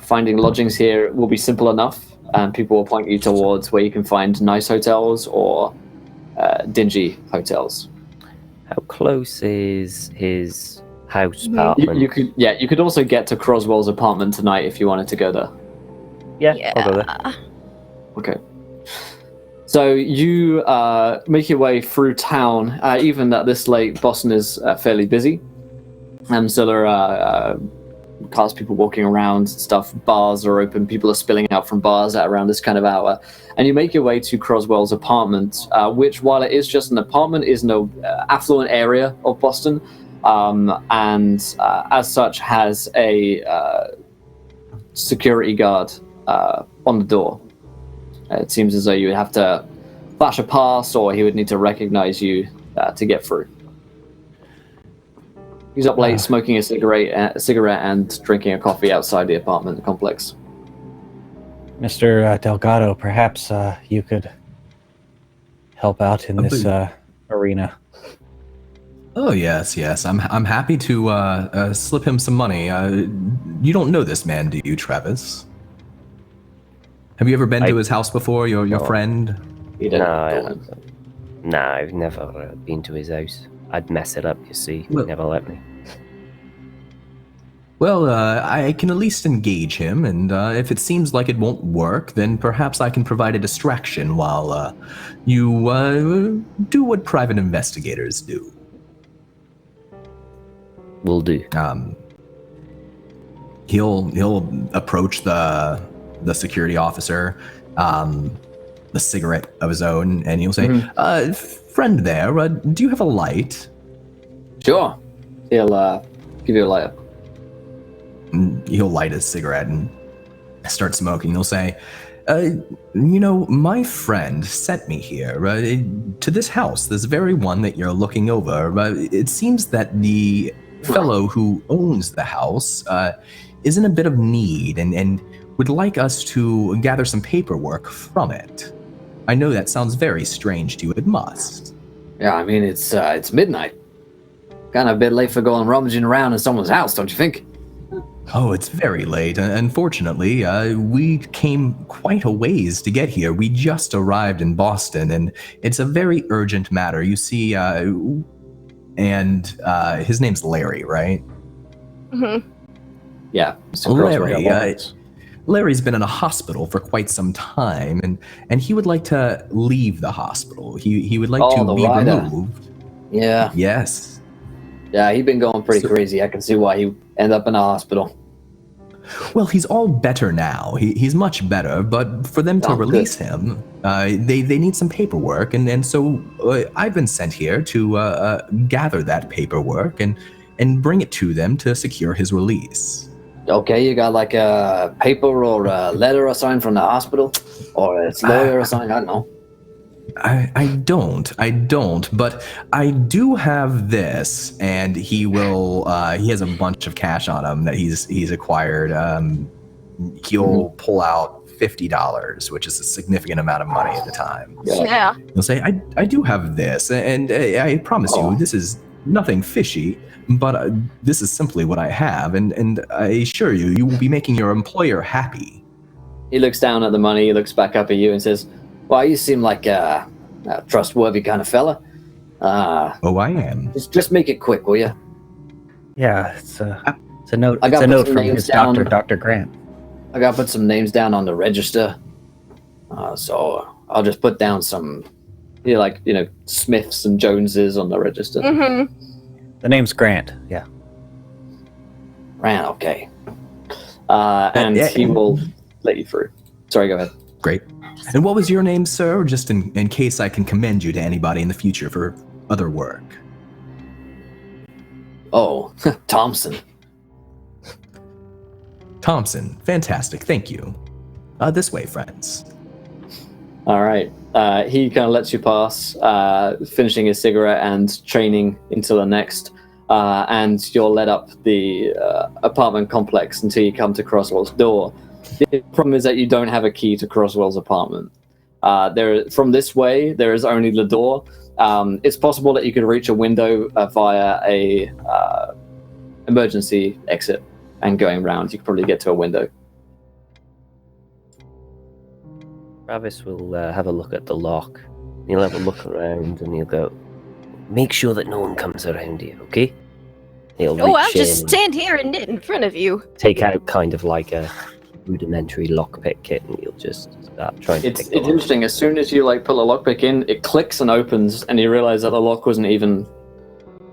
Finding lodgings here will be simple enough, and people will point you towards where you can find nice hotels or dingy hotels. How close is his house apartment? You could also get to Croswell's apartment tonight if you wanted to go there. Yeah, I'll go there. Okay. So you make your way through town. Even at this late, Boston is fairly busy. So there are cars, people walking around, stuff. Bars are open. People are spilling out from bars at around this kind of hour. And you make your way to Croswell's apartment, which, while it is just an apartment, is no affluent area of Boston, and as such has a security guard on the door. It seems as though you would have to flash a pass, or he would need to recognize you to get through. He's up late, smoking a cigarette and drinking a coffee outside the apartment complex. Mr. Delgado, perhaps you could help out in this arena. Oh yes. I'm happy to slip him some money. You don't know this man, do you, Travis? Have you ever been to his house before? Your friend? No, I've never been to his house. I'd mess it up, you see. He'd never let me. Well, I can at least engage him, and if it seems like it won't work, then perhaps I can provide a distraction while you do what private investigators do. Will do. He'll approach the security officer, the cigarette of his own, and he'll say, "Friend there, do you have a light?" Sure. He'll give you a lighter. He'll light a cigarette and start smoking. He'll say, my friend sent me here to this house, this very one that you're looking over. It seems that the fellow who owns the house is in a bit of need and would like us to gather some paperwork from it. I know that sounds very strange to you. It must. Yeah, I mean, it's midnight. Kind of a bit late for going rummaging around in someone's house, don't you think? Oh, it's very late. Unfortunately, we came quite a ways to get here. We just arrived in Boston, and it's a very urgent matter. You see, and his name's Larry, right? Mm-hmm. Yeah. Larry's been in a hospital for quite some time, and he would like to leave the hospital. He would like to be removed. Yeah. Yes. Yeah, he's been going pretty crazy. I can see why he ended up in a hospital. Well, he's all better now. He's much better, but for them to release him, they need some paperwork, and so I've been sent here to gather that paperwork and bring it to them to secure his release. Okay, you got like a paper or a letter or something from the hospital, or a lawyer or something. I don't know. I don't, but I do have this, and he has a bunch of cash on him that he's acquired. He'll pull out $50, which is a significant amount of money at the time. Yeah. He'll say, I do have this, and I promise you, this is nothing fishy, but this is simply what I have, and I assure you, you will be making your employer happy. He looks down at the money, he looks back up at you and says, "Well, you seem like a trustworthy kind of fella. Oh, I am. Just make it quick, will you?" Yeah, it's a note. I It's got a put note some from names his down. doctor, Dr. Grant. I got to put some names down on the register. So I'll just put down some, Smiths and Joneses on the register. Mm-hmm. The name's Grant. Yeah. Ran, okay. And he will let you through. Sorry, go ahead. Great. And what was your name, sir? Just in case I can commend you to anybody in the future for other work. Oh, Thompson. Thompson, fantastic, thank you. This way, friends. All right. He kind of lets you pass, finishing his cigarette and training into the next. And you're led up the apartment complex until you come to Crosswell's door. The problem is that you don't have a key to Crosswell's apartment. From this way, there is only the door. It's possible that you could reach a window via a emergency exit, and going round, you could probably get to a window. Travis will have a look at the lock. He'll have a look around and he'll go, make sure that no one comes around here, okay? He'll Oh, I'll reach just in, stand here and knit in front of you. take out kind of like a rudimentary lockpick kit, and he'll just start trying to It's pick the lock. interesting. As soon as you like pull a lockpick in, it clicks and opens, and you realize that the lock wasn't even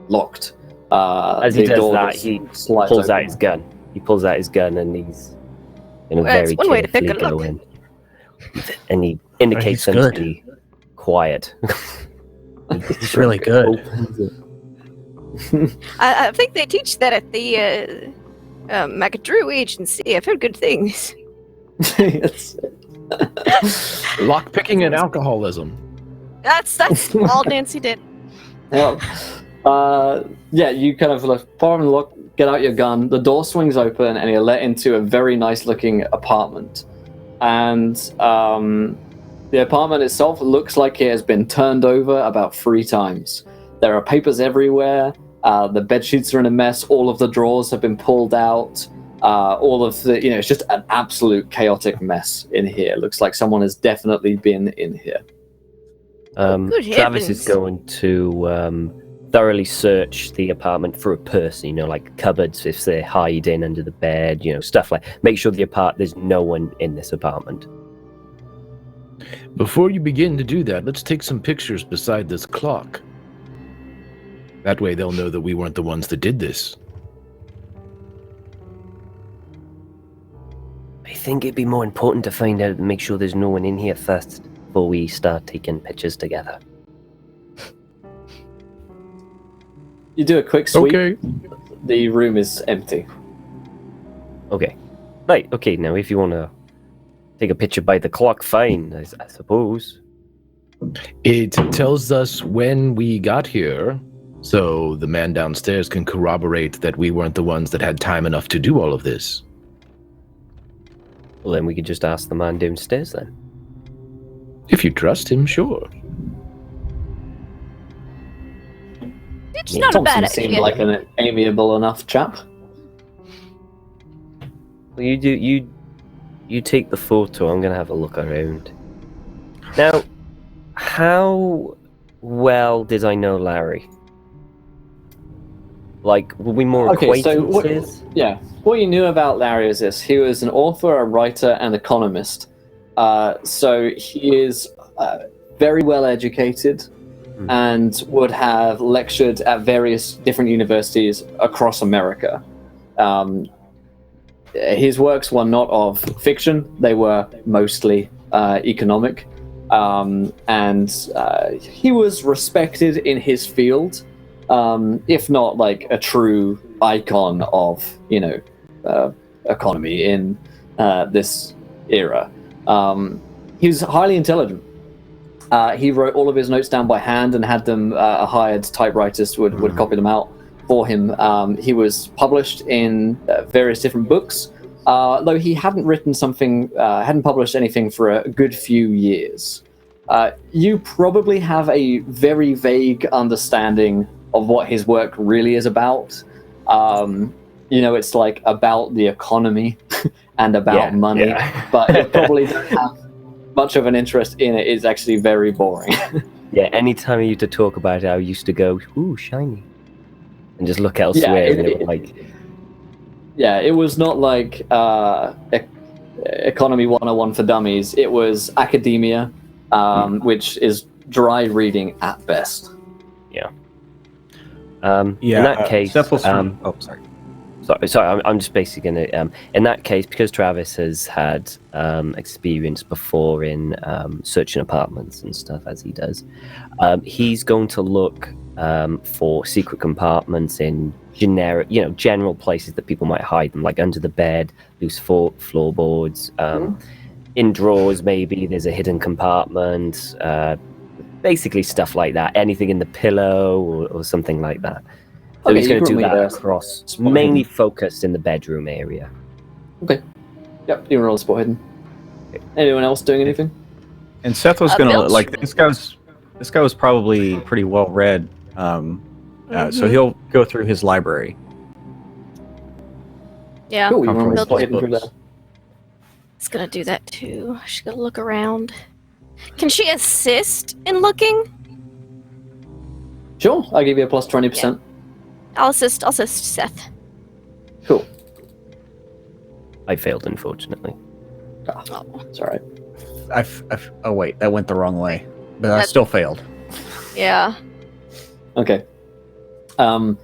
locked. As he the does door that, just he slides pulls out open. his gun. He pulls out his gun and he's in a Well, that's very one way to pick a carefully lock. go in. And he indicates he's them good. to be quiet. He's really good. Opens it. I think they teach that at the Macadrew Agency. I've heard good things. It's- Lockpicking and alcoholism. That's all Nancy did. Yeah, you kind of like fire and look, get out your gun. The door swings open, and you're let into a very nice-looking apartment. And the apartment itself looks like it has been turned over about 3 times. There are papers everywhere. The bed sheets are in a mess. All of the drawers have been pulled out. All of the, it's just an absolute chaotic mess in here. Looks like someone has definitely been in here. Good Travis heavens. is going to thoroughly search the apartment for a person, like cupboards if they're hiding under the bed, stuff like. Make sure there's no one in this apartment. Before you begin to do that, let's take some pictures beside this clock. That way they'll know that we weren't the ones that did this. I think it'd be more important to find out and make sure there's no one in here first before we start taking pictures together. You do a quick sweep. Okay. The room is empty. Okay. Right, okay, now if you want to take a picture by the clock, fine, I suppose. It tells us when we got here, so the man downstairs can corroborate that we weren't the ones that had time enough to do all of this. Well, then we could just ask the man downstairs then. If you trust him, sure. It's not a Thompson bad seemed idea. like an amiable enough chap. Well, you take the photo. I'm gonna have a look around. Now, how well did I know Larry? Like, were we more Okay, so acquaintances? what you knew about Larry is this: he was an author, a writer, and economist. So he is very well educated, and would have lectured at various different universities across America. His works were not of fiction; they were mostly economic, and he was respected in his field. If not like a true icon of, economy in this era. He was highly intelligent. He wrote all of his notes down by hand and had them hired typewriters would copy them out for him. He was published in various different books, though he hadn't published anything for a good few years. You probably have a very vague understanding of what his work really is about. It's like about the economy and about money, but you probably don't have much of an interest in it. It's actually very boring. Yeah, anytime I used to talk about it, I used to go, ooh, shiny. And just look elsewhere. It was not like Economy 101 for Dummies. It was academia, which is dry reading at best. In that case, Sepul's sorry. Sorry, I'm just basically going to, in that case, because Travis has had experience before in searching apartments and stuff, as he does, he's going to look for secret compartments in general places that people might hide them, like under the bed, loose floorboards, in drawers maybe, there's a hidden compartment, basically stuff like that, anything in the pillow or something like that. So he's going to do that across, mainly focused in the bedroom area. Okay. Yep, you can roll a spot hidden. Anyone else doing anything? And Seth was going to, Bilge. like, this guy was probably pretty well read, so he'll go through his library. Yeah. Cool, you can roll a Bilge spot hidden through there. It's gonna do that too. She's gonna look around. Can she assist in looking? Sure, I'll give you a plus 20%. I'll assist Seth. Cool. I failed, unfortunately. Oh. It's alright. Oh, wait, that went the wrong way. But I That- still failed. Yeah. Okay. And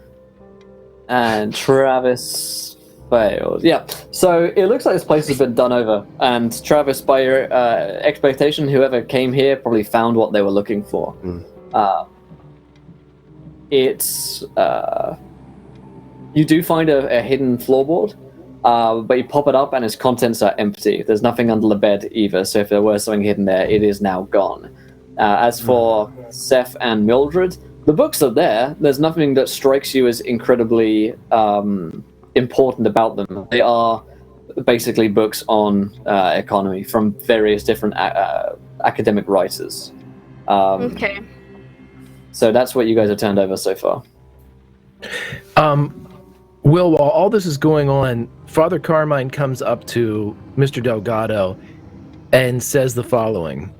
Travis failed. Yeah. So it looks like this place has been done over. And Travis, by your expectation, whoever came here probably found what they were looking for. It's you do find a hidden floorboard, but you pop it up and its contents are empty. There's nothing under the bed either. So if there was something hidden there, it is now gone. As for Seth and Mildred, the books are there. There's nothing that strikes you as incredibly important about them. They are basically books on economy from various different academic writers. Okay. So that's what you guys have turned over so far. Will, while all this is going on, Father Carmine comes up to Mr. Delgado and says the following.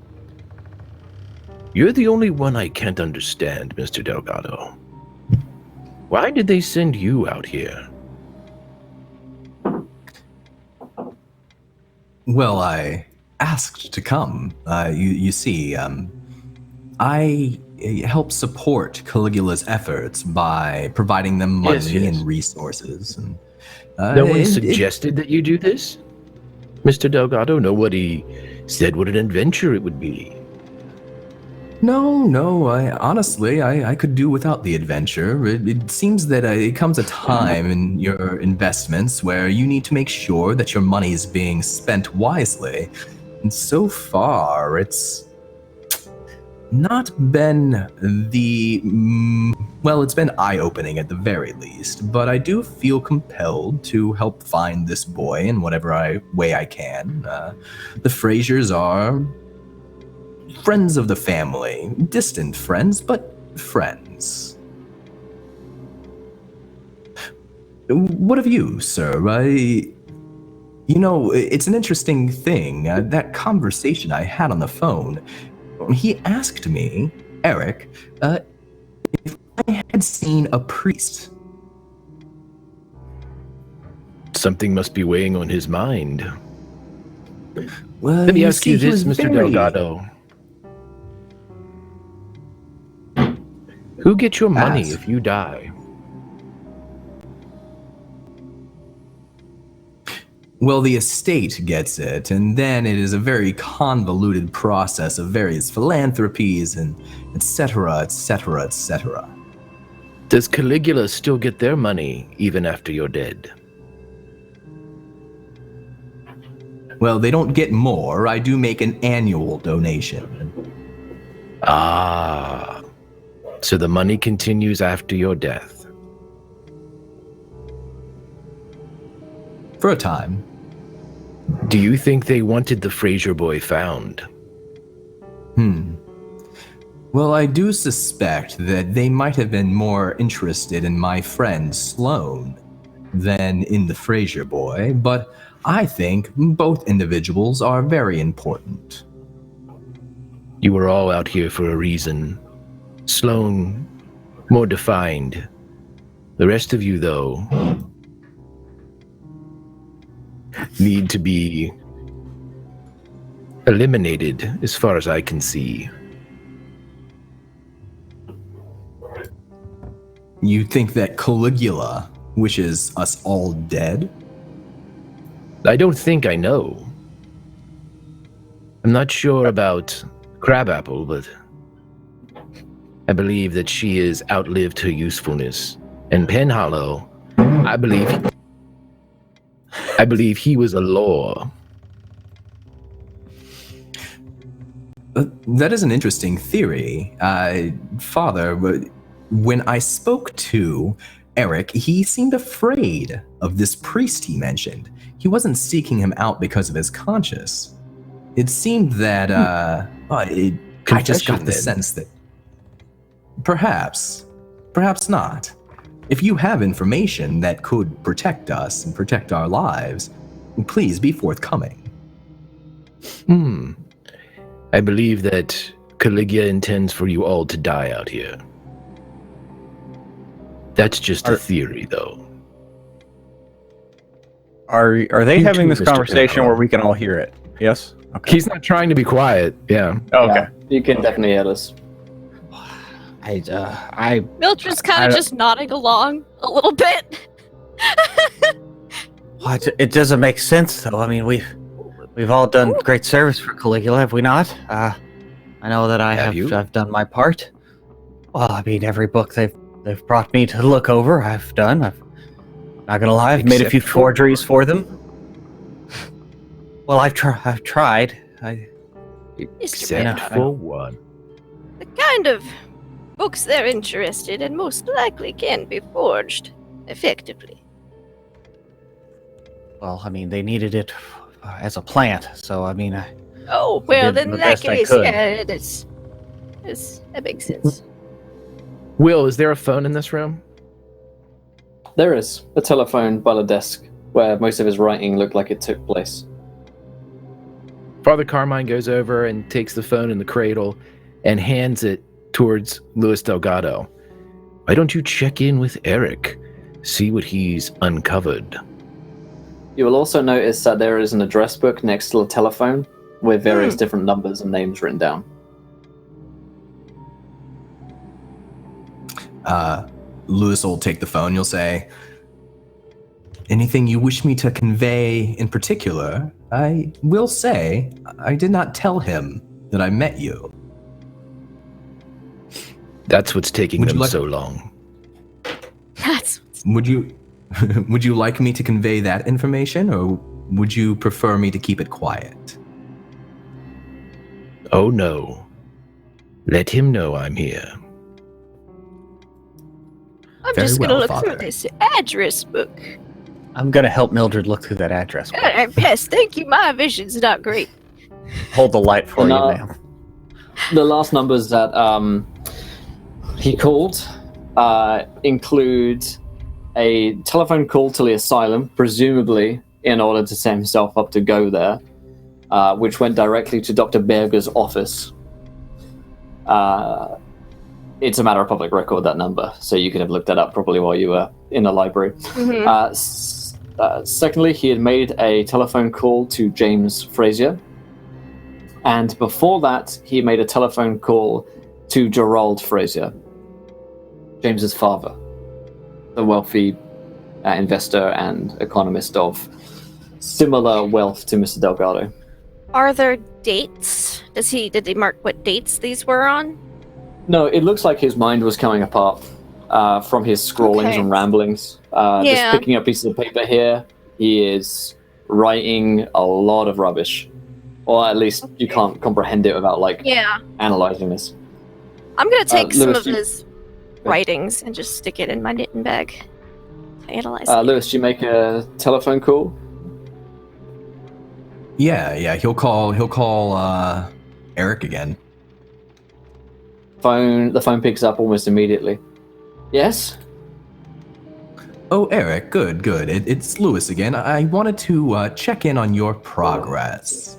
You're the only one I can't understand, Mr. Delgado. Why did they send you out here? Well, I asked to come. You see, I help support Caligula's efforts by providing them money Yes. and resources. And, No one suggested that you do this? Mr. Delgado, nobody said what an adventure it would be. No. Honestly, I could do without the adventure. It seems that it comes a time in your investments where you need to make sure that your money is being spent wisely. And so far, it's not been it's been eye-opening at the very least, but I do feel compelled to help find this boy in whatever way I can. The Frasers are friends of the family. Distant friends, but friends. What of you, sir? It's an interesting thing. That conversation I had on the phone, he asked me, Eric, if I had seen a priest. Something must be weighing on his mind. Well, Let me ask you see, he this, was Mr. very- Delgado. Who gets your money Ask. if you die? Well, the estate gets it, and then it is a very convoluted process of various philanthropies and etc., etc., etc. Does Caligula still get their money even after you're dead? Well, they don't get more. I do make an annual donation. Ah, so the money continues after your death. For a time. Do you think they wanted the Fraser boy found? Well, I do suspect that they might have been more interested in my friend Sloane than in the Fraser boy, but I think both individuals are very important. You were all out here for a reason. Sloane, more defined. The rest of you, though, need to be eliminated as far as I can see. You think that Caligula wishes us all dead? I don't think I know. I'm not sure about Crabapple, but I believe that she has outlived her usefulness. And Penhollow, I believe he was a lore. That is an interesting theory. Father, when I spoke to Eric, he seemed afraid of this priest he mentioned. He wasn't seeking him out because of his conscience. It seemed that, I just got the sense that perhaps not. If you have information that could protect us and protect our lives, please be forthcoming. I believe that Caligula intends for you all to die out here. That's just a theory, though. Are they You having too, this Mr. conversation Penhollow. where we can all hear it? Yes? Okay. He's not trying to be quiet, yeah. Oh, okay. Yeah, you can definitely hear this. Mildred's kind of just nodding along a little bit. Well, it doesn't make sense, though. I mean, we've all done great service for Caligula, have we not? I know that I've done my part. Well, I mean, every book they've brought me to look over, I've done. I'm not gonna lie, I've made a few forgeries for them. Well, I've tried. Except for one. The kind of books they're interested in most likely can be forged effectively. Well, I mean, they needed it as a plant, so I mean, Oh, well, did then the in that best I case, could. yeah, that makes sense. Will, is there a phone in this room? There is a telephone by the desk where most of his writing looked like it took place. Father Carmine goes over and takes the phone in the cradle and hands it towards Luis Delgado. Why don't you check in with Eric? See what he's uncovered. You will also notice that there is an address book next to the telephone with various different numbers and names written down. Lewis will take the phone. You'll say, anything you wish me to convey in particular? I will say, I did not tell him that I met you. That's what's taking Would you them like- so long. Would you like me to convey that information, or would you prefer me to keep it quiet? Oh no. Let him know I'm here. I'm Very just gonna well, look Father. through this address book. I'm gonna help Mildred look through that address. Yes, thank you. My vision's not great. Hold the light for you, No. ma'am. The last numbers that he called include a telephone call to the asylum, presumably in order to set himself up to go there, which went directly to Dr. Berger's office. It's a matter of public record, that number, so you could have looked that up probably while you were in the library. Secondly, he had made a telephone call to James Frazier. And before that, he made a telephone call to Gerald Frazier, James's father, a wealthy investor and economist of similar wealth to Mr. Delgado. Are there dates? Did they mark what dates these were on? No, it looks like his mind was coming apart from his scrawlings Okay. and ramblings. Yeah. Just picking up pieces of paper here, he is writing a lot of rubbish. Or at least you can't comprehend it without, Yeah. analyzing this. I'm gonna take some Lewis, of his writings and just stick it in my knitting bag to analyze. Lewis, do you make a telephone call? Yeah, he'll call Eric again. The phone picks up almost immediately. Yes? Oh, Eric, good. It's Lewis again. I wanted to check in on your progress.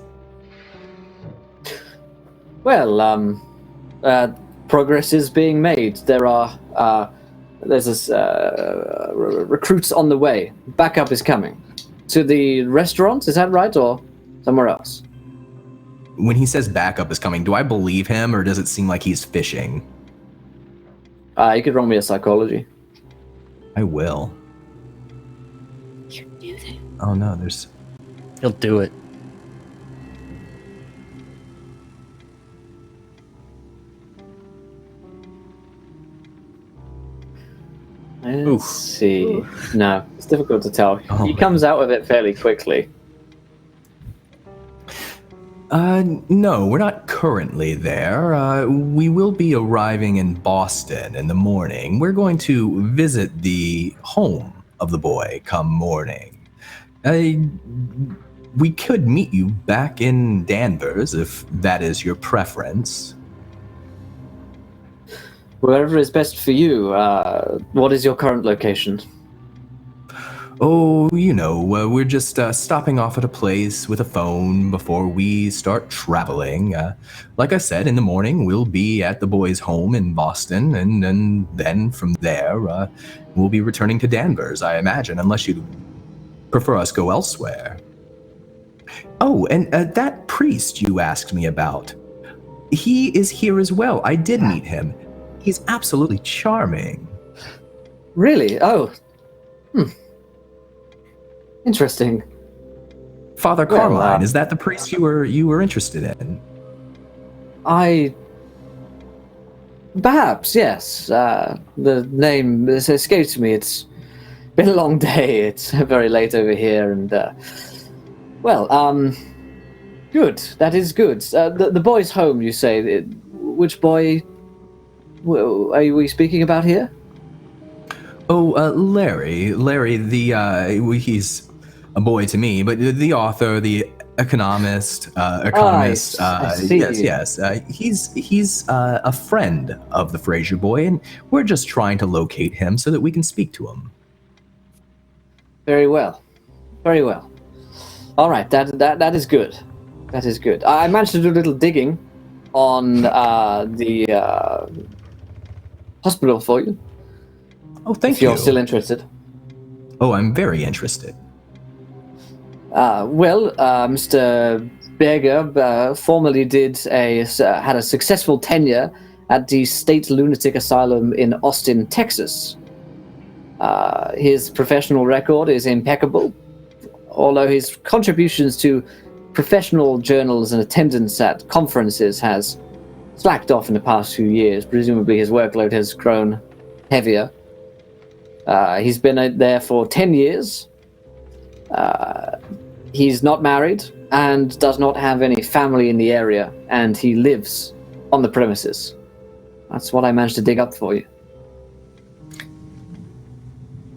Well, progress is being made. There's recruits on the way. Backup is coming. To the restaurant, is that right, or somewhere else? When he says backup is coming, do I believe him, or does it seem like he's fishing? You could roll me a psychology. I will. Oh no, there's. He'll do it. Let's see. No, it's difficult to tell. Oh, He man. comes out of it fairly quickly. No, we're not currently there. We will be arriving in Boston in the morning. We're going to visit the home of the boy come morning. We could meet you back in Danvers if that is your preference. Wherever is best for you. What is your current location? Oh, we're just stopping off at a place with a phone before we start traveling. Like I said, in the morning, we'll be at the boy's home in Boston, and then from there, we'll be returning to Danvers, I imagine, unless you prefer us go elsewhere. Oh, and that priest you asked me about, he is here as well. I did meet him. He's absolutely charming. Really? Oh. Interesting. Father Well, Carmine, is that the priest you were interested in? Perhaps, yes. The name escapes me. It's been a long day. It's very late over here, and good. That is good. The boy's home, you say. Which boy are we speaking about here? Oh, Larry. Larry, he's a boy to me, but the author, the economist. I see. Yes. He's a friend of the Fraser boy, and we're just trying to locate him so that we can speak to him. Very well. Very well. All right. That is good. That is good. I managed to do a little digging on the hospital for you. Oh, thank if you. You're still interested. Oh, I'm very interested. Mr. Berger formerly had a successful tenure at the State Lunatic Asylum in Austin, Texas. His professional record is impeccable, although his contributions to professional journals and attendance at conferences has slacked off in the past few years. Presumably his workload has grown heavier. He's been there for 10 years. He's not married and does not have any family in the area, and he lives on the premises. That's what I managed to dig up for you.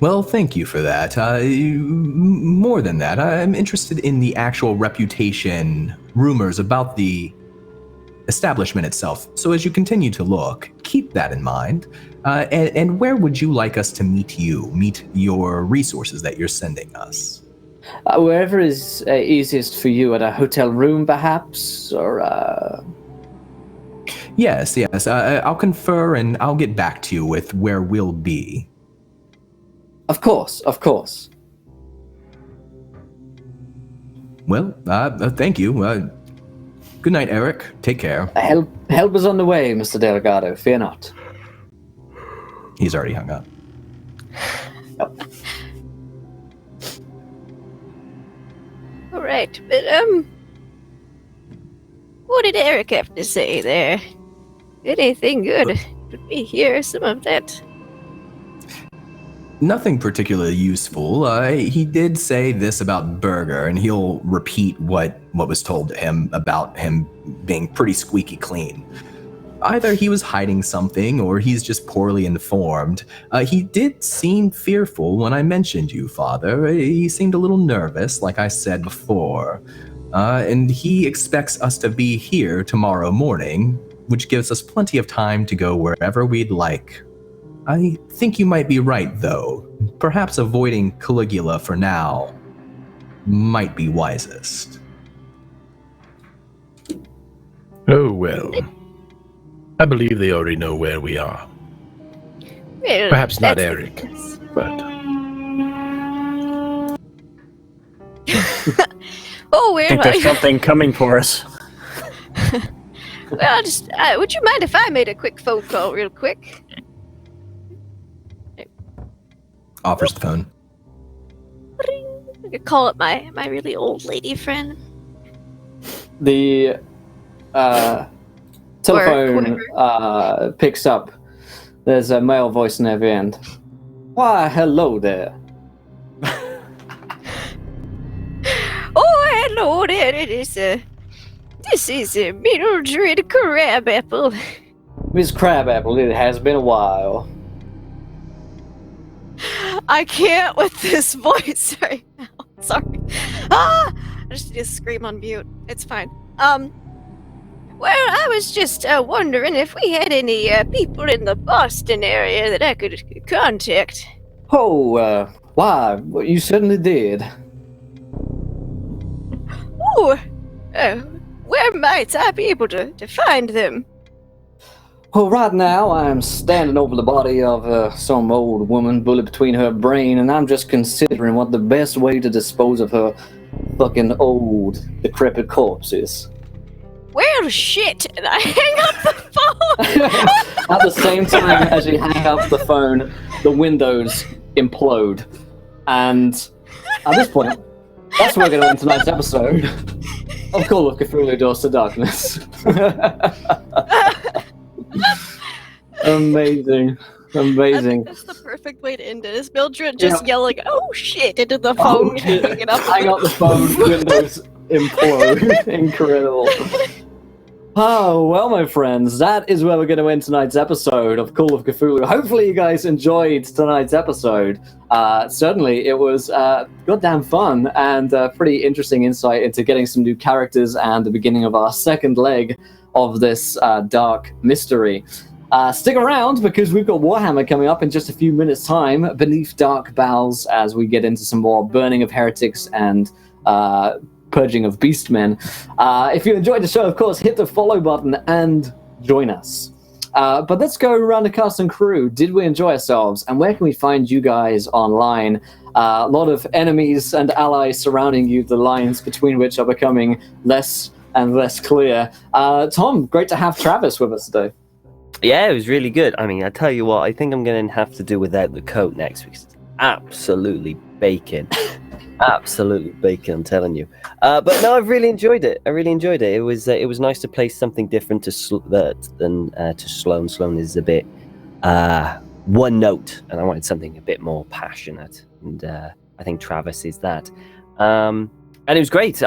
Well, thank you for that. More than that, I'm interested in the actual reputation, rumors about the establishment itself. So as you continue to look, keep that in mind. And where would you like us to meet your resources that you're sending us? Wherever is easiest for you, at a hotel room perhaps, or Yes. I'll confer and I'll get back to you with where we'll be. Of course. Well, thank you. Good night, Eric. Take care. Help is on the way, Mr. Delgado. Fear not. He's already hung up. Yep. All right, but what did Eric have to say there? Anything good? Could we hear some of that? Nothing particularly useful. He did say this about Berger, and he'll repeat what was told to him about him being pretty squeaky clean. Either he was hiding something, or he's just poorly informed. He did seem fearful when I mentioned you, Father. He seemed a little nervous, like I said before. And he expects us to be here tomorrow morning, which gives us plenty of time to go wherever we'd like. I think you might be right, though. Perhaps avoiding Caligula for now might be wisest. Oh, well. I believe they already know where we are. Well, Perhaps not that's- Eric, but... Oh, I where think are there's you? something coming for us. Well, just would you mind if I made a quick phone call, real quick? Offers the phone. I could call up my really old lady friend. The telephone picks up. There's a male voice on every end. Why, hello there. Oh, hello there. This is Mildred Crabapple. Miss Crabapple, it has been a while. I can't with this voice right now. Sorry. I just need to scream on mute. It's fine. Well, I was just wondering if we had any people in the Boston area that I could contact. Oh, why? Well, you certainly did. Oh, where might I be able to find them? Well, right now I'm standing over the body of some old woman, bullet between her brain, and I'm just considering what the best way to dispose of her fucking old, decrepit corpse is. Well, shit, and I hang up the phone! At the same time as you hang up the phone, the windows implode. And at this point, that's where we're going to end tonight's episode of Call of Cthulhu Doors to Darkness. Amazing. I think that's the perfect way to end it, is Mildred just yelling, oh shit, into the phone. Oh, shit. Hang it up. Hang up the phone, windows implode. Incredible. Oh, well, my friends, that is where we're going to end tonight's episode of Call of Cthulhu. Hopefully you guys enjoyed tonight's episode. Certainly, it was goddamn fun and pretty interesting insight into getting some new characters and the beginning of our second leg of this dark mystery. Stick around, because we've got Warhammer coming up in just a few minutes' time, Beneath Dark Bowels, as we get into some more Burning of Heretics and Purging of Beastmen. If you enjoyed the show, of course, hit the follow button and join us. But let's go around the cast and crew. Did we enjoy ourselves? And where can we find you guys online? A lot of enemies and allies surrounding you, the lines between which are becoming less and less clear. Tom, great to have Travis with us today. Yeah, it was really good. I mean, I tell you what, I think I'm going to have to do without the coat next week. It's absolutely baking. Absolutely baking, I'm telling you. But no, I've really enjoyed it. I really enjoyed it. It was nice to play something different to Sloan. Sloan is a bit one note, and I wanted something a bit more passionate. And I think Travis is that. And it was great.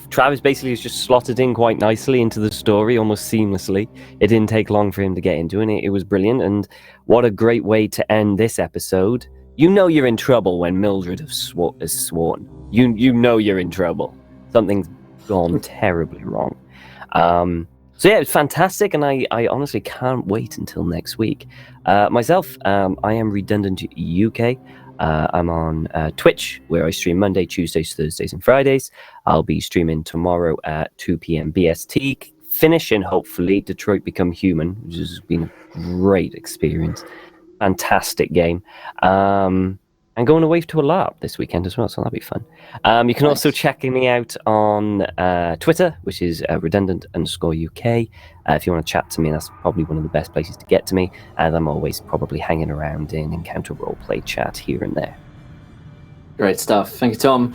Travis basically was just slotted in quite nicely into the story, almost seamlessly. It didn't take long for him to get into it. It was brilliant, and what a great way to end this episode. You know you're in trouble when Mildred has sworn. You know you're in trouble. Something's gone terribly wrong. So yeah, it was fantastic, and I honestly can't wait until next week. Myself, I am Redundant UK. I'm on Twitch, where I stream Monday, Tuesdays, Thursdays, and Fridays. I'll be streaming tomorrow at 2 p.m. BST, finishing, hopefully, Detroit Become Human, which has been a great experience. Fantastic game. And going away to a LARP this weekend as well, so that'll be fun. You can also check me out on Twitter, which is redundant_UK. If you want to chat to me, that's probably one of the best places to get to me. And I'm always probably hanging around in Encounter Roleplay chat here and there. Great stuff. Thank you, Tom.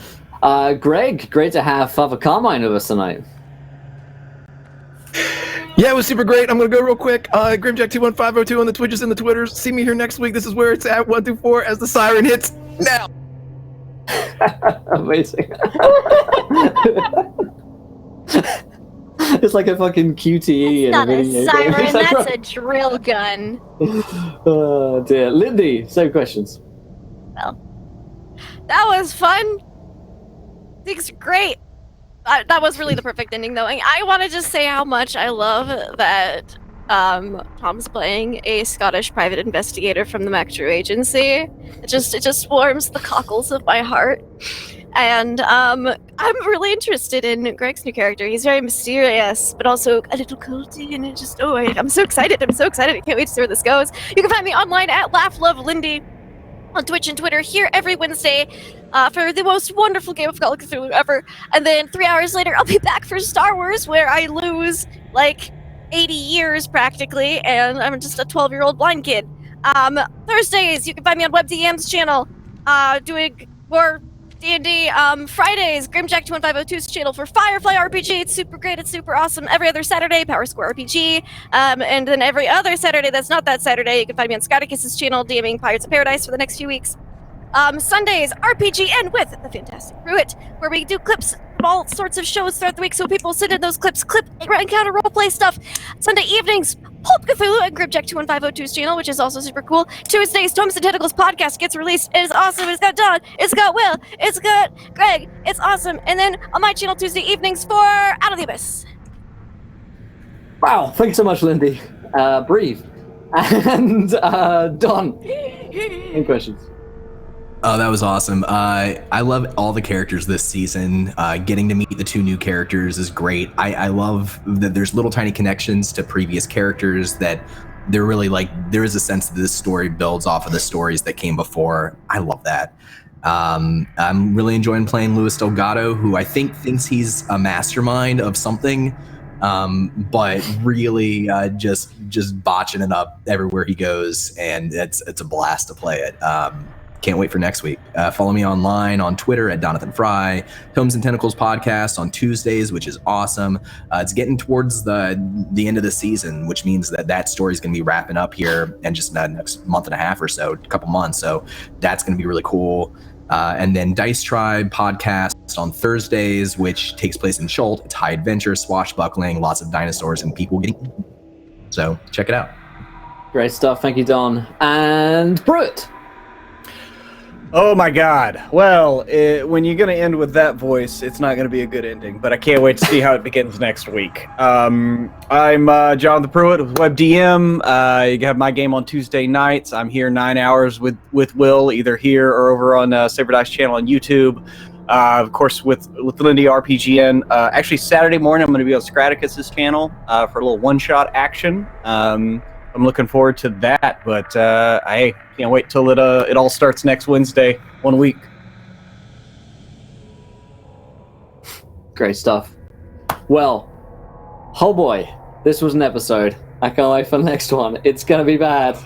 Greg, great to have Father Carmine with us tonight. Yeah, it was super great. I'm going to go real quick. Grimjack21502 on the Twitches and the Twitters. See me here next week. This is where it's at, 124, as the siren hits now. Amazing. It's like a fucking QTE. That's not a siren, that's a drill gun. Oh, dear. Lindy, same questions. Well, that was fun. Things are great. That was really the perfect ending, though. And I want to just say how much I love that Tom's playing a Scottish private investigator from the Macro Agency. It just warms the cockles of my heart. And I'm really interested in Greg's new character. He's very mysterious, but also a little culty, and it just I'm so excited. I can't wait to see where this goes. You can find me online at LaughLoveLindy on Twitch and Twitter, here every Wednesday for the most wonderful game of Call of Cthulhu ever. And then 3 hours later, I'll be back for Star Wars, where I lose like 80 years practically, and I'm just a 12-year-old blind kid. Thursdays, you can find me on WebDM's channel, doing more D&D. Fridays, Grimjack21502's channel for Firefly RPG. It's super great. It's super awesome. Every other Saturday, Power Square RPG. And then every other Saturday that's not that Saturday, you can find me on Scoticus's channel, DMing Pirates of Paradise for the next few weeks. Sundays, RPGN with the Fantastic Pruitt, where we do clips of all sorts of shows throughout the week, so people send in those clips, encounter roleplay stuff. Sunday evenings, Pulp Cthulhu at Grimjack21502's channel, which is also super cool. Tuesdays, Tomes and Tentacles podcast gets released. It is awesome. It's got Don. It's got Will. It's got Greg. It's awesome. And then on my channel, Tuesday evenings for Out of the Abyss. Wow, thank you so much, Lindy. Breathe. And Don, any questions? Oh, that was awesome. I love all the characters this season. Getting to meet the 2 new characters is great. I love that there's little tiny connections to previous characters that they're really like, there is a sense that this story builds off of the stories that came before. I love that. I'm really enjoying playing Luis Delgado, who I think thinks he's a mastermind of something, but really just botching it up everywhere he goes, and it's a blast to play it. Can't wait for next week. Follow me online on Twitter at Jonathan Fry, Tomes and Tentacles podcast on Tuesdays, which is awesome. It's getting towards the end of the season, which means that story is going to be wrapping up here in just the next month and a half or so, a couple months. So that's going to be really cool. And then Dice Tribe podcast on Thursdays, which takes place in Schult. It's high adventure, swashbuckling, lots of dinosaurs and people getting eaten. So check it out. Great stuff. Thank you, Don. And Pruitt. Oh my God. Well, when you're going to end with that voice, it's not going to be a good ending, but I can't wait to see how it begins next week. I'm Jonathan Pruitt with WebDM. You can have my game on Tuesday nights. I'm here 9 hours with Will, either here or over on Saber Dice channel on YouTube. Of course, with Lindy RPGN. Actually, Saturday morning, I'm going to be on Scraticus's channel for a little one-shot action. I'm looking forward to that, but I can't wait till it all starts next Wednesday, 1 week. Great stuff. Well, oh boy, this was an episode. I can't wait for the next one. It's gonna be bad.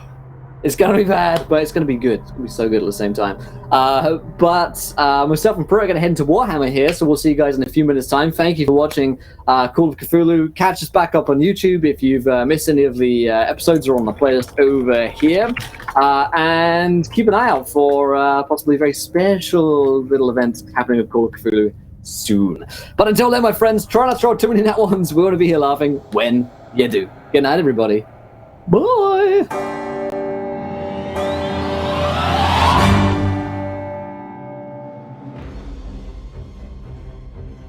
It's gonna be bad, but it's gonna be good. It's gonna be so good at the same time. But myself and Pruitt are gonna head into Warhammer here, so we'll see you guys in a few minutes' time. Thank you for watching Call of Cthulhu. Catch us back up on YouTube if you've missed any of the episodes or on the playlist over here. And keep an eye out for possibly a very special little event happening with Call of Cthulhu soon. But until then, my friends, try not to throw too many nat ones. We want to be here laughing when you do. Good night, everybody. Bye.